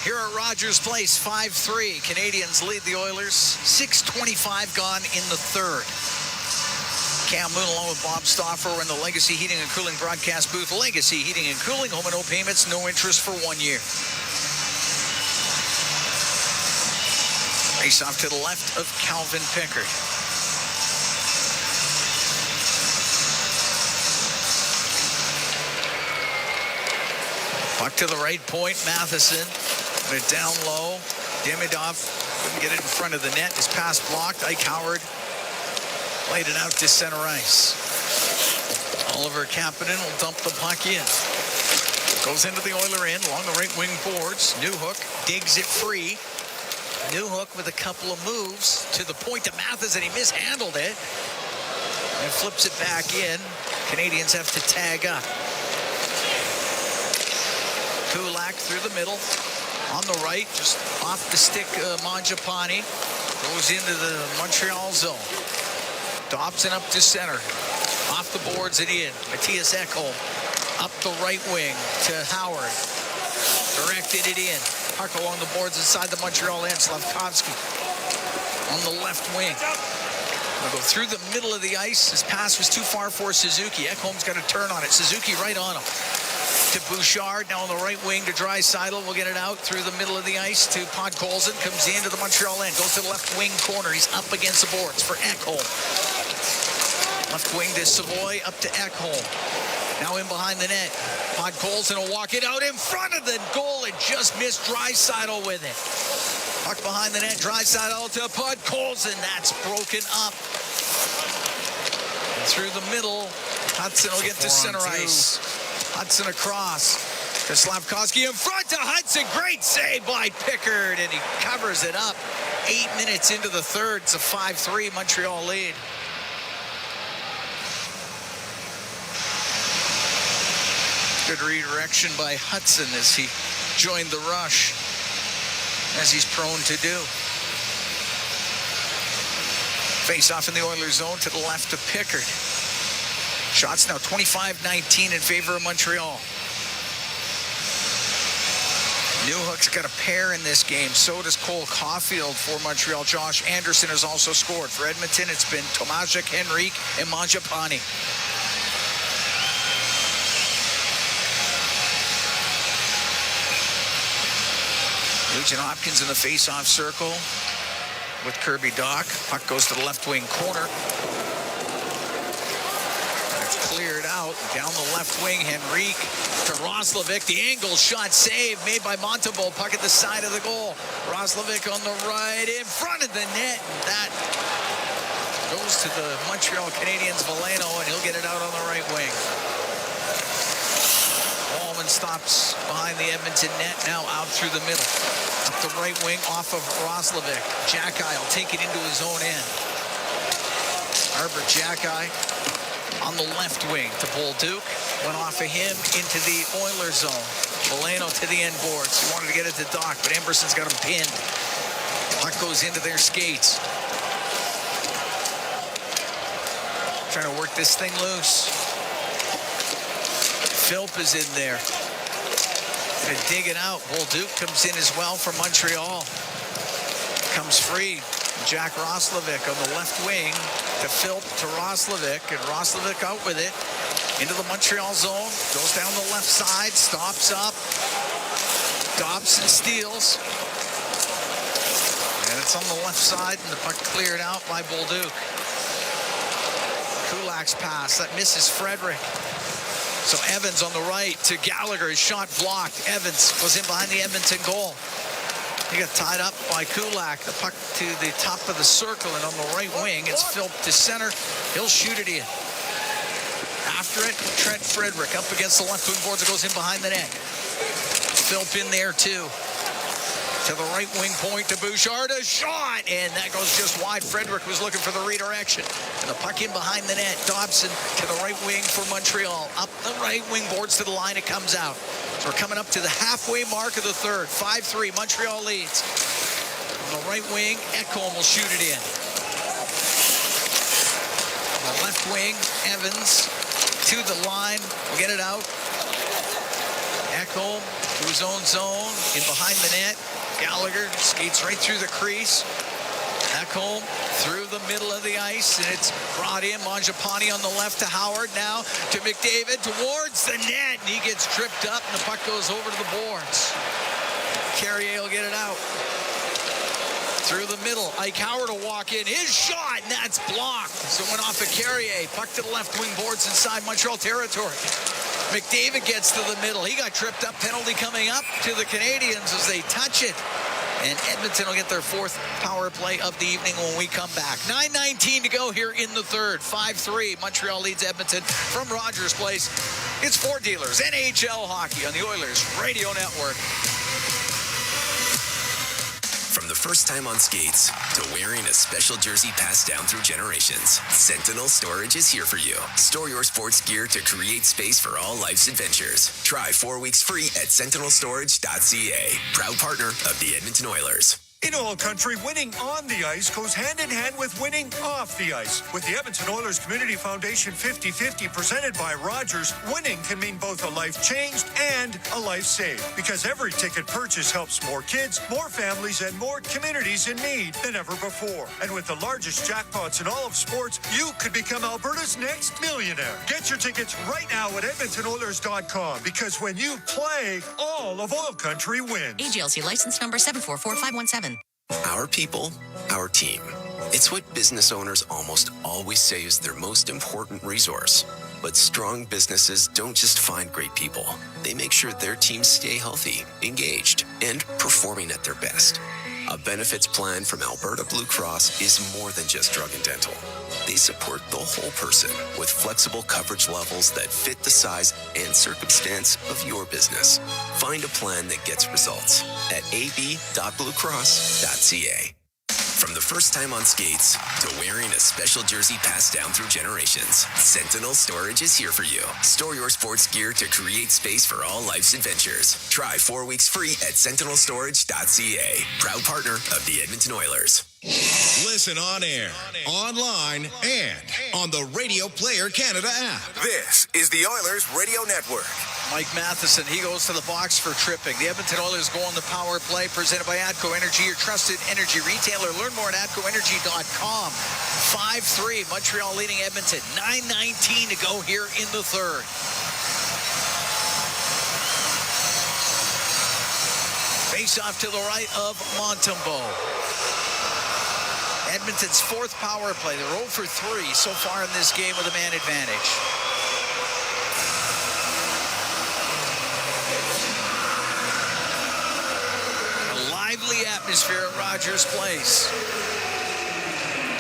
Here at Rogers Place, 5-3. Canadiens lead the Oilers. 6:25 gone in the third. Cam Moon along with Bob Stauffer. We're in the Legacy Heating and Cooling broadcast booth. Legacy Heating and Cooling, home and no payments, no interest for 1 year. Face off to the left of Calvin Pickard. Puck to the right point, Matheson. Put it down low. Demidov couldn't get it in front of the net. His pass blocked. Ike Howard played it out to center ice. Oliver Kapanen will dump the puck in. Goes into the Oiler end along the right wing boards. Newhook digs it free. Newhook with a couple of moves to the point to Matheson. He mishandled it and flips it back in. Canadiens have to tag up. Kulak through the middle. On the right, just off the stick, Mangiapane goes into the Montreal zone. Dobson up to center. Off the boards and in. Matthias Ekholm up the right wing to Howard. Directed it in. Puck along the boards inside the Montreal end. Slavkovsky on the left wing. We'll go through the middle of the ice. His pass was too far for Suzuki. Ekholm's got a turn on it. Suzuki right on him. To Bouchard, now on the right wing to Draisaitl. We'll get it out through the middle of the ice to Podkolzin. Comes into the Montreal end. Goes to the left wing corner. He's up against the boards for Ekholm. Left wing to Savoy, up to Ekholm. Now in behind the net. Podkolzin will walk it out in front of the goal and just missed Draisaitl with it. Puck behind the net. Draisaitl to Podkolzin. That's broken up. And through the middle, Hudson will get to center ice. Hudson across to Slavkovsky in front to Hudson. Great save by Pickard, and he covers it up. 8 minutes into the third. It's a 5-3 Montreal lead. Good redirection by Hudson as he joined the rush, as he's prone to do. Face off in the Oilers zone to the left of Pickard. Shots now 25-19 in favor of Montreal. Newhook's got a pair in this game. So does Cole Caulfield for Montreal. Josh Anderson has also scored. For Edmonton, it's been Tomášek, Henrique, and Mangiapane. Nugent Hopkins in the face-off circle with Kirby Dach. Puck goes to the left wing corner. Cleared out down the left wing. Henrique to Roslovic. The angle shot save made by Montembeault. Puck at the side of the goal. Roslovic on the right in front of the net. That Goes to the Montreal Canadiens, Veleno, and he'll get it out on the right wing. Ballman stops behind the Edmonton net, now out through the middle. Up the right wing off of Roslovic. Jacki will take it into his own end. Arbor Jacki on the left wing to Bolduc. Went off of him into the Oilers zone. Veleno to the end boards. He wanted to get it to Doc, but Emberson's got him pinned. Puck goes into their skates. Trying to work this thing loose. Philp is in there. Gonna dig it out. Bolduc comes in as well for Montreal. Comes free. Jack Roslovic on the left wing to Philp to Roslovic, and Roslovic out with it into the Montreal zone. Goes down the left side, stops up. Dobson steals. And it's on the left side, and the puck cleared out by Bolduc. Kulak's pass, that misses Frederick. So Evans on the right to Gallagher. His shot blocked. Evans goes in behind the Edmonton goal. He got tied up by Kulak. The puck to the top of the circle, and on the right wing, it's Philp to center. He'll shoot it in. After it, Trent Frederick up against the left wing boards. It goes in behind the net. Philp in there too. To the right wing point to Bouchard. A shot, and that goes just wide. Frederick was looking for the redirection. And the puck in behind the net. Dobson to the right wing for Montreal. Up the right wing boards to the line. It comes out. So we're coming up to the halfway mark of the third. 5-3. Montreal leads. On the right wing, Ekholm will shoot it in. On the left wing, Evans to the line. We'll get it out. Ekholm to his own zone. In behind the net. Gallagher skates right through the crease. Ekholm through the middle of the ice, and it's brought in. Mangiapane on the left to Howard, now to McDavid towards the net, and he gets tripped up, and the puck goes over to the boards. Carrier will get it out. Through the middle, Ike Howard will walk in. His shot, and that's blocked. So it went off of Carrier. Puck to the left wing boards inside Montreal territory. McDavid gets to the middle. He got tripped up. Penalty coming up to the Canadiens as they touch it. And Edmonton will get their fourth power play of the evening when we come back. 9:19 to go here in the third. 5-3. Montreal leads Edmonton from Rogers Place. It's Ford Dealers, NHL Hockey on the Oilers Radio Network. From the first time on skates to wearing a special jersey passed down through generations, Sentinel Storage is here for you. Store your sports gear to create space for all life's adventures. Try 4 weeks free at sentinelstorage.ca. Proud partner of the Edmonton Oilers. In OilCountry, winning on the ice goes hand in hand with winning off the ice. With the Edmonton Oilers Community Foundation 50-50 presented by Rogers, winning can mean both a life changed and a life saved. Because every ticket purchase helps more kids, more families, and more communities in need than ever before. And with the largest jackpots in all of sports, you could become Alberta's next millionaire. Get your tickets right now at EdmontonOilers.com, because when you play, all of OilCountry wins. AGLC license number 744517. Our people, our team. It's what business owners almost always say is their most important resource. But strong businesses don't just find great people. They make sure their teams stay healthy, engaged, and performing at their best. A benefits plan from Alberta Blue Cross is more than just drug and dental. They support the whole person with flexible coverage levels that fit the size and circumstance of your business. Find a plan that gets results at ab.bluecross.ca. From the first time on skates to wearing a special jersey passed down through generations, Sentinel Storage is here for you. Store your sports gear to create space for all life's adventures. Try 4 weeks free at sentinelstorage.ca. Proud partner of the Edmonton Oilers. Listen on air, online, and on the Radio Player Canada app. This is the Oilers Radio Network. Mike Matheson, he goes to the box for tripping. The Edmonton Oilers go on the power play, presented by ATCO Energy, your trusted energy retailer. Learn more at atcoenergy.com. 5-3, Montreal leading Edmonton. 9:19 to go here in the third. Face off to the right of Montembeault. Edmonton's fourth power play. They're 0 for 3 so far in this game with a man advantage. A lively atmosphere at Rogers Place.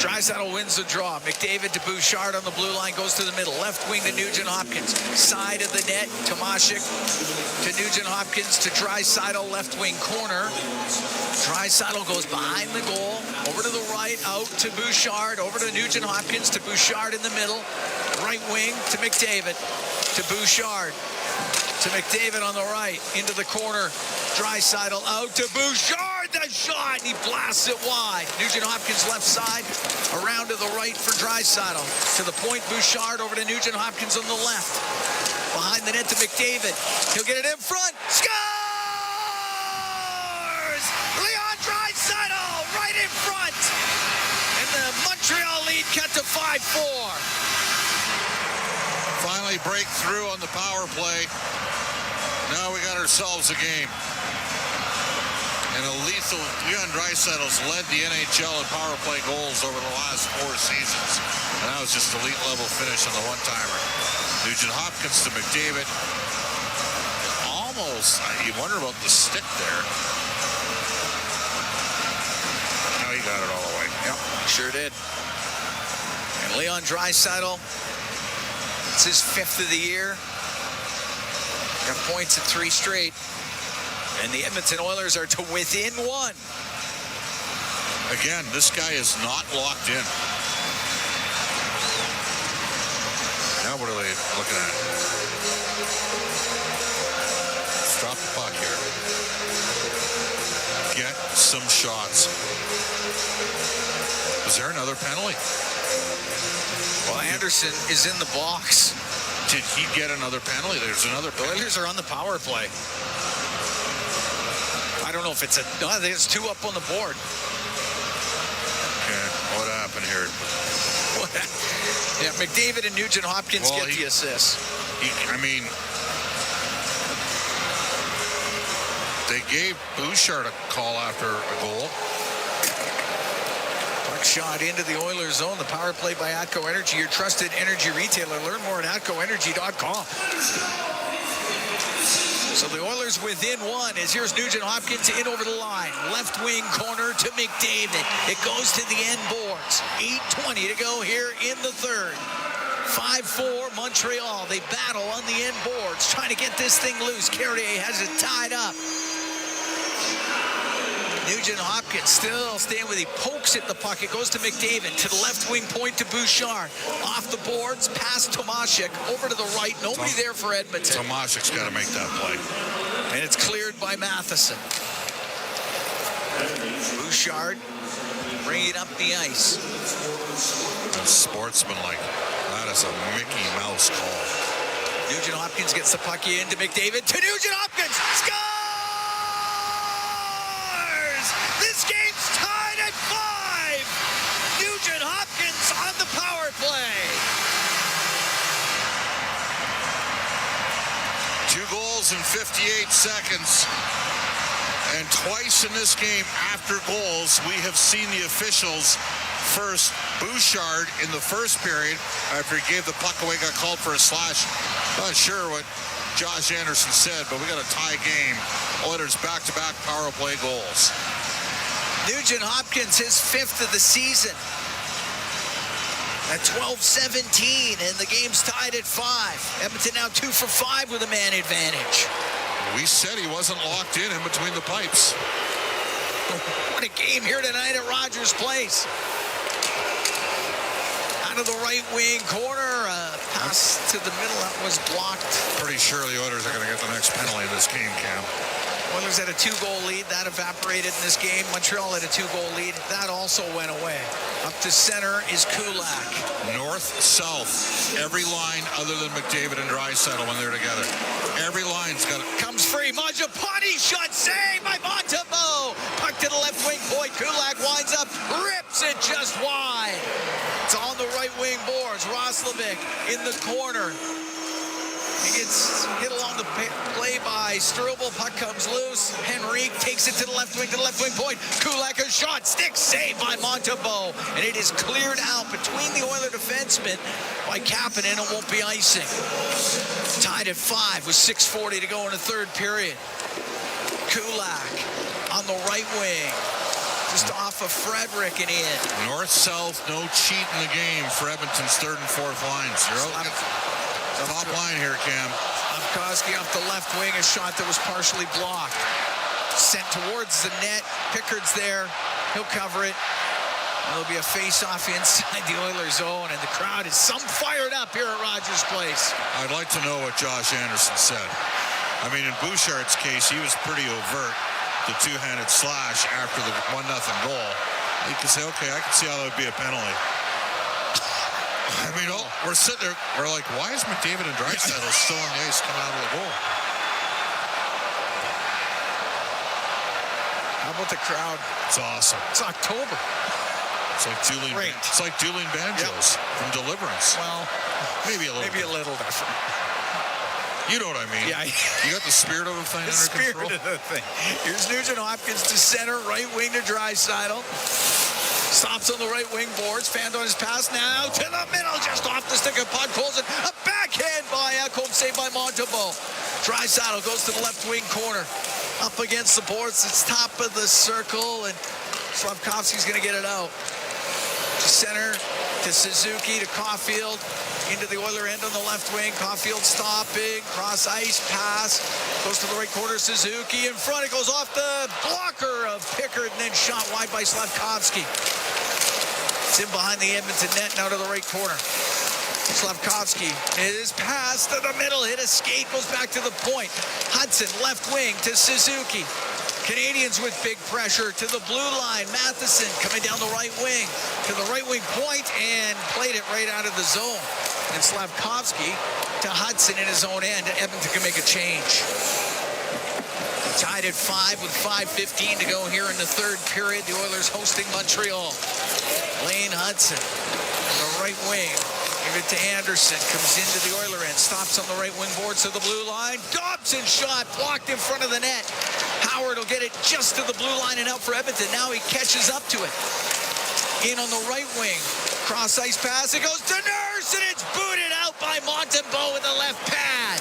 Draisaitl wins the draw. McDavid to Bouchard on the blue line, goes to the middle. Left wing to Nugent-Hopkins. Side of the net, Tomashik to Nugent-Hopkins to Draisaitl, left wing corner. Draisaitl goes behind the goal, over to the right, out to Bouchard, over to Nugent-Hopkins to Bouchard in the middle. Right wing to McDavid, to Bouchard, to McDavid on the right, into the corner. Draisaitl out to Bouchard, the shot, and he blasts it wide. Nugent-Hopkins left side, around to the right for Draisaitl. To the point, Bouchard over to Nugent-Hopkins on the left. Behind the net to McDavid. He'll get it in front. Scores! Leon Draisaitl right in front. And the Montreal lead cut to 5-4. Finally break through on the power play. Now we got ourselves a game. And a lethal, Leon Draisaitl's led the NHL in power play goals over the last 4 seasons. And that was just elite level finish on the one-timer. Nugent-Hopkins to McDavid. Almost, you wonder about the stick there. Now he got it all the way. Yep, sure did. And Leon Draisaitl, it's his 5th of the year. Got points at 3 straight. And the Edmonton Oilers are to within 1. Again, this guy is not locked in. Now what are they looking at? Drop the puck here. Get some shots. Was there another penalty? Well, Anderson is in the box. Did he get another penalty? There's another penalty. The Oilers are on the power play. I don't know if it's a... No, I think it's 2 up on the board. Okay, what happened here? Yeah, McDavid and Nugent-Hopkins get the assist. I mean, they gave Bouchard a call after a goal. Puck shot into the Oilers zone. The power play by Atco Energy, your trusted energy retailer. Learn more at atcoenergy.com. So the Oilers within 1 as here's Nugent-Hopkins in over the line. Left wing corner to McDavid. It goes to the end boards. 8:20 to go here in the third. 5-4 Montreal. They battle on the end boards, trying to get this thing loose. Carrier has it tied up. Nugent-Hopkins still staying with it. He pokes at the puck. It goes to McDavid. To the left wing point to Bouchard. Off the boards, past Tomashik. Over to the right. Nobody there for Edmonton. Tomashik's got to make that play. And it's cleared by Matheson. Bouchard bringing it up the ice. Sportsmanlike. That is a Mickey Mouse call. Nugent-Hopkins gets the puck into McDavid. To Nugent-Hopkins. Scores! This game's tied at 5. Nugent-Hopkins on the power play. 2 goals in 58 seconds. And twice in this game after goals, we have seen the officials first. Bouchard in the first period, after he gave the puck away, got called for a slash. Not sure what Josh Anderson said, but we got a tie game. Oilers back-to-back power play goals. Nugent-Hopkins, his 5th of the season. At 12-17, and the game's tied at 5. Edmonton now 2 for 5 with a man advantage. We said he wasn't locked in between the pipes. What a game here tonight at Rogers Place. Out of the right wing corner, pass to the middle, that was blocked. Pretty sure the Oilers are going to get the next penalty in this game, Cam. Oilers had a 2-goal lead. That evaporated in this game. Montreal had a 2-goal lead. That also went away. Up to center is Kulak. North, south. Every line other than McDavid and Draisaitl when they're together. Every line's got it. Comes free. Mangiapane shot saved by Montembeault. Puck to the left wing point. Kulak winds up. Rips it just wide. It's on the right wing boards. Roslovic in the corner. He gets hit along the play by Struble. Puck comes loose. Henrique takes it to the left wing point. Kulak a shot. Stick saved by Montembeault. And it is cleared out between the Oiler defensemen by Kapanen. It won't be icing. Tied at 5 with 6:40 to go in the third period. Kulak on the right wing. Just off of Frederick and in. North-south, no cheat in the game for Edmonton's third and fourth lines. You're out. Top line here, Cam. Slavkovsky off the left wing, a shot that was partially blocked. Sent towards the net. Pickard's there. He'll cover it. There'll be a face-off inside the Oilers' zone, and the crowd is fired up here at Rogers Place. I'd like to know what Josh Anderson said. I mean, in Bouchard's case, he was pretty overt, the two-handed slash after the 1-0 goal. You can say, okay, I can see how that would be a penalty. I mean, we're sitting there, we're like, why is McDavid and Draisaitl still on the ice coming out of the goal? How about the crowd? It's awesome. It's October. It's like dueling banjos from Deliverance. Well, maybe a little different. You know what I mean? Yeah. You got the spirit of the thing The under spirit control. of the thing. Here's Nugent Hopkins to center, right wing to Draisaitl. Stops on the right wing boards. Fanned on his pass now to the middle, just off the stick of puck. Pulls it. A backhand by Ekholm, saved by Montembeault. Draisaitl goes to the left wing corner. Up against the boards. It's top of the circle, and Slavkovsky's going to get it out. To center, to Suzuki, to Caulfield, into the Oiler end on the left wing. Caulfield stopping, cross ice pass, goes to the right corner, Suzuki in front. It goes off the blocker of Pickard and then shot wide by Slavkovsky. It's in behind the Edmonton net, now to the right corner. Slavkovsky is passed to the middle, hit a skate, goes back to the point. Hudson, left wing to Suzuki. Canadiens with big pressure to the blue line. Matheson coming down the right wing to the right wing point and played it right out of the zone. And Slavkovsky to Hudson in his own end. Edmonton can make a change. Tied at 5 with 5:15 to go here in the third period. The Oilers hosting Montreal. Lane Hudson on the right wing. Give it to Anderson. Comes into the Oiler end. Stops on the right wing boards to the blue line. Dobson shot blocked in front of the net. Howard will get it just to the blue line and out for Edmonton. Now he catches up to it. In on the right wing. Cross ice pass. It goes to Nurse and it's booted out by Montembeault with the left pad.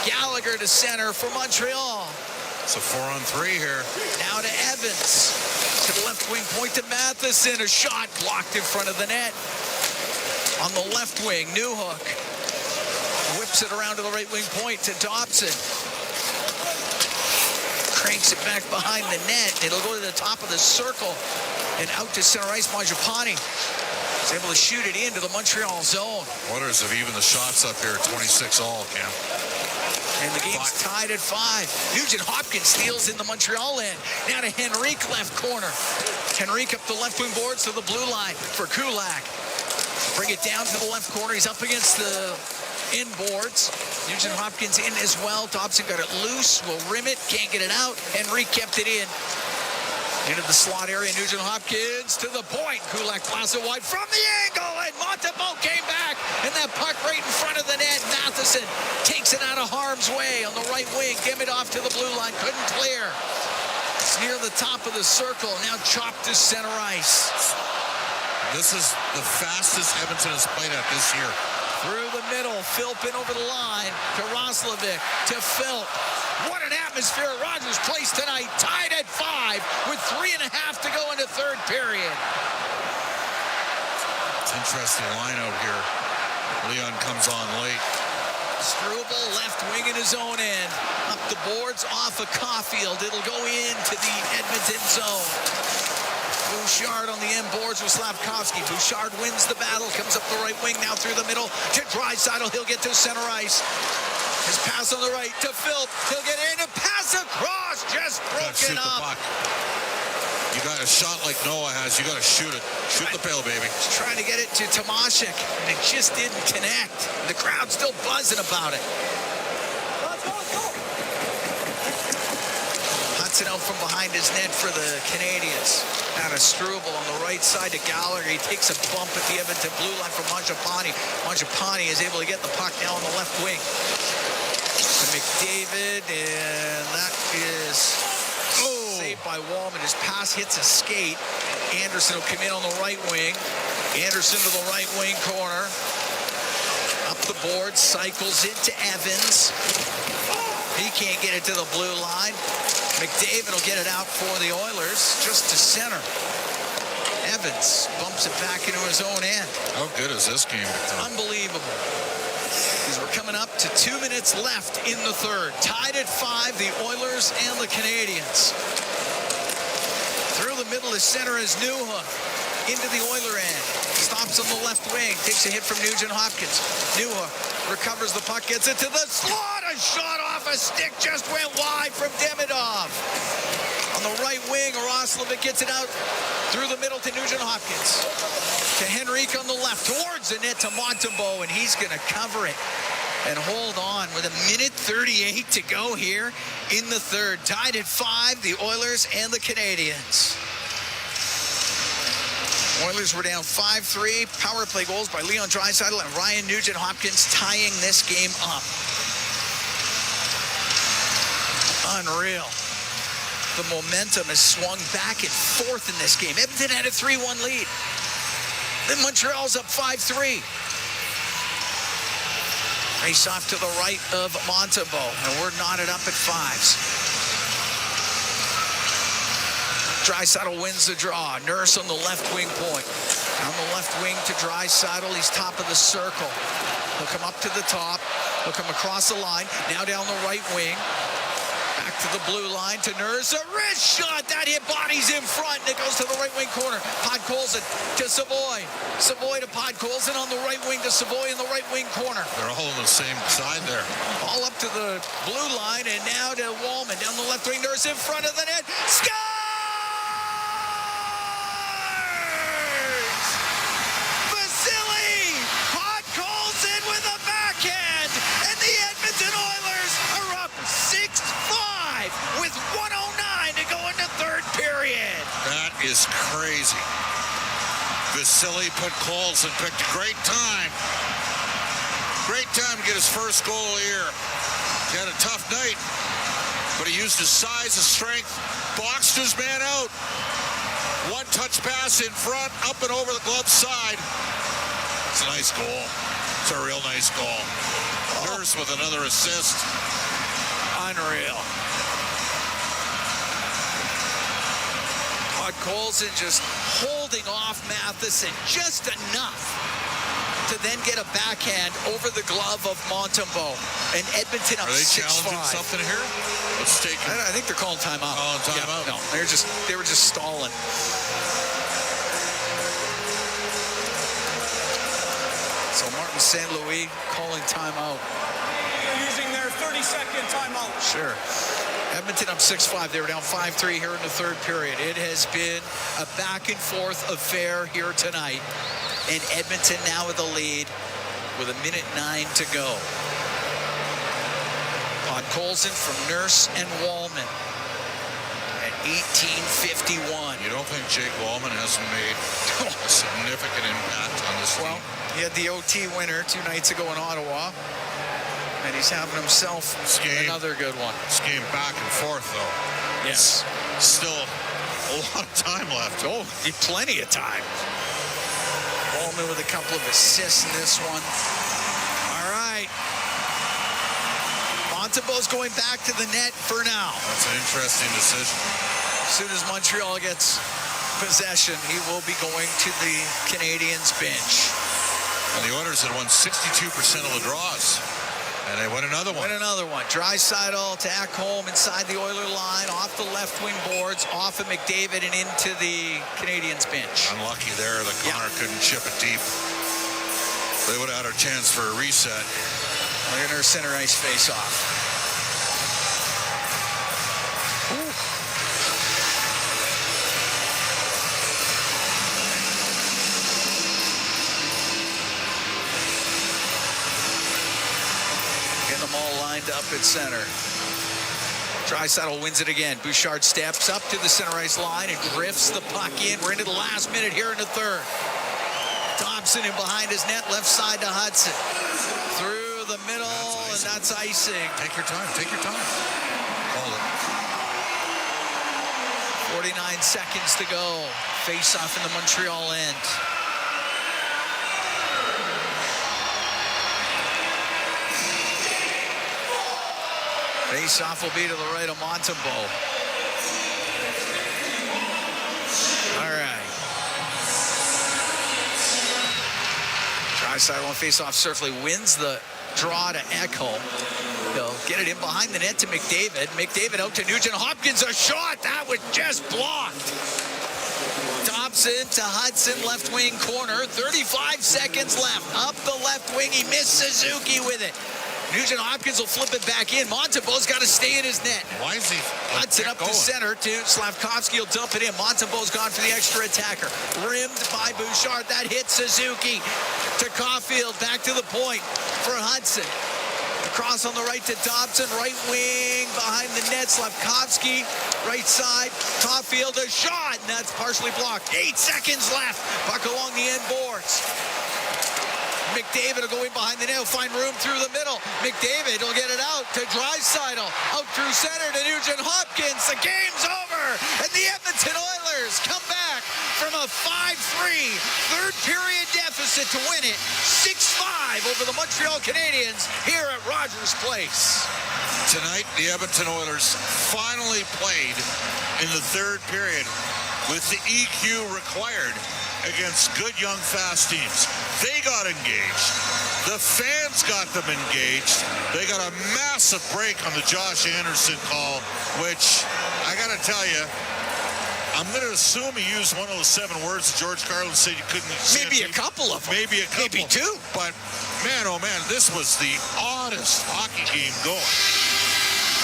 Gallagher to center for Montreal. It's a 4-on-3 here. Now to Evans. To the left wing point to Matheson. A shot blocked in front of the net. On the left wing, Newhook whips it around to the right wing point to Dobson. Cranks it back behind the net. It'll go to the top of the circle and out to center ice. Mangiapane is able to shoot it into the Montreal zone. Oilers have even the shots up here at 26 all, Cam. And the game's tied at 5. Nugent Hopkins steals in the Montreal end. Now to Henrique, left corner. Henrique up the left wing boards to the blue line for Kulak. Bring it down to the left corner. He's up against the inboards. Nugent Hopkins in as well. Dobson got it loose. Will rim it. Can't get it out. Henrique kept it in. Into the slot area. Nugent Hopkins to the point. Kulak blasts it wide from the angle. And Montembeault came back. And that puck right in front of the net. Matheson takes it out of harm's way on the right wing. Give it off to the blue line. Couldn't clear. It's near the top of the circle. Now chopped to center ice. This is the fastest Edmonton has played at this year. Through the middle, Philpin over the line to Roslovic, to Philp. What an atmosphere at Rogers Place tonight. Tied at 5 with 3.5 to go in the third period. It's an interesting line out here. Leon comes on late. Struble left wing in his own end. Up the boards, off of Caulfield. It'll go into the Edmonton zone. Bouchard on the end boards with Slavkovsky. Bouchard wins the battle, comes up the right wing now through the middle to Draisaitl. He'll get to center ice. His pass on the right to Philp. He'll get in and pass across. Just broken up. You got a shot like Noah has. You got to shoot it. Shoot the pail, baby. He's trying to get it to Tomashik, and it just didn't connect. The crowd's still buzzing about it. Hudson out from behind his net for the Canadiens. Out of Struble on the right side to Gallagher. He takes a bump at the Edmonton blue line from Mangiapane. Mangiapane is able to get the puck now on the left wing. To McDavid, and that is saved by Wallman. His pass hits a skate. Anderson will come in on the right wing. Anderson to the right wing corner. Up the board, cycles into Evans. He can't get it to the blue line. McDavid will get it out for the Oilers, just to center. Evans bumps it back into his own end. How good is this game become? Unbelievable. As we're coming up to 2 minutes left in the third. Tied at 5, the Oilers and the Canadiens. Through the middle of center is Newhook. Into the Oiler end. Stops on the left wing. Takes a hit from Nugent Hopkins. Newhook recovers the puck. Gets it to the slot. A shot off a stick just went wide from Demidov. On the right wing, Roslovic gets it out through the middle to Nugent Hopkins. To Henrique on the left. Towards the net to Montembeault. And he's going to cover it. And hold on with 1:38 to go here in the third. Tied at 5, the Oilers and the Canadiens. Oilers were down 5-3. Power play goals by Leon Draisaitl and Ryan Nugent-Hopkins tying this game up. Unreal. The momentum has swung back and forth in this game. Edmonton had a 3-1 lead. Then Montreal's up 5-3. Face off to the right of Montembeault, and we're knotted up at 5s. Draisaitl wins the draw. Nurse on the left wing point. On the left wing to Draisaitl. He's top of the circle. He'll come up to the top. He'll come across the line. Now down the right wing. Back to the blue line to Nurse. A wrist shot. That hit bodies in front. And it goes to the right wing corner. Podkolzin to Savoy. Savoy to Podkolzin on the right wing to Savoy in the right wing corner. They're all on the same side there. All up to the blue line and now to Wallman. Down the left wing. Nurse in front of the net. Scores! Vasily Podkolzin with a backhand. And the Edmonton Oilers are up 6-5 with 1:09 to go into third period. That is crazy. Vasily Podkolzin picked a great time. Great time to get his first goal of the year. He had a tough night, but he used his size and strength, boxed his man out. One touch pass in front, up and over the glove side. It's a nice goal. It's a real nice goal. Nurse with another assist. Unreal. Podkolzin just holding off Matheson just enough to then get a backhand over the glove of Montembeault. And Edmonton up 6-5. Are they challenging something here? Let's take it. I think they're calling timeout. Calling timeout? No, they were just stalling. So Martin St. Louis calling timeout. They're using their 30-second timeout. Sure. Edmonton up 6-5. They were down 5-3 here in the third period. It has been a back-and-forth affair here tonight. And Edmonton now with the lead with 1:09 to go. Podkolzin from Nurse and Wallman at 18:51. You don't think Jake Wallman hasn't made a significant impact on this team? He had the OT winner 2 nights ago in Ottawa. And he's having himself another good one. This game back and forth, though. Yes. Still a lot of time left. Oh, plenty of time. Wallman with a couple of assists in this one. All right. Montembeault's going back to the net for now. That's an interesting decision. As soon as Montreal gets possession, he will be going to the Canadiens bench. And the Oilers had won 62% of the draws. And they win another one. Draisaitl to Ekholm inside the Oiler line, off the left wing boards, off of McDavid and into the Canadiens bench. Unlucky there that Connor couldn't chip it deep. They would have had a chance for a reset. Look at our center ice face off. Up at center. Draisaitl wins it again. Bouchard steps up to the center ice line and drifts the puck in. We're into the last minute here in the third. Thompson in behind his net, left side to Hudson. Through the middle, and that's icing. Take your time. Take your time. Hold it. 49 seconds to go. Face off in the Montreal end. Face-off will be to the right of Montembeault. Draisaitl on face-off Surfley wins the draw to Ekholm. He'll get it in behind the net to McDavid. McDavid out to Nugent Hopkins. A shot that was just blocked. Dobson to Hudson, left wing corner. 35 seconds left. Up the left wing. He missed Suzuki with it. Nugent Hopkins will flip it back in. Montembeau's got to stay in his net. Why is he? Hudson up to center to Slavkovsky. Will dump it in. Montembeau's gone for the extra attacker. Rimmed by Bouchard. That hits Suzuki. To Caulfield. Back to the point for Hudson. Cross on the right to Dobson. Right wing behind the net. Slavkovsky. Right side. Caulfield. A shot. And that's partially blocked. 8 seconds left. Puck along the end boards. McDavid will go in behind the net, find room through the middle. McDavid will get it out to Draisaitl, out through center to Nugent Hopkins. The game's over, and the Edmonton Oilers come back from a 5-3 third period deficit to win it 6-5 over the Montreal Canadiens here at Rogers Place. Tonight, the Edmonton Oilers finally played in the third period with the EQ required against good, young, fast teams. They got engaged. The fans got them engaged. They got a massive break on the Josh Anderson call, which I got to tell you, I'm going to assume he used one of those 7 words that George Carlin said you couldn't say. Maybe a couple of them. Maybe a couple. Maybe 2. But, man, oh, man, this was the oddest hockey game going.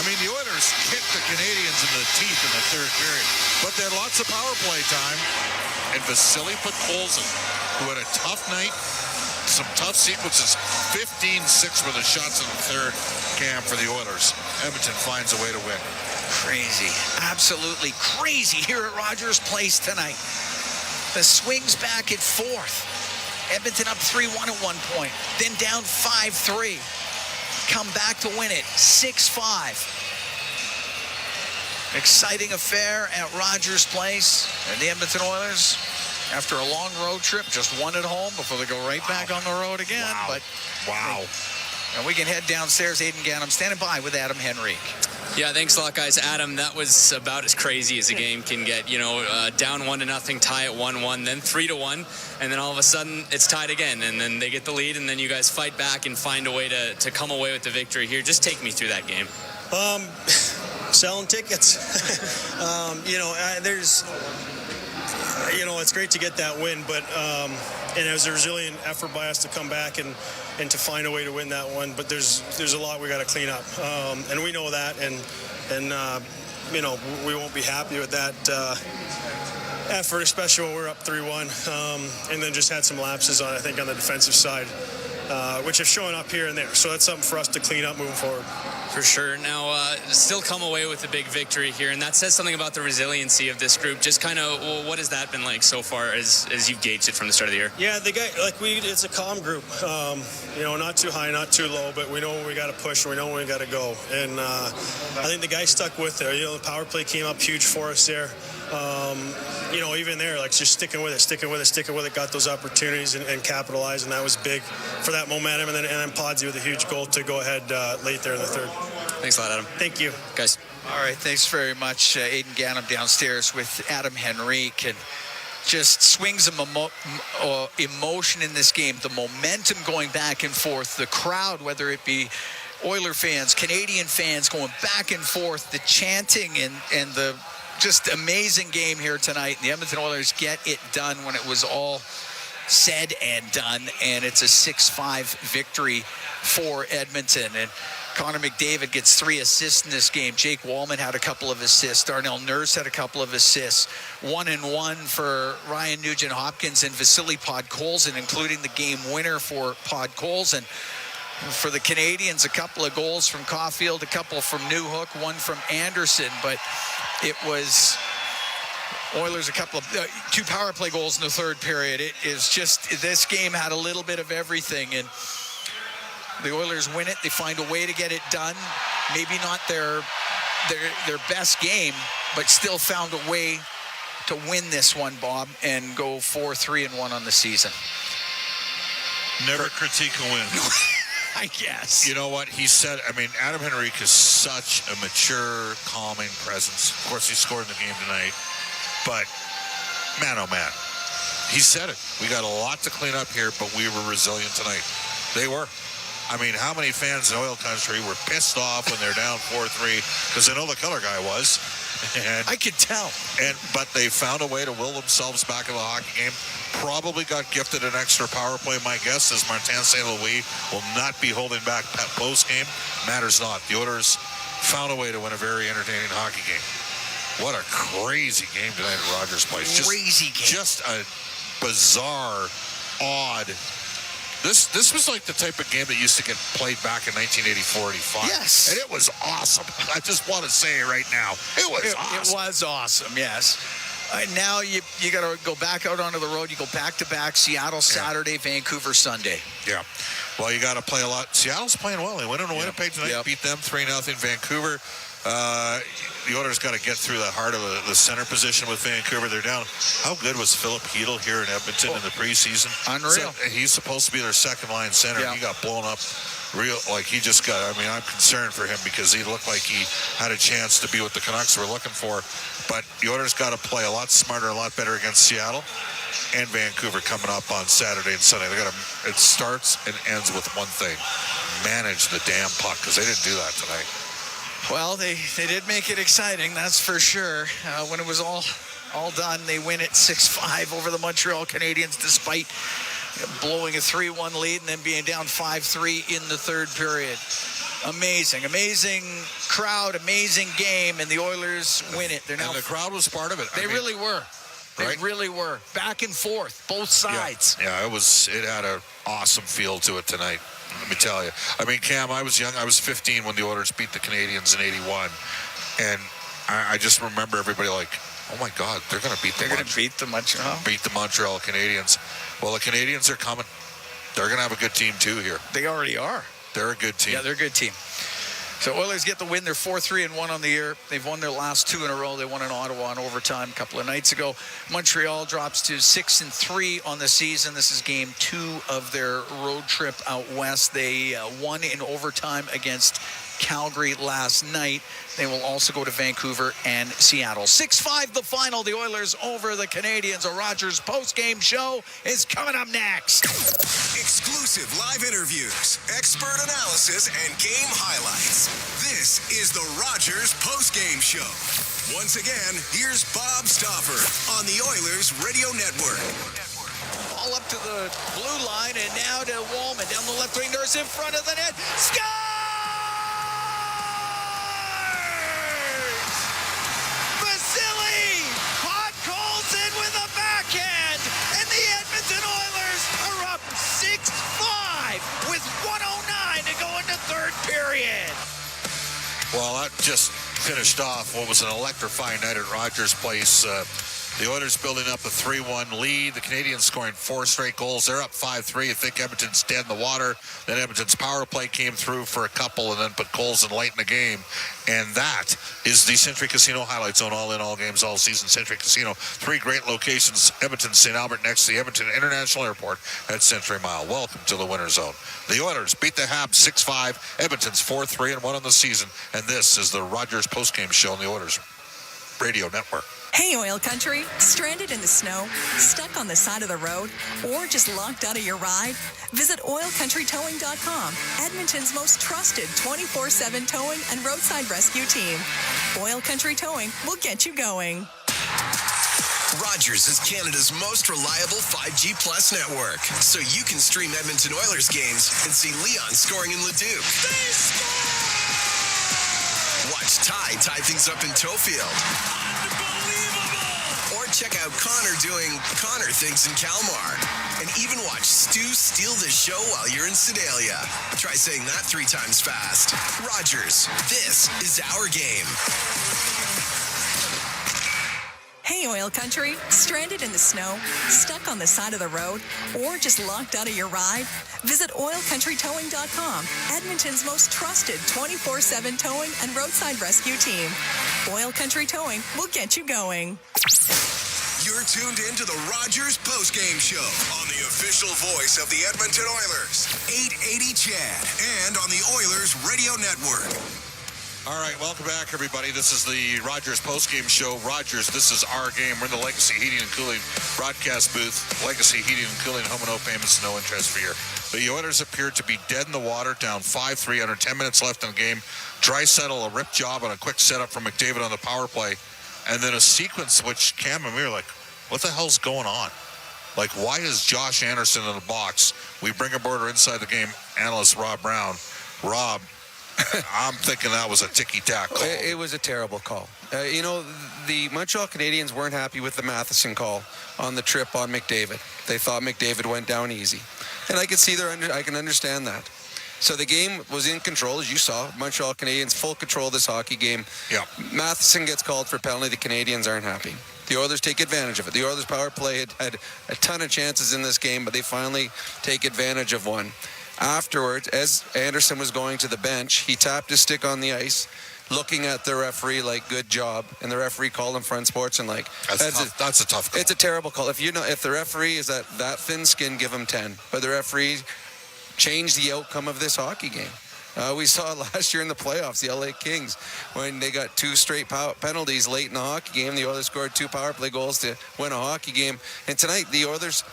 I mean, the Oilers kicked the Canadiens in the teeth in the third period, but they had lots of power play time. And Vasily Podkolzin, who had a tough night, some tough sequences, 15-6 were the shots in the third cam for the Oilers. Edmonton finds a way to win. Crazy, absolutely crazy here at Rogers Place tonight. The Swings back at fourth. Edmonton up 3-1 at one point, then down 5-3. Come back to win it 6-5. Exciting affair at Rogers Place. And the Edmonton Oilers, after a long road trip, just won at home before they go right back on the road again. Wow. But wow. And we can head downstairs. Aiden Gannon standing by with Adam Henrique. Yeah, thanks a lot, guys. Adam, that was about as crazy as a game can get. You know, down 1-0, tie at 1-1, then 3-1, and then all of a sudden it's tied again, and then they get the lead, and then you guys fight back and find a way to come away with the victory here. Just take me through that game. Selling tickets. There's, it's great to get that win, but and it was a resilient effort by us to come back and to find a way to win that one. But there's a lot we got to clean up, and we know that, and we won't be happy with that effort, especially when we're up 3-1, and then just had some lapses on the defensive side, which have shown up here and there. So that's something for us to clean up moving forward. For sure. Now, still come away with a big victory here, and that says something about the resiliency of this group. Just kind of, what has that been like so far as you've gauged it from the start of the year? Yeah, it's a calm group. Not too high, not too low, but we know when we got to push, we know when we got to go. And I think the guys stuck with it. The power play came up huge for us there. Even there, just sticking with it, got those opportunities and capitalized, and that was big for that momentum. And then Podsy with a huge goal to go ahead late there in the third. Thanks a lot, Adam. Thank you. Guys. All right, thanks very much, Aiden Gannon downstairs with Adam Henrique, and just swings of emotion in this game, the momentum going back and forth, the crowd, whether it be Oiler fans, Canadian fans going back and forth, the chanting and the just amazing game here tonight. And the Edmonton Oilers get it done when it was all said and done, and it's a 6-5 victory for Edmonton. And Connor McDavid gets 3 assists in this game. Jake Wallman had a couple of assists. Darnell Nurse had a couple of assists. 1-1 for Ryan Nugent-Hopkins and Vasily Podkolzin, including the game winner for Podkolzin. For the Canadiens, a couple of goals from Caulfield, a couple from Newhook, one from Anderson. But it was Oilers a couple of 2 power play goals in the third period. It is just, this game had a little bit of everything, and the Oilers win it. They find a way to get it done. Maybe not their best game, but still found a way to win this one, Bob, and go 4-3-1 on the season. Never critique a win. I guess. You know what he said? I mean, Adam Henrique is such a mature, calming presence. Of course, he scored in the game tonight. But, man, oh, man. he said it. We got a lot to clean up here, but we were resilient tonight. They were. I mean, how many fans in OilCountry were pissed off when they're down 4-3? Because I know the color guy was. And, I could tell. But they found a way to will themselves back in the hockey game. Probably got gifted an extra power play. My guess is Martin St. Louis will not be holding back post game. Matters not. The Oilers found a way to win a very entertaining hockey game. What a crazy game tonight at Rogers Place. Crazy game. Just a bizarre, odd. This was like the type of game that used to get played back in 1984-85. Yes. And it was awesome. I just want to say it right now. It was awesome. It was awesome, yes. Now you got to go back out onto the road. You go back-to-back, Seattle Saturday, Vancouver Sunday. Yeah. Well, you got to play a lot. Seattle's playing well. They went on to Winnipeg tonight, beat them 3-0. Vancouver. The Oilers got to get through the heart of the center position with Vancouver. They're down. How good was Philip Hedl here in Edmonton in the preseason? Unreal. So, he's supposed to be their second-line center. Yeah. He got blown up. I'm concerned for him because he looked like he had a chance to be what the Canucks were looking for. But the Oilers got to play a lot smarter, a lot better against Seattle and Vancouver coming up on Saturday and Sunday. It starts and ends with one thing: manage the damn puck, because they didn't do that tonight. Well, they did make it exciting, that's for sure. When it was all done, they win it 6-5 over the Montreal Canadiens, despite blowing a 3-1 lead and then being down 5-3 in the third period. Amazing crowd, amazing game, and the Oilers win it. And the crowd was part of it. They really were. They really were. Back and forth, both sides. Yeah, it had an awesome feel to it tonight. Let me tell you. I mean, Cam, I was young. I was 15 when the Oilers beat the Canadiens in '81. And I just remember everybody like, oh, my God, they're going to beat the Montreal. Beat the Montreal Canadiens. Well, the Canadiens are coming. They're going to have a good team, too, here. They already are. They're a good team. Yeah, they're a good team. So Oilers get the win. They're 4-3-1 on the year. They've won their last two in a row. They won in Ottawa in overtime a couple of nights ago. Montreal drops to 6-3 on the season. This is game 2 of their road trip out west. They won in overtime against Calgary last night. They will also go to Vancouver and Seattle. 6-5 the final. The Oilers over the Canadiens. A Rogers post-game show is coming up next. Exclusive live interviews, expert analysis, and game highlights. This is the Rogers post-game show. Once again, here's Bob Stauffer on the Oilers Radio Network. All up to the blue line, and now to Wallman down the left wing. There's in front of the net. Score! With a backhand, and the Edmonton Oilers are up 6-5 with 1:09 to go into third period. Well, that just finished off what was an electrifying night at Rogers Place. The Oilers building up a 3-1 lead. The Canadiens scoring 4 straight goals. They're up 5-3. I think Edmonton's dead in the water. Then Edmonton's power play came through for a couple and then put goals and light in the game. And that is the Century Casino Highlight Zone, all in, all games, all season. Century Casino, 3 great locations. Edmonton, St. Albert, next to the Edmonton International Airport at Century Mile. Welcome to the Winter Zone. The Oilers beat the Habs 6-5. Edmonton's 4-3-1 on the season. And this is the Rogers postgame show on the Oilers Radio Network. Hey, Oil Country. Stranded in the snow, stuck on the side of the road, or just locked out of your ride? Visit OilCountryTowing.com, Edmonton's most trusted 24/7 towing and roadside rescue team. Oil Country Towing will get you going. Rogers is Canada's most reliable 5G Plus network, so you can stream Edmonton Oilers games and see Leon scoring in Leduc. Watch Ty tie things up in Tofield. Or check out Connor doing Connor things in Kalmar. And even watch Stu steal the show while you're in Sedalia. Try saying that 3 times fast. Rogers, this is our game. Hey, Oil Country. Stranded in the snow, stuck on the side of the road, or just locked out of your ride? Visit OilCountryTowing.com, Edmonton's most trusted 24/7 towing and roadside rescue team. Oil Country Towing will get you going. You're tuned in to the Rogers postgame show on the official voice of the Edmonton Oilers, 880 CHAD, and on the Oilers Radio Network. All right, welcome back, everybody. This is the Rogers postgame show. Rogers, this is our game. We're in the Legacy Heating and Cooling broadcast booth. Legacy Heating and Cooling, home and no payments, no interest for year. The Oilers appeared to be dead in the water, down 5-3 under 10 minutes left in the game. Draisaitl, a rip job on a quick setup from McDavid on the power play. And then a sequence which Cam and we were like, what the hell's going on? Like, why is Josh Anderson in the box? We bring aboard our inside the game analyst, Rob Brown. Rob, I'm thinking that was a ticky-tack call. It was a terrible call. The Montreal Canadiens weren't happy with the Matheson call on the trip on McDavid. They thought McDavid went down easy. And I can understand that. So the game was in control, as you saw. Montreal Canadiens full control of this hockey game. Yeah. Matheson gets called for a penalty. The Canadiens aren't happy. The Oilers take advantage of it. The Oilers power play had a ton of chances in this game, but they finally take advantage of one. Afterwards, as Anderson was going to the bench, he tapped his stick on the ice, looking at the referee like, good job. And the referee called him front sports and like, that's a tough call. It's a terrible call. If the referee is that thin skin, give him 10. But the referee changed the outcome of this hockey game. We saw last year in the playoffs, the LA Kings, when they got 2 straight penalties late in the hockey game. The Oilers scored 2 power play goals to win a hockey game. And tonight, the Oilers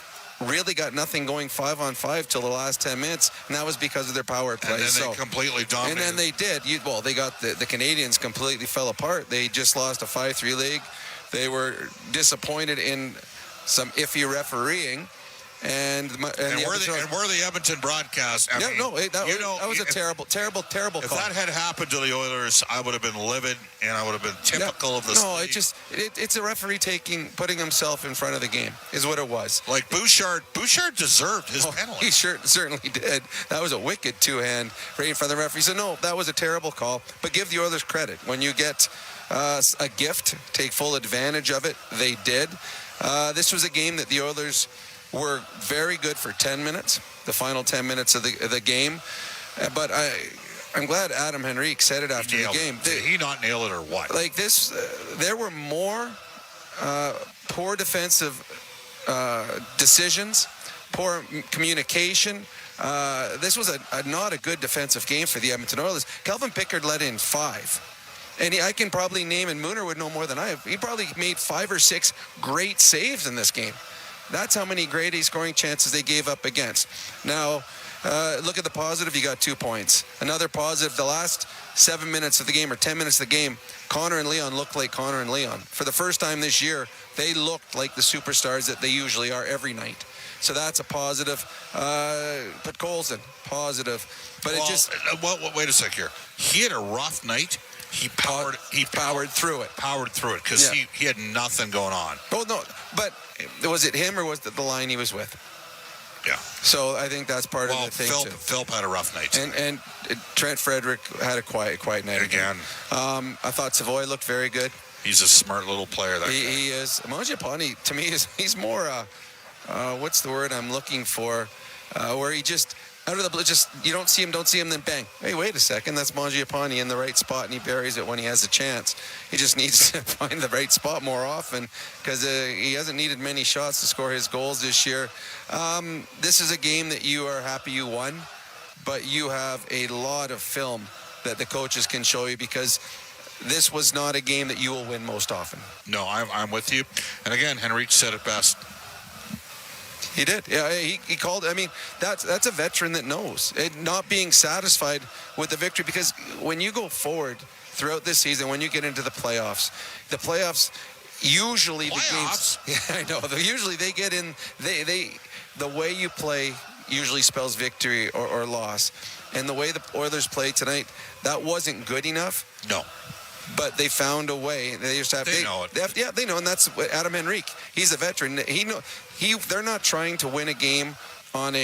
really got nothing going 5-on-5 till the last 10 minutes, and that was because of their power play. And then they completely dominated. And then they did. They got the Canadiens completely fell apart. They just lost a 5-3 league. They were disappointed in some iffy refereeing. And we're the Edmonton broadcast. That was a terrible call. If that had happened to the Oilers, I would have been livid, and I would have been typical of this. No, it's a referee putting himself in front of the game is what it was. Like Bouchard deserved his penalty. He certainly did. That was a wicked 2-hand right in front of the referee. So no, that was a terrible call. But give the Oilers credit. When you get a gift, take full advantage of it. They did. This was a game that the Oilers were very good for 10 minutes, the final 10 minutes of the game. But I'm glad Adam Henrique said it after the game. Did he not nail it or what? Like this, there were more poor defensive decisions, poor communication. This was not a good defensive game for the Edmonton Oilers. Calvin Pickard let in 5. And I can probably name, and Mooner would know more than I have, he probably made 5 or 6 great saves in this game. That's how many great scoring chances they gave up against. Now, look at the positive. You got 2 points. Another positive, the last 7 minutes of the game or 10 minutes of the game, Connor and Leon looked like Connor and Leon. For the first time this year, they looked like the superstars that they usually are every night. So that's a positive. But Colson, positive. But wait a sec here. He had a rough night. He powered through it. Because he had nothing going on. Oh, no. But was it him or was it the line he was with? Yeah. So I think that's part of the thing, too. Philp had a rough night. And Trent Frederick had a quiet night again. I thought Savoy looked very good. He's a smart little player. He is. Mangiapane, to me, he's more, what's the word I'm looking for? Where he just, out of the blue, just, you don't see him, then bang. Hey, wait a second, that's Mangiapane in the right spot, and he buries it when he has a chance. He just needs to find the right spot more often because he hasn't needed many shots to score his goals this year. This is a game that you are happy you won, but you have a lot of film that the coaches can show you because this was not a game that you will win most often. No, I'm with you. And again, Henrique said it best. He did. Yeah, he called. I mean, that's a veteran that knows. Not being satisfied with the victory, because when you go forward throughout this season, when you get into the playoffs usually the games. Yeah, I know. Usually they get in. The way you play usually spells victory or loss. And the way the Oilers played tonight, that wasn't good enough. No. But they found a way. They just have. They know it. They know, and that's Adam Henrique. He's a veteran. They're not trying to win a game on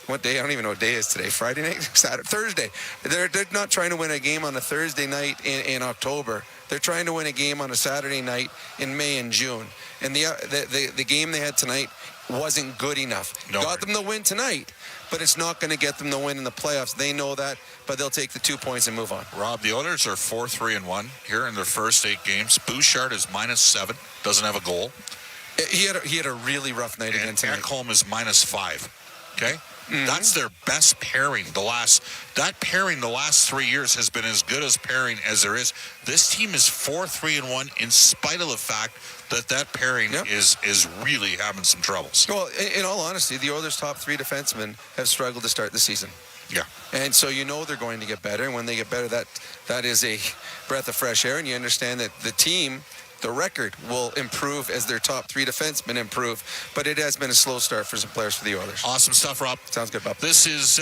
what day? I don't even know what day it is today. Friday night, Saturday, Thursday. They're not trying to win a game on a Thursday night in October. They're trying to win a game on a Saturday night in May and June. And the game they had tonight wasn't good enough. Got them the win tonight, but it's not going to get them the win in the playoffs. They know that, but they'll take the 2 points and move on. Rob, the Oilers are 4-3-1 here in their first 8 games. Bouchard is -7, doesn't have a goal. He had a really rough night again tonight. Ekholm is -5. Okay? That's their best pairing. The last 3 years has been as good as pairing as there is. This team is 4-3-1 in spite of the fact that pairing is really having some troubles. Well, in all honesty, the Oilers' top 3 defensemen have struggled to start the season. Yeah. And so they're going to get better. And when they get better, that is a breath of fresh air. And you understand that the team, the record, will improve as their top 3 defensemen improve. But it has been a slow start for some players for the Oilers. Awesome stuff, Rob. Sounds good, Bob. This is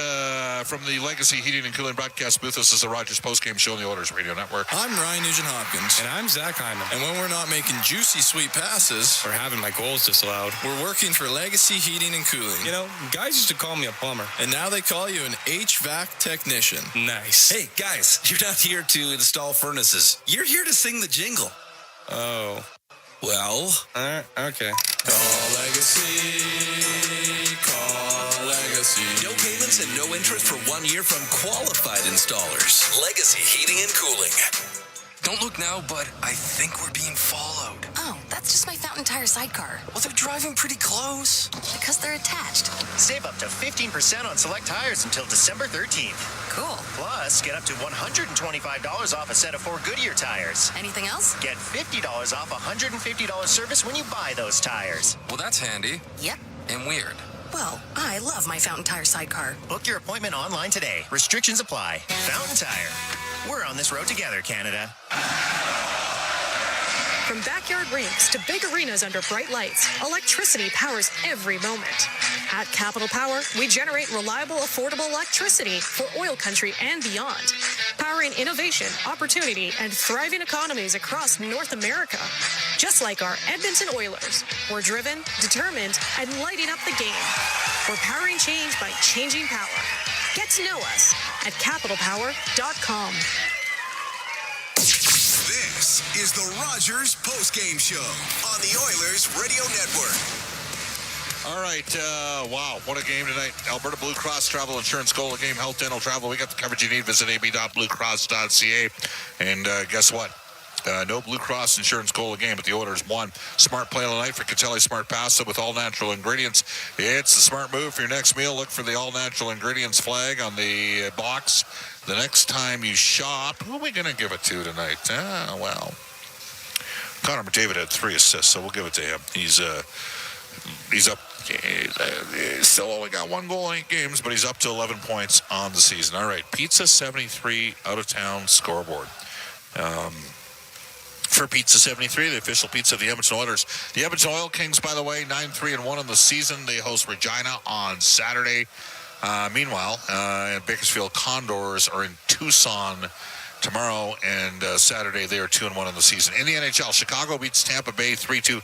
from the Legacy Heating and Cooling broadcast booth. This is the Rogers postgame show on the Oilers Radio Network. I'm Ryan Nugent-Hopkins. And I'm Zach Hyman. And when we're not making juicy, sweet passes or having my goals disallowed, we're working for Legacy Heating and Cooling. You know, guys used to call me a plumber. And now they call you an HVAC technician. Nice. Hey, guys, you're not here to install furnaces. You're here to sing the jingle. Oh. Well, okay. Call Legacy. Call Legacy. No payments and no interest for 1 year from qualified installers. Legacy Heating and Cooling. Don't look now, but I think we're being followed. Oh, that's just my Fountain Tire sidecar. Well, they're driving pretty close. Because they're attached. Save up to 15% on select tires until December 13th. Cool. Plus, get up to $125 off a set of 4 Goodyear tires. Anything else? Get $50 off $150 service when you buy those tires. Well, that's handy. Yep. And weird. Well, I love my Fountain Tire sidecar. Book your appointment online today. Restrictions apply. Fountain Tire. We're on this road together, Canada. From backyard rinks to big arenas under bright lights, electricity powers every moment. At Capital Power, we generate reliable, affordable electricity for oil country and beyond, powering innovation, opportunity, and thriving economies across North America. Just like our Edmonton Oilers, we're driven, determined, and lighting up the game. We're powering change by changing power. Get to know us at capitalpower.com. This is the Rogers postgame show on the Oilers Radio Network. All right, wow, what a game tonight. Alberta Blue Cross Travel Insurance Goal of Game, Health, Dental, Travel. We got the coverage you need. Visit ab.bluecross.ca. And guess what? No Blue Cross Insurance Goal of Game, but the Oilers won. Smart play of the night for Catelli Smart Pasta with all natural ingredients. It's the smart move for your next meal. Look for the all natural ingredients flag on the box. The next time you shop, who are we going to give it to tonight? Well, Connor McDavid had 3 assists, so we'll give it to him. He's up. He's still only got 1 goal in 8 games, but he's up to 11 points on the season. All right, Pizza 73 out of town scoreboard. For Pizza 73, the official pizza of the Edmonton Oilers. The Edmonton Oil Kings, by the way, 9-3-1 in the season. They host Regina on Saturday. Meanwhile, Bakersfield Condors are in Tucson tomorrow, and Saturday they are 2-1 in the season. In the NHL, Chicago beats Tampa Bay 3-2.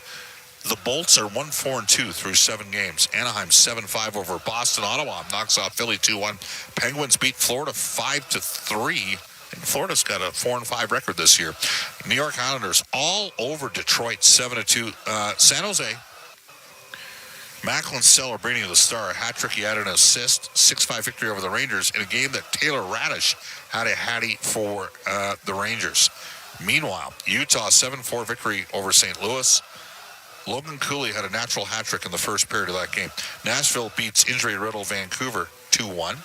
The Bolts are 1-4-2 through 7 games. Anaheim 7-5 over Boston. Ottawa knocks off Philly 2-1. Penguins beat Florida 5-3. And Florida's got a 4-5 record this year. New York Islanders all over Detroit 7-2. San Jose. Macklin celebrating the star. A hat trick. He had an assist. 6-5 victory over the Rangers in a game that Taylor Radish had a hattie for the Rangers. Meanwhile, Utah 7-4 victory over St. Louis. Logan Cooley had a natural hat trick in the first period of that game. Nashville beats injury-riddled Vancouver 2-1.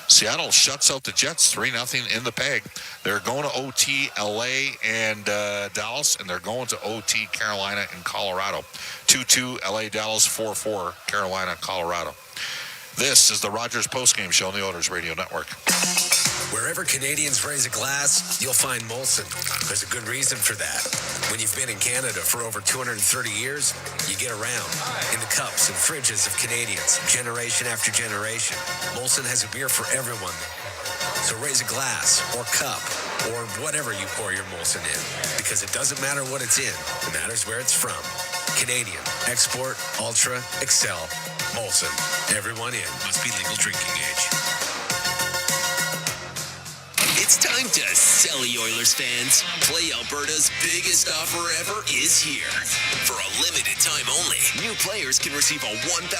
Seattle shuts out the Jets 3-0 in the Peg. They're going to OT, LA and Dallas, and they're going to OT, Carolina and Colorado. 2-2, LA, Dallas, 4-4, Carolina, Colorado. This is the Rogers postgame show on the Oilers Radio Network. Wherever Canadians raise a glass, you'll find Molson. There's a good reason for that. When you've been in Canada for over 230 years, you get around in the cups and fridges of Canadians, generation after generation. Molson has a beer for everyone. So raise a glass or cup or whatever you pour your Molson in, because it doesn't matter what it's in. It matters where it's from. Canadian, export, ultra, excel, Molson. Everyone in. Must be legal drinking age. It's time to sell, Oilers fans. Play Alberta's biggest offer ever is here. For a limited time only, new players can receive a $1,000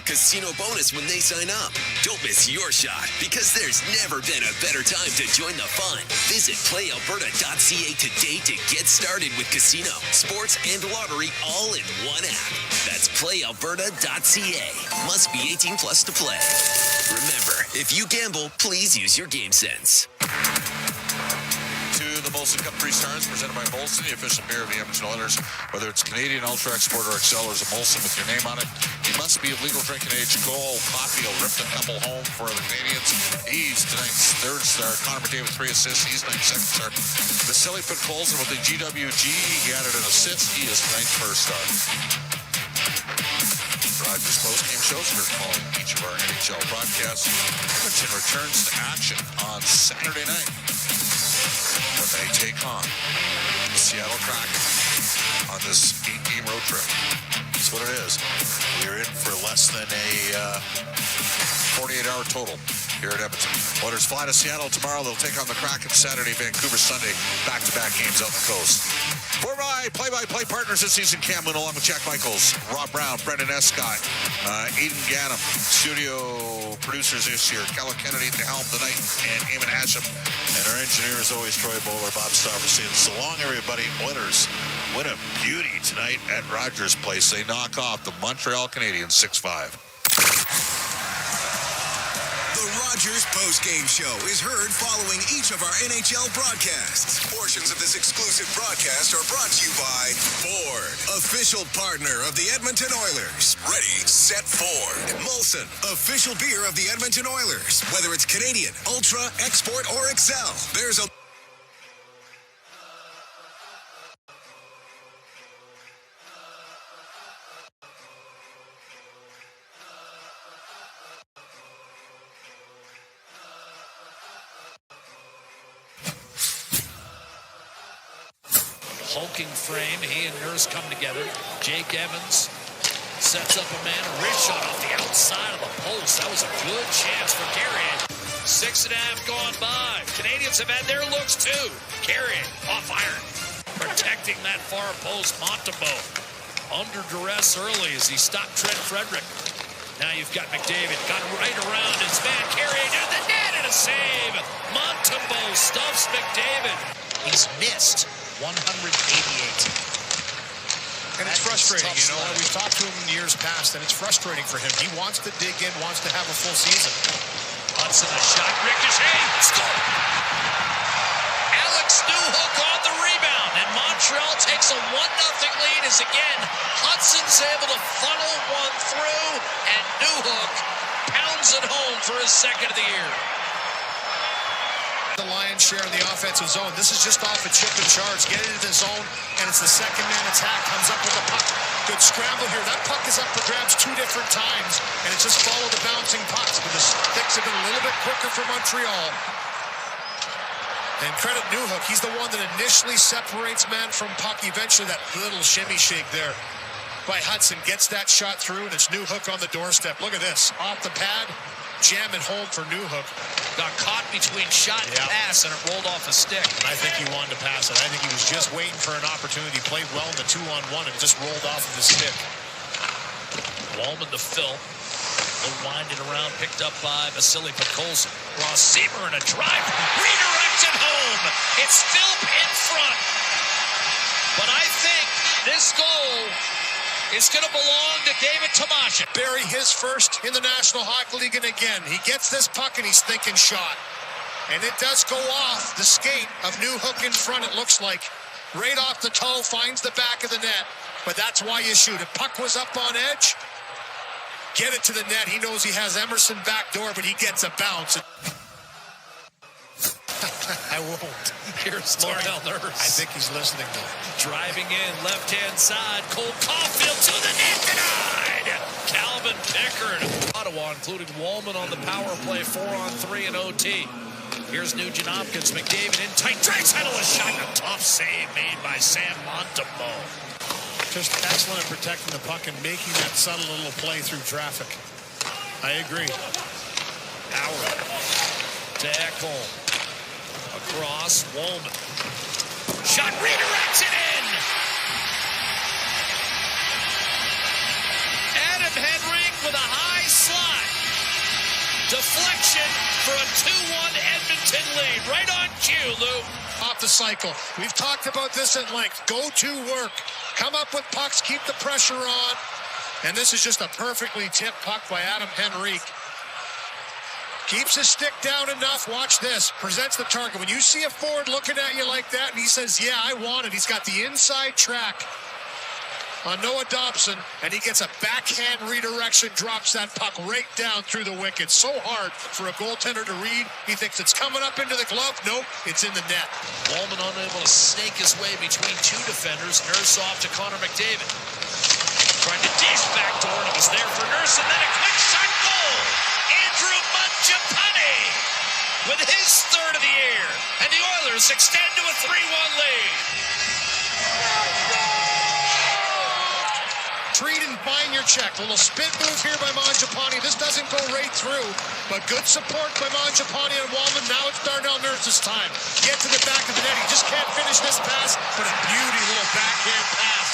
casino bonus when they sign up. Don't miss your shot, because there's never been a better time to join the fun. Visit playalberta.ca today to get started with casino, sports, and lottery all in one app. That's playalberta.ca. Must be 18 plus to play. Remember, if you gamble, please use your game sense. To the Molson Cup 3 Stars, presented by Molson, the official beer of the Edmonton Oilers. Whether it's Canadian, Ultra, Export, or Excel, there's a Molson with your name on it. You must be of legal drinking age. Coffee will rip the couple home for the Canadiens. He's tonight's third star. Connor McDavid, 3 assists. He's tonight's second star. Vasily Podkolzin with the GWG. He added an assist. He is tonight's first star. Rogers post-game shows. We're calling each of our NHL broadcasts. Edmonton returns to action on Saturday night when they take on the Seattle Kraken on this 8-game road trip. That's what it is. We're in for less than a 48-hour total here at Edmonton. Oilers fly to Seattle tomorrow. They'll take on the Kraken Saturday, Vancouver Sunday. Back-to-back games out the coast. For my play-by-play partners this season, Cam Moon, along with Jack Michaels, Rob Brown, Brendan Escott, Aidan Gannam, studio producers this year, Kellen Kennedy at the helm tonight, and Eamon Hashem. And our engineer is always Troy Bowler, Bob Stauffer saying, so long, everybody. Oilers win a beauty tonight at Rogers Place. They knock off the Montreal Canadiens 6-5. The Rogers postgame show is heard following each of our NHL broadcasts. Portions of this exclusive broadcast are brought to you by Ford, official partner of the Edmonton Oilers. Ready, set, Ford. Molson, official beer of the Edmonton Oilers. Whether it's Canadian, Ultra, Export, or Excel, there's a hulking frame. He and Nurse come together. Jake Evans sets up a man. A wrist shot off the outside of the post. That was a good chance for Carrion. 6.5 gone by. Canadians have had their looks too. Carrion off iron. Protecting that far post. Montembeault under duress early as he stopped Trent Frederick. Now you've got McDavid. Got right around his man. Carrion to the net and a save. Montembeault stuffs McDavid. He's missed 188. And it's frustrating, you know. We've talked to him in years past, and it's frustrating for him. He wants to dig in, wants to have a full season. Hudson, a shot, ricochet, score! Alex Newhook on the rebound, and Montreal takes a 1-0 lead as again Hudson's able to funnel one through, and Newhook pounds it home for his second of the year. The lion's share in the offensive zone. This is just off a chip and charge. Get it into the zone, and it's the second man attack. Comes up with the puck. Good scramble here. That puck is up for grabs 2 different times, and it's just followed the bouncing pucks. But the sticks have been a little bit quicker for Montreal. And credit Newhook. He's the one that initially separates man from puck. Eventually, that little shimmy shake there by Hudson gets that shot through, and it's Newhook on the doorstep. Look at this. Off the pad. Jam it home for Newhook. Got caught between shot and pass, and it rolled off a stick. I think he wanted to pass it. I think he was just waiting for an opportunity. Played well in the 2-on-1 and just rolled off of his stick. Wallman to Phil. They'll wind it around, picked up by Vasily Podkolzin. Ross Sieber in a drive. Redirected home. It's Philp in front. But I think this goal is going to belong to David Tomashin. Barry, his first in the National Hockey League, and again, he gets this puck and he's thinking shot. And it does go off the skate of Newhook in front, it looks like. Right off the toe, finds the back of the net. But that's why you shoot it. Puck was up on edge. Get it to the net. He knows he has Emerson back door, but he gets a bounce. I won't. Here's Darnell Nurse. I think he's listening to it. Driving in, left-hand side. Cole Caulfield to the net, denied. Calvin Pickard. Ottawa, including Wallman on the power play, 4-on-3 in OT. Here's Nugent Hopkins. McDavid in tight. Draisaitl a shot. A tough save made by Sam Montembeault. Just excellent at protecting the puck and making that subtle little play through traffic. I agree. Howard to Ekholm. Across, Wallman. Shot redirects it in! Adam Henrik with a high slide. Deflection for a 2-1 Edmonton lead. Right on cue, Lou. Off the cycle. We've talked about this at length. Go to work. Come up with pucks. Keep the pressure on. And this is just a perfectly tipped puck by Adam Henrik. Keeps his stick down enough. Watch this. Presents the target. When you see a forward looking at you like that and he says, yeah, I want it. He's got the inside track on Noah Dobson, and he gets a backhand redirection, drops that puck right down through the wicket. So hard for a goaltender to read. He thinks it's coming up into the glove. Nope, it's in the net. Walman unable to snake his way between two defenders. Nurse off to Connor McDavid. Trying to dish backdoor, and it was there for Nurse, and then a quick shot goal. Andrew Mangiapane with his third of the year, and the Oilers extend to a 3-1 lead. Treat and find your check. A little spin move here by Mangiapane. This doesn't go right through, but good support by Mangiapane and Walman. Now it's Darnell Nurse's time. Get to the back of the net. He just can't finish this pass, but a beauty little backhand pass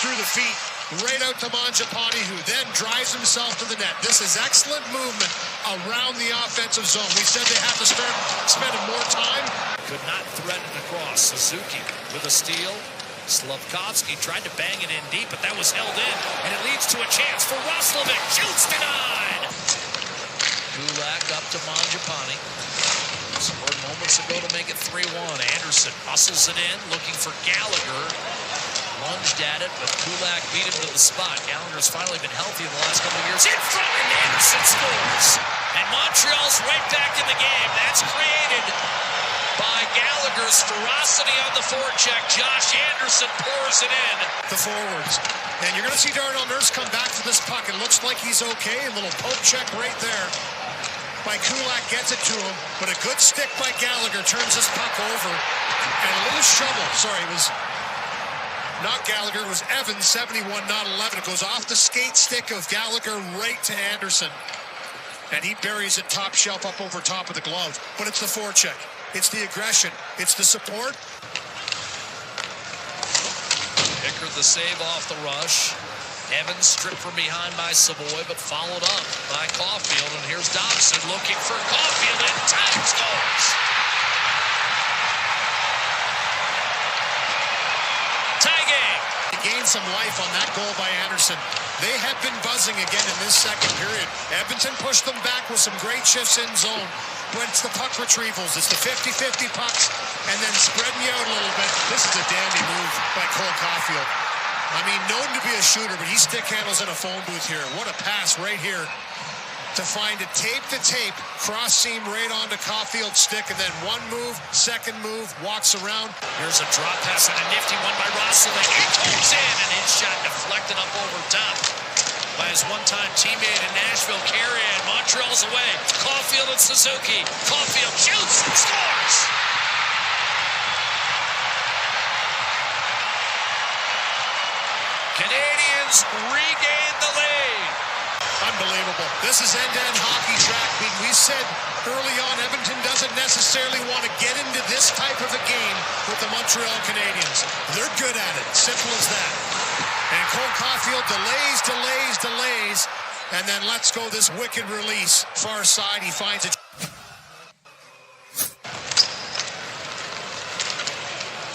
through the feet. Right out to Mangiapane, who then drives himself to the net. This is excellent movement around the offensive zone. We said they have to start spending more time. Could not threaten across. Suzuki with a steal. Slavkovsky tried to bang it in deep, but that was held in, and it leads to a chance for Roslovic. Shoots denied. Kulak up to Mangiapane. Scored moments ago to make it 3-1. Anderson hustles it in, looking for Gallagher. Lunged at it, but Kulak beat him to the spot. Gallagher's finally been healthy in the last couple of years. In front, and Anderson scores. And Montreal's right back in the game. That's created by Gallagher's ferocity on the forecheck. Josh Anderson pours it in. The forwards. And you're going to see Darnell Nurse come back for this puck. It looks like he's okay. A little poke check right there by Kulak gets it to him. But a good stick by Gallagher turns this puck over. And a little shovel. Sorry, it was not Gallagher. It was Evans, 71, not 11. It goes off the skate stick of Gallagher right to Anderson. And he buries it top shelf up over top of the glove. But it's the forecheck. It's the aggression. It's the support. Pickard the save off the rush. Evans stripped from behind by Savoy, but followed up by Caulfield. And here's Dobson looking for Caulfield, and time scores. Tie game. He gained some life on that goal by Anderson. They have been buzzing again in this second period. Edmonton pushed them back with some great shifts in zone. But it's the puck retrievals. It's the 50-50 pucks, and then spreading you out a little bit. This is a dandy move by Cole Caulfield. I mean, known to be a shooter, but he stick handles in a phone booth here. What a pass right here to find it tape-to-tape, cross seam right onto Caulfield's stick, and then one move, second move, walks around. Here's a drop pass and a nifty one by Roslovic. It goes in, and his shot deflected up over top by his one-time teammate in Nashville, Carey, and Montreal's away. Caulfield and Suzuki. Caulfield shoots and scores. Canadiens regain the lead. Unbelievable. This is end-to-end hockey track meet. We said early on Edmonton doesn't necessarily want to get into this type of a game with the Montreal Canadiens. They're good at it. Simple as that. And Cole Caulfield delays, and then lets go this wicked release. Far side, he finds it.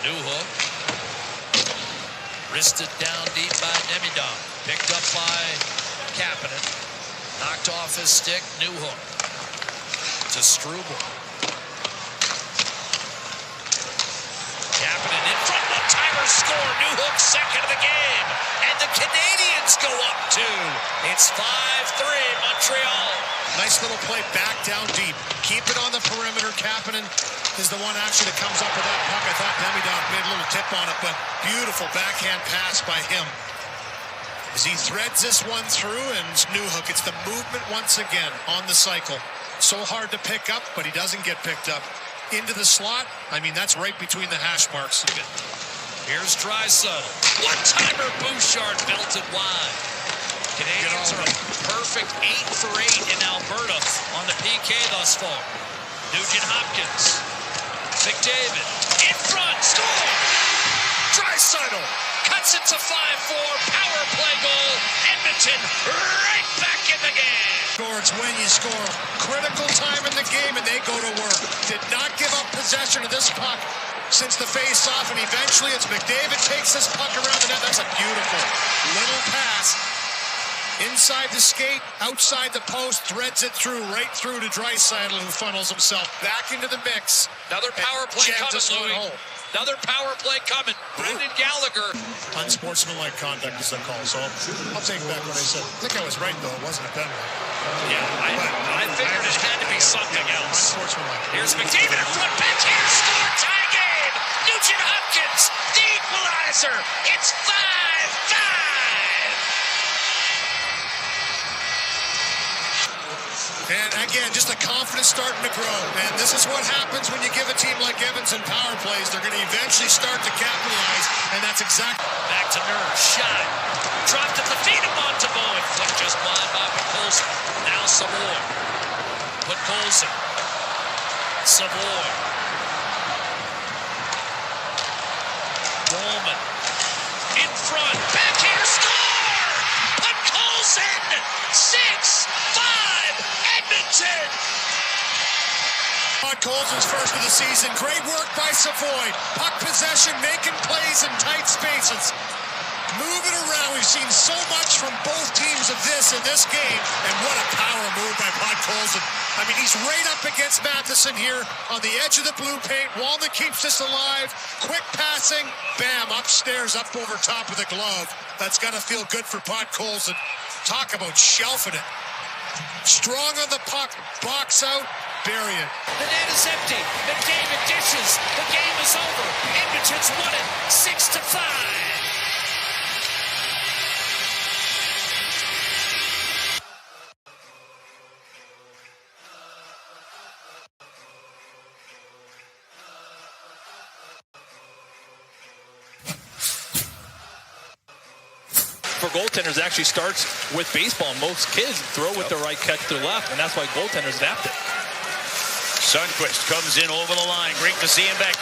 Newhook. Wristed down deep by Demidon. Picked up by Kapanen. Knocked off his stick. Newhook. To Struble. Kapanen in front. One-timer score. Newhook second of the game. And the Canadiens go up 2. It's 5-3 Montreal. Nice little play back down deep. Keep it on the perimeter. Kapanen is the one actually that comes up with that puck. I thought Demidon made a little tip on it, but beautiful backhand pass by him. As he threads this one through, and Newhook, it's the movement once again on the cycle. So hard to pick up, but he doesn't get picked up. Into the slot, I mean, that's right between the hash marks. Here's Draisaitl. One-timer Bouchard belted wide. Canadiens are a perfect 8 for 8 in Alberta on the PK thus far. Nugent-Hopkins. McDavid. In front. Score! Draisaitl cuts it to 5-4. Power play goal. Edmonton right back in the game. It's when you score. Critical time in the game, and they go to work. Did not give up possession of this puck since the face-off, and eventually it's McDavid takes this puck around the net. That's a beautiful little pass Inside the skate, outside the post, threads it through, right through to Draisaitl, who funnels himself back into the mix. Another power play coming, Louis. Another power play coming. Brendan Gallagher. Unsportsmanlike conduct is the call, so I'll take back what I said. I think I was right, though. It wasn't a penalty. Yeah, I figured it had to be something else. Unsportsmanlike. Here's McDavid in front, backhand score, tie game. Nugent Hopkins, the equalizer. It's 5-5. And again, just the confidence starting to grow. And this is what happens when you give a team like Edmonton power plays. They're going to eventually start to capitalize, and that's exactly. Back to Nurse, shot. Dropped at the feet of Montembeault, and flicked just blind by Podkolzin. Now Savoy. Podkolzin. Savoy. Bowman. In front. Backhand score! Podkolzin! 6-5! Edmonton! Podkolzin's first of the season. Great work by Savoy. Puck possession, making plays in tight spaces. Moving around. We've seen so much from both teams of this in this game. And what a power move by Podkolzin. I mean, he's right up against Matheson here on the edge of the blue paint. Walden keeps this alive. Quick passing. Bam, upstairs, up over top of the glove. That's got to feel good for Podkolzin. Talk about shelving it. Strong on the puck, box out, bury it. The net is empty. McDavid dishes. The game is over. Edmonton's won it 6-5. For goaltenders, it actually starts with baseball. Most kids throw with their right, catch their left, and that's why goaltenders adapt it. Sundqvist comes in over the line. Great to see him back